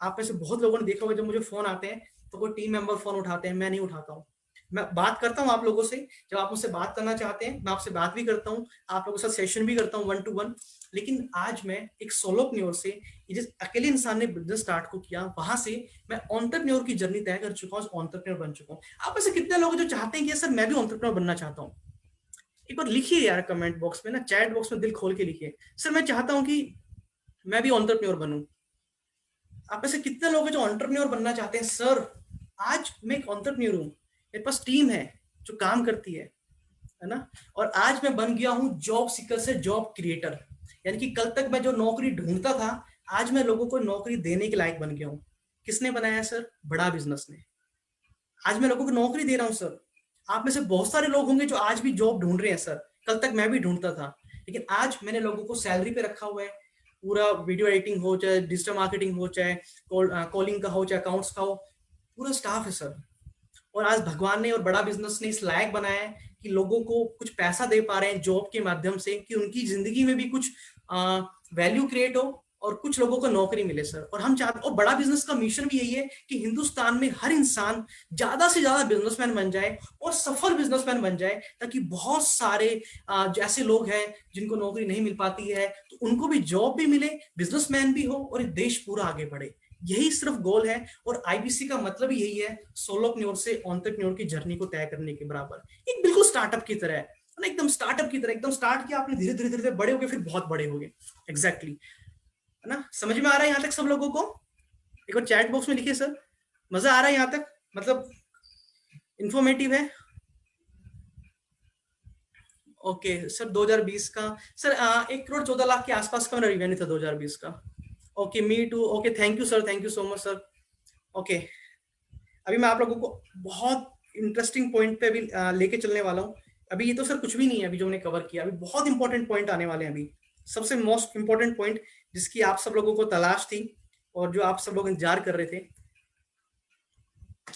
आप में से बहुत लोगों ने देखा होगा जब मुझे फोन आते हैं तो कोई टीम मेंबर फोन उठाते हैं, मैं नहीं उठाता हूँ। मैं बात करता हूँ आप लोगों से, जब आप मुझसे बात करना चाहते हैं मैं आपसे बात भी करता हूँ, आप लोगों के साथ सेशन भी करता हूँ 1 to 1। लेकिन आज मैं एक सोलोप्रेन्योर से, जिस अकेले इंसान ने बिजनेस स्टार्ट को किया, वहां से मैं एंटरप्रेन्योर की जर्नी तय कर चुका हूँ, एंटरप्रेन्योर बन चुका हूँ। आप ऐसे कितने लोग जो चाहते हैं कि सर मैं भी एंटरप्रेन्योर बनना चाहता हूँ? एक बार लिखिए यार कमेंट बॉक्स में ना, चैट बॉक्स में दिल खोल के लिखिए, सर मैं चाहता हूँ कि मैं भी एंटरप्रेन्योर बनूं। आप ऐसे कितने लोग हैं जो एंटरप्रेन्योर बनना चाहते हैं? सर आज मैं एक एंटरप्रेन्योर हूँ, मेरे पास टीम है जो काम करती है ना, और आज मैं बन गया हूँ जॉब सीकर से जॉब क्रिएटर। यानी कि कल तक मैं जो नौकरी ढूंढता था, आज मैं लोगों को नौकरी देने के लायक बन गया हूँ। किसने बनाया सर? बड़ा बिजनेस ने। आज मैं लोगों को नौकरी दे रहा हूँ सर। आप में से बहुत सारे लोग होंगे जो आज भी जॉब ढूंढ रहे हैं सर, कल तक मैं भी ढूंढता था, लेकिन आज मैंने लोगों को सैलरी पे रखा हुआ है। पूरा वीडियो एडिटिंग हो, चाहे डिजिटल मार्केटिंग हो, चाहे कॉलिंग का हो, चाहे अकाउंट्स का हो, पूरा स्टाफ है सर। और आज भगवान ने और बड़ा बिजनेस ने इस लायक बनाया है कि लोगों को कुछ पैसा दे पा रहे हैं जॉब के माध्यम से, कि उनकी जिंदगी में भी कुछ वैल्यू क्रिएट हो और कुछ लोगों को नौकरी मिले सर। और हम चाहते, और बड़ा बिजनेस का मिशन भी यही है कि हिंदुस्तान में हर इंसान ज्यादा से ज्यादा बिजनेसमैन बन जाए और सफल बिजनेसमैन बन जाए, ताकि बहुत सारे जैसे लोग हैं जिनको नौकरी नहीं मिल पाती है तो उनको भी जॉब भी मिले, बिजनेसमैन भी हो और देश पूरा आगे बढ़े। यही सिर्फ गोल है और आईबीसी का मतलब ही यही है, सोलोप्रेन्योर से एंटरप्रेन्योर की जर्नी को तय करने के बराबर। एक बिल्कुल स्टार्टअप की तरह है ना, एकदम स्टार्टअप की तरह, एकदम स्टार्ट किया आपने, धीरे धीरे धीरे बड़े हो गए, फिर बहुत बड़े हो गए। एग्जैक्टली, है ना। समझ में आ रहा है यहाँ तक सब लोगों को? एक बार चैट बॉक्स में लिखिए सर, मजा आ रहा है यहाँ तक, मतलब इंफॉर्मेटिव है? ओके सर, 2020 का सर 1 करोड़ 14 लाख के आसपास का मेरा रिवेन्यू था 2020 का। Okay, me too. Okay, thank you sir, thank you so much sir. Okay, अभी मैं आप लोगों को बहुत इंटरेस्टिंग पॉइंट पे अभी लेके चलने वाला हूँ। अभी ये तो सर कुछ भी नहीं है अभी जो हमने कवर किया, अभी बहुत इंपॉर्टेंट पॉइंट आने वाले हैं। अभी सबसे मोस्ट इंपॉर्टेंट पॉइंट जिसकी आप सब लोगों को तलाश थी और जो आप सब लोग इंतजार कर रहे थे,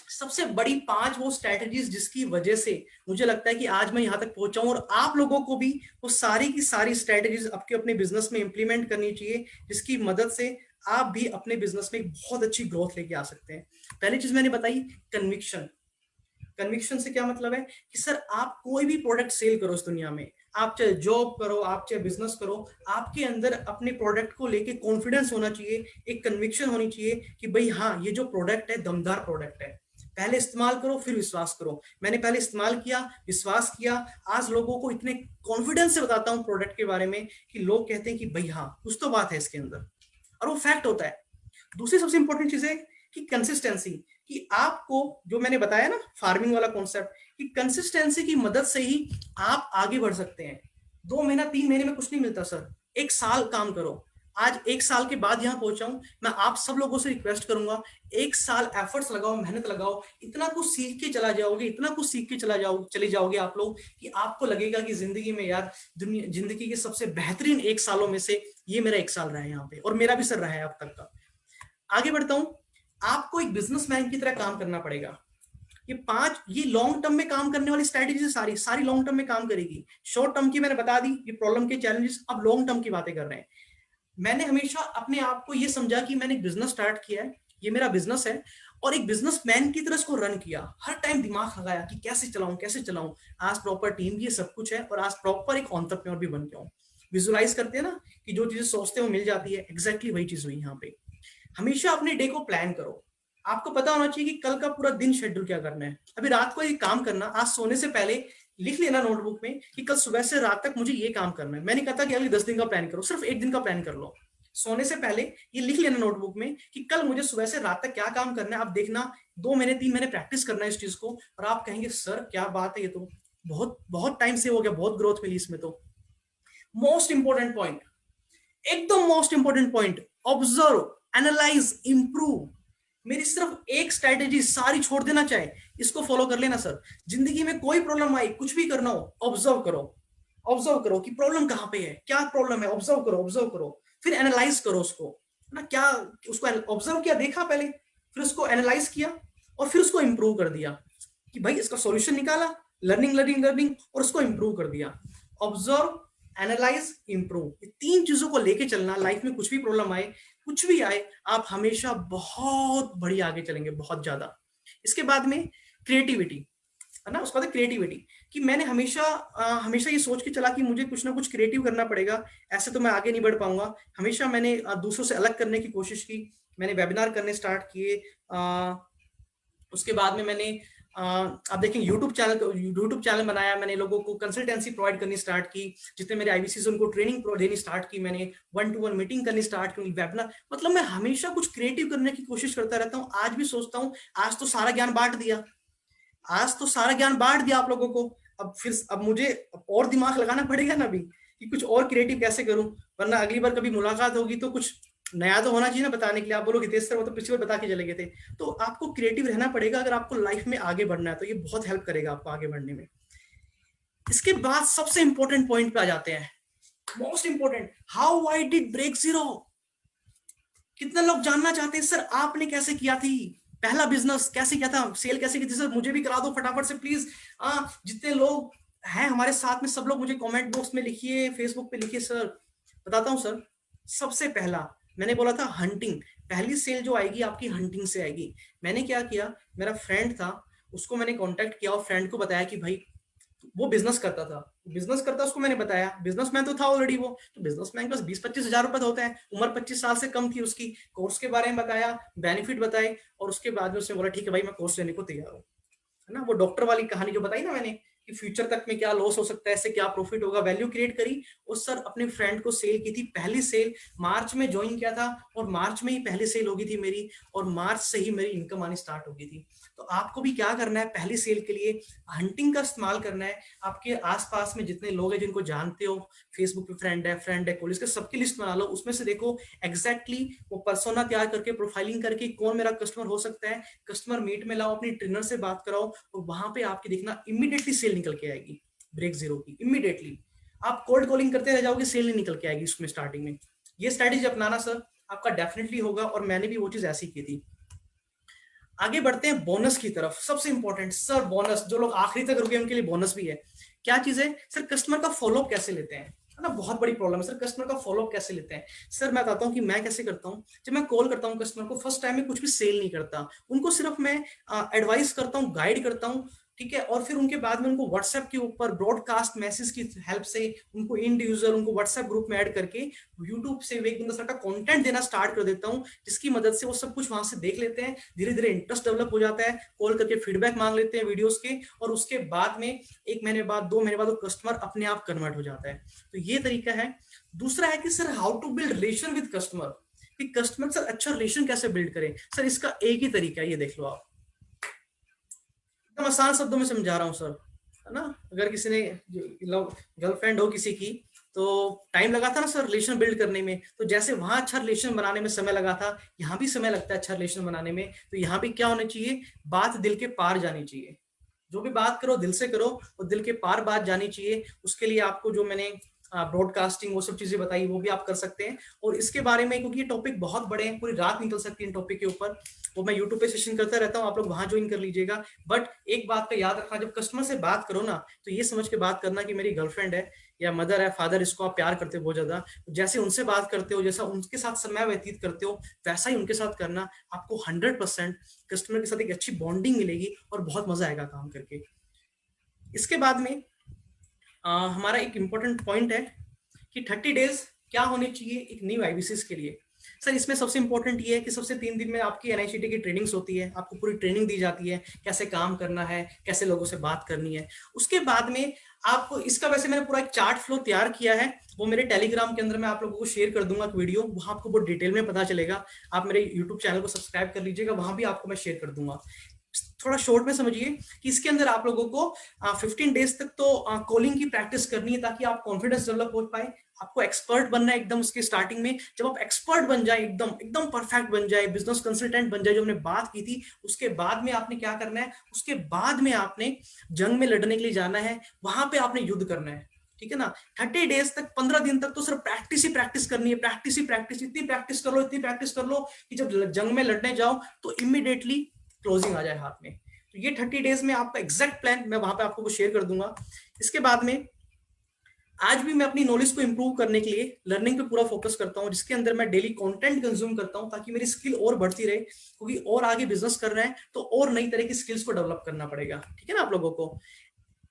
सबसे बड़ी 5 वो स्ट्रेटजीज जिसकी वजह से मुझे लगता है कि आज मैं यहां तक पहुंचा हूं, और आप लोगों को भी वो सारी की सारी स्ट्रेटजीज आपके अपने बिजनेस में इंप्लीमेंट करनी चाहिए, जिसकी मदद से आप भी अपने बिजनेस में एक बहुत अच्छी ग्रोथ लेके आ सकते हैं। पहली चीज मैंने बताई, कन्विक्शन। कन्विक्शन से क्या मतलब है कि सर आप कोई भी प्रोडक्ट सेल करो इस दुनिया में, आप चाहे जॉब करो, आप चाहे बिजनेस करो, आपके अंदर अपने प्रोडक्ट को लेके कॉन्फिडेंस होना चाहिए, एक कन्विक्शन होनी चाहिए कि भाई हाँ, ये जो प्रोडक्ट है दमदार प्रोडक्ट है। पहले इस्तेमाल करो फिर विश्वास करो। मैंने पहले इस्तेमाल किया, विश्वास किया, आज लोगों को इतने कॉन्फिडेंस से बताता हूं प्रोडक्ट के बारे में कि लोग कहते हैं कि भाई हाँ कुछ तो बात है इसके अंदर, और वो फैक्ट होता है। दूसरी सबसे इंपॉर्टेंट चीज है कि कंसिस्टेंसी, कि आपको जो मैंने बताया ना फार्मिंग वाला कॉन्सेप्ट, कि कंसिस्टेंसी की मदद से ही आप आगे बढ़ सकते हैं। 2 महीना 3 महीने में कुछ नहीं मिलता सर, 1 साल काम करो। आज 1 साल के बाद यहां पहुंचा हूं, मैं आप सब लोगों से रिक्वेस्ट करूंगा 1 साल एफर्ट्स लगाओ, मेहनत लगाओ, इतना कुछ सीख के चला जाओगे, इतना कुछ सीख के चले जाओगे आप लोग कि आपको लगेगा कि जिंदगी में यार दुनिया जिंदगी के सबसे बेहतरीन 1 सालों में से ये मेरा 1 साल रहा है यहाँ पे, और मेरा भी सर रहा है अब तक का। आगे बढ़ता हूं, आपको एक बिजनेसमैन की तरह काम करना पड़ेगा। ये लॉन्ग टर्म में काम करने वाली स्ट्रैटेजी सारी लॉन्ग टर्म में काम करेगी। शॉर्ट टर्म की मैंने बता दी, ये प्रॉब्लम के चैलेंजेस, अब लॉन्ग टर्म की बातें कर रहे हैं। मैंने हमेशा अपने आप को ये समझा कि मैंने बिजनेस स्टार्ट किया है, ये मेरा बिजनेस है, और एक बिजनेसमैन की तरह इसको रन किया। हर टाइम दिमाग लगाया कि कैसे चलाऊं। आज प्रॉपर टीम भी है, सब कुछ है, और आज प्रॉपर एक एंटरप्रेन्योर भी बन गया हूं। विजुलाइज करते हैं ना कि जो चीजें सोचते हो मिल जाती है, एग्जैक्टली वही चीज हुई यहाँ पे। हमेशा अपने डे को प्लान करो। आपको पता होना चाहिए कि कल का पूरा दिन शेड्यूल क्या करना है। अभी रात को एक काम करना, आज सोने से पहले लिख लेना नोटबुक में कि कल सुबह से रात तक मुझे ये काम करना है। मैंने कहा था कि अगले 10 दिन का प्लान करो, सिर्फ 1 दिन का प्लान कर लो। सोने से पहले ये लिख लेना नोटबुक में कि कल मुझे सुबह से रात तक क्या काम करना है। आप देखना 2 महीने 3 महीने प्रैक्टिस करना है इस चीज को, और आप कहेंगे सर क्या बात है, ये तो बहुत बहुत टाइम से हो गया, बहुत ग्रोथ मिली इसमें। तो मोस्ट इंपॉर्टेंट पॉइंट, एकदम most important point, observe, analyse, improve. मेरी सिर्फ एक स्ट्रैटेजी, सारी छोड़ देना, चाहे इसको फॉलो कर लेना सर। जिंदगी में कोई प्रॉब्लम आई, कुछ भी करना हो, ऑब्जर्व करो कि प्रॉब्लम कहां पे है, क्या प्रॉब्लम है, ऑब्जर्व करो, फिर एनालाइज करो उसको ना, क्या उसको ऑब्जर्व किया, देखा पहले, फिर उसको एनालाइज किया, और फिर उसको इंप्रूव कर दिया कि भाई इसका सॉल्यूशन निकाला, लर्निंग और उसको इंप्रूव कर दिया। ऑब्जर्व, एनालाइज, इंप्रूव, ये 3 चीजों को लेके चलना। लाइफ में कुछ भी प्रॉब्लम आए, कुछ भी आए, आप हमेशा बहुत बड़ी आगे चलेंगे, बहुत ज्यादा। इसके बाद में क्रिएटिविटी है ना, उसके बाद क्रिएटिविटी, कि मैंने हमेशा ये सोच के चला कि मुझे कुछ ना कुछ क्रिएटिव करना पड़ेगा, ऐसे तो मैं आगे नहीं बढ़ पाऊंगा। हमेशा मैंने दूसरों से अलग करने की कोशिश की। मैंने वेबिनार करने स्टार्ट किए, उसके बाद में मैंने आप देखेंगे यूट्यूब चैनल बनाया, मैंने लोगों को कंसल्टेंसी प्रोवाइड करनी स्टार्ट की, जितने मेरे आईबीसी उनको ट्रेनिंग देनी स्टार्ट की, मैंने 1-to-1 मीटिंग करनी स्टार्ट की, वेबिनार, मतलब मैं हमेशा कुछ क्रिएटिव करने की कोशिश करता रहता हूँ। आज भी सोचता हूँ आज तो सारा ज्ञान बांट दिया, आप लोगों को। अब मुझे और दिमाग लगाना पड़ेगा ना अभी कि कुछ और क्रिएटिव कैसे करूं, वरना अगली बार कभी मुलाकात होगी तो कुछ नया तो होना चाहिए ना बताने के लिए। आप बोलोगे हितेश सर वो तो पिछली बार बता के चले गए थे। तो आपको क्रिएटिव रहना पड़ेगा अगर आपको लाइफ में आगे बढ़ना है, तो ये बहुत हेल्प करेगा आपको आगे बढ़ने में। इसके बाद सबसे इंपॉर्टेंट पॉइंट पे आ जाते हैं, most important, how I did break zero. कितने लोग जानना चाहते हैं सर आपने कैसे किया थी, पहला बिजनेस कैसे किया था, सेल कैसे की थी सर, मुझे भी करा दो फटाफट से प्लीज। जितने लोग हैं हमारे साथ में सब लोग मुझे कमेंट बॉक्स में लिखिए, फेसबुक पे लिखिए। सर बताता हूँ सर, सबसे पहला मैंने बोला था हंटिंग, पहली सेल जो आएगी आपकी हंटिंग से आएगी। मैंने क्या किया, मेरा फ्रेंड था उसको मैंने कांटेक्ट किया और फ्रेंड को बताया कि भाई वो बिजनेस करता उसको मैंने बताया, बिजनेसमैन तो था ऑलरेडी वो, तो बिजनेसमैन के पास 20-25 हजार रुपए होते हैं, उम्र 25 साल से कम थी उसकी। कोर्स के बारे में बताया, बेनिफिट बताए, और उसके बाद में उसने बोला ठीक है भाई मैं कोर्स लेने को तैयार हूँ, है ना। वो डॉक्टर वाली कहानी जो बताई ना मैंने कि फ्यूचर तक में क्या लॉस हो सकता है, इससे क्या प्रॉफिट होगा, वैल्यू क्रिएट करी। और सर अपने फ्रेंड को सेल की थी, पहली सेल मार्च में ज्वाइन किया था और मार्च में ही पहली सेल होगी थी मेरी, और मार्च से ही मेरी इनकम आनी स्टार्ट हो गई थी। तो आपको भी क्या करना है, पहली सेल के लिए हंटिंग का इस्तेमाल करना है। आपके आसपास में जितने लोग हैं जिनको जानते हो, फेसबुक पे फ्रेंड है कॉलेज के, सबकी लिस्ट बना लो, उसमें से देखो एग्जैक्टली वो पर्सोना तैयार करके, प्रोफाइलिंग करके कौन मेरा कस्टमर हो सकता है, कस्टमर मीट में लाओ, अपनी ट्रेनर से बात कराओ, और वहां पे आपकी देखना इमीडिएटली सेल निकल के आएगी, ब्रेक जीरो की इमीडिएटली। आप कोल्ड कॉलिंग करते रह जाओगे, सेल नहीं निकल के आएगी उसमें स्टार्टिंग में। ये स्ट्रैटेजी अपनाना सर, आपका डेफिनेटली होगा, और मैंने भी वो चीज ऐसी की थी। आगे बढ़ते हैं बोनस की तरफ, सबसे इंपॉर्टेंट सर बोनस, जो लोग आखिरी तक रुके उनके लिए बोनस भी है। क्या चीज है सर, कस्टमर का फॉलोअप कैसे लेते हैं, है ना, बहुत बड़ी प्रॉब्लम है सर, कस्टमर का फॉलोअप कैसे लेते हैं। सर मैं बताता हूँ कि मैं कैसे करता हूँ। जब मैं कॉल करता हूँ कस्टमर को, फर्स्ट टाइम में कुछ भी सेल नहीं करता, उनको सिर्फ मैं एडवाइस करता हूँ, गाइड करता हूँ, ठीक है, और फिर उनके बाद में उनको व्हाट्सएप के ऊपर ब्रॉडकास्ट मैसेज की हेल्प से उनको इंडिविजुअल उनको व्हाट्सएप ग्रुप में ऐड करके यूट्यूब से एक बंदा का कंटेंट देना स्टार्ट कर देता हूं, जिसकी मदद से वो सब कुछ वहां से देख लेते हैं, धीरे धीरे इंटरेस्ट डेवलप हो जाता है, कॉल करके फीडबैक मांग लेते हैं वीडियोस के, और उसके बाद में 1 महीने बाद 2 महीने बाद वो कस्टमर अपने आप कन्वर्ट हो जाता है। तो ये तरीका है। दूसरा है कि sir how to build relation with customer, कि कस्टमर सर अच्छा रिलेशन कैसे बिल्ड करें। सर इसका एक ही तरीका है, ये देख लो आप, एकदम आसान शब्दों में समझा रहा हूँ सर, है ना। अगर किसी ने गर्लफ्रेंड हो किसी की, तो टाइम लगा था ना सर रिलेशन बिल्ड करने में, तो जैसे वहां अच्छा रिलेशन बनाने में समय लगा था, यहाँ भी समय लगता है अच्छा रिलेशन बनाने में। तो यहाँ भी क्या होना चाहिए, बात दिल के पार जानी चाहिए। जो भी बात करो दिल से करो, और दिल के पार बात जानी चाहिए। उसके लिए आपको जो मैंने ब्रॉडकास्टिंग वो सब चीजें बताई वो भी आप कर सकते हैं। और इसके बारे में, क्योंकि ये टॉपिक बहुत बड़े हैं, पूरी रात निकल सकती है इन टॉपिक के ऊपर, वो मैं यूट्यूब पे सेशन करता रहता हूँ, आप लोग वहां ज्वाइन कर लीजिएगा। बट एक बात का याद रखना, जब कस्टमर से बात करो ना, तो ये समझ के बात करना कि मेरी गर्लफ्रेंड है या मदर है, फादर, इसको आप प्यार करते हो बहुत ज्यादा, जैसे उनसे बात करते हो, जैसा उनके साथ समय व्यतीत करते हो, वैसा ही उनके साथ करना। आपको 100% कस्टमर के साथ एक अच्छी बॉन्डिंग मिलेगी और बहुत मजा आएगा काम करके। इसके बाद में हमारा एक इंपॉर्टेंट पॉइंट है कि 30 डेज क्या होने चाहिए एक न्यू आईबीसीएस के लिए। सर इसमें सबसे इंपॉर्टेंट ये है कि सबसे 3 दिन में आपकी एनआईसीटी की ट्रेनिंग्स होती है, आपको पूरी ट्रेनिंग दी जाती है, कैसे काम करना है, कैसे लोगों से बात करनी है। उसके बाद में आपको इसका, वैसे मैंने पूरा एक चार्ट फ्लो तैयार किया है, वो मेरे टेलीग्राम के अंदर मैं आप लोगों को शेयर कर दूंगा एक वीडियो, वहां आपको बहुत डिटेल में पता चलेगा। आप मेरे यूट्यूब चैनल को सब्सक्राइब कर लीजिएगा, वहां भी आपको मैं शेयर कर दूंगा। थोड़ा शॉर्ट में समझिए कि इसके अंदर आप लोगों को 15 डेज तक तो कॉलिंग की प्रैक्टिस करनी है, ताकि आप कॉन्फिडेंस डेवलप हो पाए। आपको एक्सपर्ट बनना है एकदम उसके स्टार्टिंग में। जब आप एक्सपर्ट बन जाए, एकदम एकदम परफेक्ट बन जाए, बिजनेस कंसल्टेंट बन जाए, जो हमने बात की थी, उसके बाद में आपने क्या करना है, उसके बाद में आपने जंग में लड़ने के लिए जाना है, वहां पे आपने युद्ध करना है, ठीक है ना। 30 डेज तक, 15 दिन तक तो सिर्फ प्रैक्टिस ही प्रैक्टिस करनी है, प्रैक्टिस ही प्रैक्टिस, इतनी प्रैक्टिस कर लो, इतनी प्रैक्टिस कर लो कि जब जंग में लड़ने जाओ तो इमीडिएटली क्लोजिंग आ जाए हाथ में। तो ये 30 डेज में आपका एग्जैक्ट प्लान मैं वहां पे आपको शेयर कर दूंगा। इसके बाद में आज भी मैं अपनी नॉलेज को इंप्रूव करने के लिए लर्निंग पे पूरा फोकस करता हूँ, जिसके अंदर मैं डेली कंटेंट कंज्यूम करता हूँ, ताकि मेरी स्किल और बढ़ती रहे, क्योंकि और आगे बिजनेस कर रहे हैं तो और नई तरह की स्किल्स को डेवलप करना पड़ेगा, ठीक है ना। आप लोगों को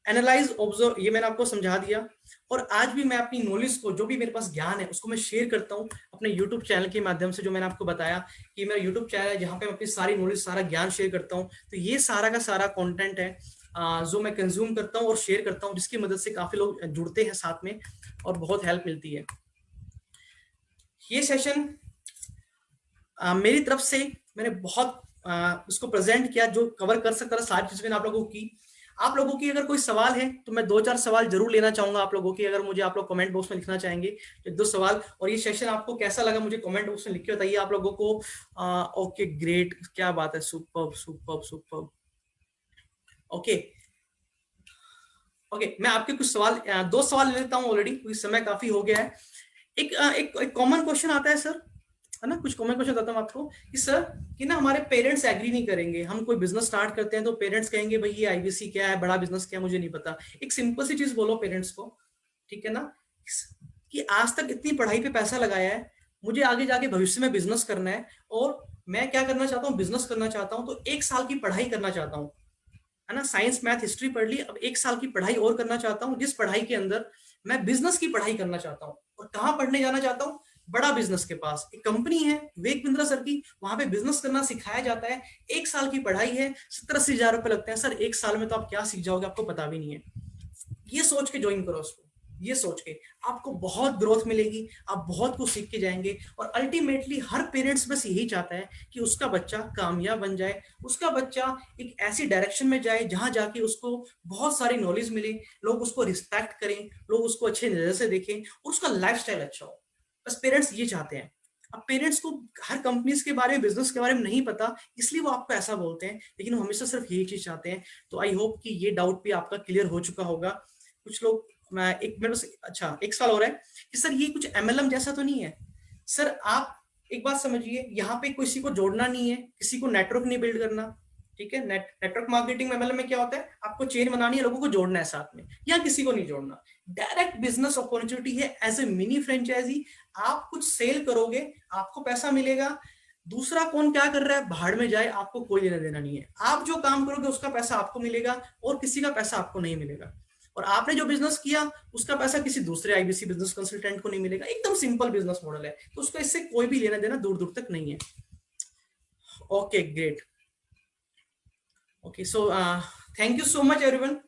एनालाइज, ऑब्जर्व, ये मैंने आपको समझा दिया। और आज भी मैं अपनी नॉलेज को, जो भी मेरे पास ज्ञान है, उसको मैं शेयर करता हूँ अपने यूट्यूब चैनल के माध्यम से। जो मैंने आपको बताया कि मेरा यूट्यूब चैनल है जहाँ पे मैं अपनी सारी नॉलेज, सारा ज्ञान शेयर करता हूँ। तो ये सारा का सारा कंटेंट है जो मैं कंज्यूम करता हूँ और शेयर करता हूँ, जिसकी मदद से काफी लोग जुड़ते हैं साथ में और बहुत हेल्प मिलती है। ये सेशन मेरी तरफ से मैंने बहुत उसको प्रेजेंट किया, जो कवर कर सकता था सारी चीजें मैंने आप लोगों की। आप लोगों की अगर कोई सवाल है तो मैं 2-4 सवाल जरूर लेना चाहूंगा आप लोगों की। अगर मुझे आप लोग कमेंट बॉक्स में लिखना चाहेंगे तो 2 सवाल। और ये सेशन आपको कैसा लगा मुझे कमेंट बॉक्स में लिख के बताइए आप लोगों को। ओके ग्रेट, क्या बात है, superb superb superb. Okay okay, मैं आपके कुछ सवाल 2 सवाल ले लेता हूँ ऑलरेडी, क्योंकि समय काफी हो गया है। एक कॉमन क्वेश्चन आता है सर, है ना, कुछ कॉमन क्वेश्चन बताता हूँ आपको कि सर कि ना हमारे पेरेंट्स एग्री नहीं करेंगे, हम कोई बिजनेस स्टार्ट करते हैं तो पेरेंट्स कहेंगे भाई ये आईबीसी क्या है, बड़ा बिजनेस क्या है, मुझे नहीं पता। एक सिंपल सी चीज बोलो पेरेंट्स को, ठीक है ना, कि आज तक इतनी पढ़ाई पे पैसा लगाया है, मुझे आगे जाके भविष्य में बिजनेस करना है, और मैं क्या करना चाहता हूँ, बिजनेस करना चाहता हूँ, तो 1 साल की पढ़ाई करना चाहता हूँ, है ना। साइंस मैथ हिस्ट्री पढ़ ली, अब 1 साल की पढ़ाई और करना चाहता हूँ, जिस पढ़ाई के अंदर मैं बिजनेस की पढ़ाई करना चाहता हूँ। और कहाँ पढ़ने जाना चाहता हूँ, बड़ा बिजनेस के पास। एक कंपनी है विवेक बिंद्रा सर की, वहां पे बिजनेस करना सिखाया जाता है। 1 साल की पढ़ाई है, 70-80 हजार रुपए लगते हैं सर। 1 साल में तो आप क्या सीख जाओगे, आपको पता भी नहीं है। ये सोच के ज्वाइन करो उसको, ये सोच के आपको बहुत ग्रोथ मिलेगी, आप बहुत कुछ सीख के जाएंगे। और अल्टीमेटली हर पेरेंट्स बस यही चाहता है कि उसका बच्चा कामयाब बन जाए, उसका बच्चा एक ऐसी डायरेक्शन में जाए जहां जाके उसको बहुत सारी नॉलेज मिले, लोग उसको रिस्पेक्ट करें, लोग उसको अच्छे नजर से देखें, और उसका लाइफस्टाइल अच्छा हो। बस पेरेंट्स ये चाहते हैं। अब पेरेंट्स को हर कंपनीज के बारे में, बिजनेस के बारे में नहीं पता, इसलिए वो आपको ऐसा बोलते हैं, लेकिन वो हमेशा सिर्फ यही चीज चाहते हैं। तो आई होप कि ये डाउट भी आपका क्लियर हो चुका होगा। कुछ लोग, मैं एक मेरे से, अच्छा 1 साल हो रहा है कि सर ये कुछ एमएलएम जैसा तो नहीं है। सर आप एक बात समझिए, यहाँ पे किसी को जोड़ना नहीं है, किसी को नेटवर्क नहीं बिल्ड करना, ठीक है। नेटवर्क मार्केटिंग में एमएलएम में क्या होता है, आपको चेन बनानी है, लोगों को जोड़ना है साथ में, या किसी को नहीं जोड़ना। डायरेक्ट बिजनेस अपॉर्चुनिटी है, एज ए मिनी फ्रेंचाइजी। आप कुछ सेल करोगे, आपको पैसा मिलेगा, दूसरा कौन क्या कर रहा है भाड़ में जाए, आपको कोई लेना देना नहीं है। आप जो काम करोगे उसका पैसा आपको मिलेगा और किसी का पैसा आपको नहीं मिलेगा। और आपने जो बिजनेस किया उसका पैसा किसी दूसरे आईबीसी बिजनेस कंसल्टेंट को नहीं मिलेगा। एकदम सिंपल बिजनेस मॉडल है, तो उसको इससे कोई भी लेना देना दूर दूर तक नहीं है। Okay great. Okay so thank you so much everyone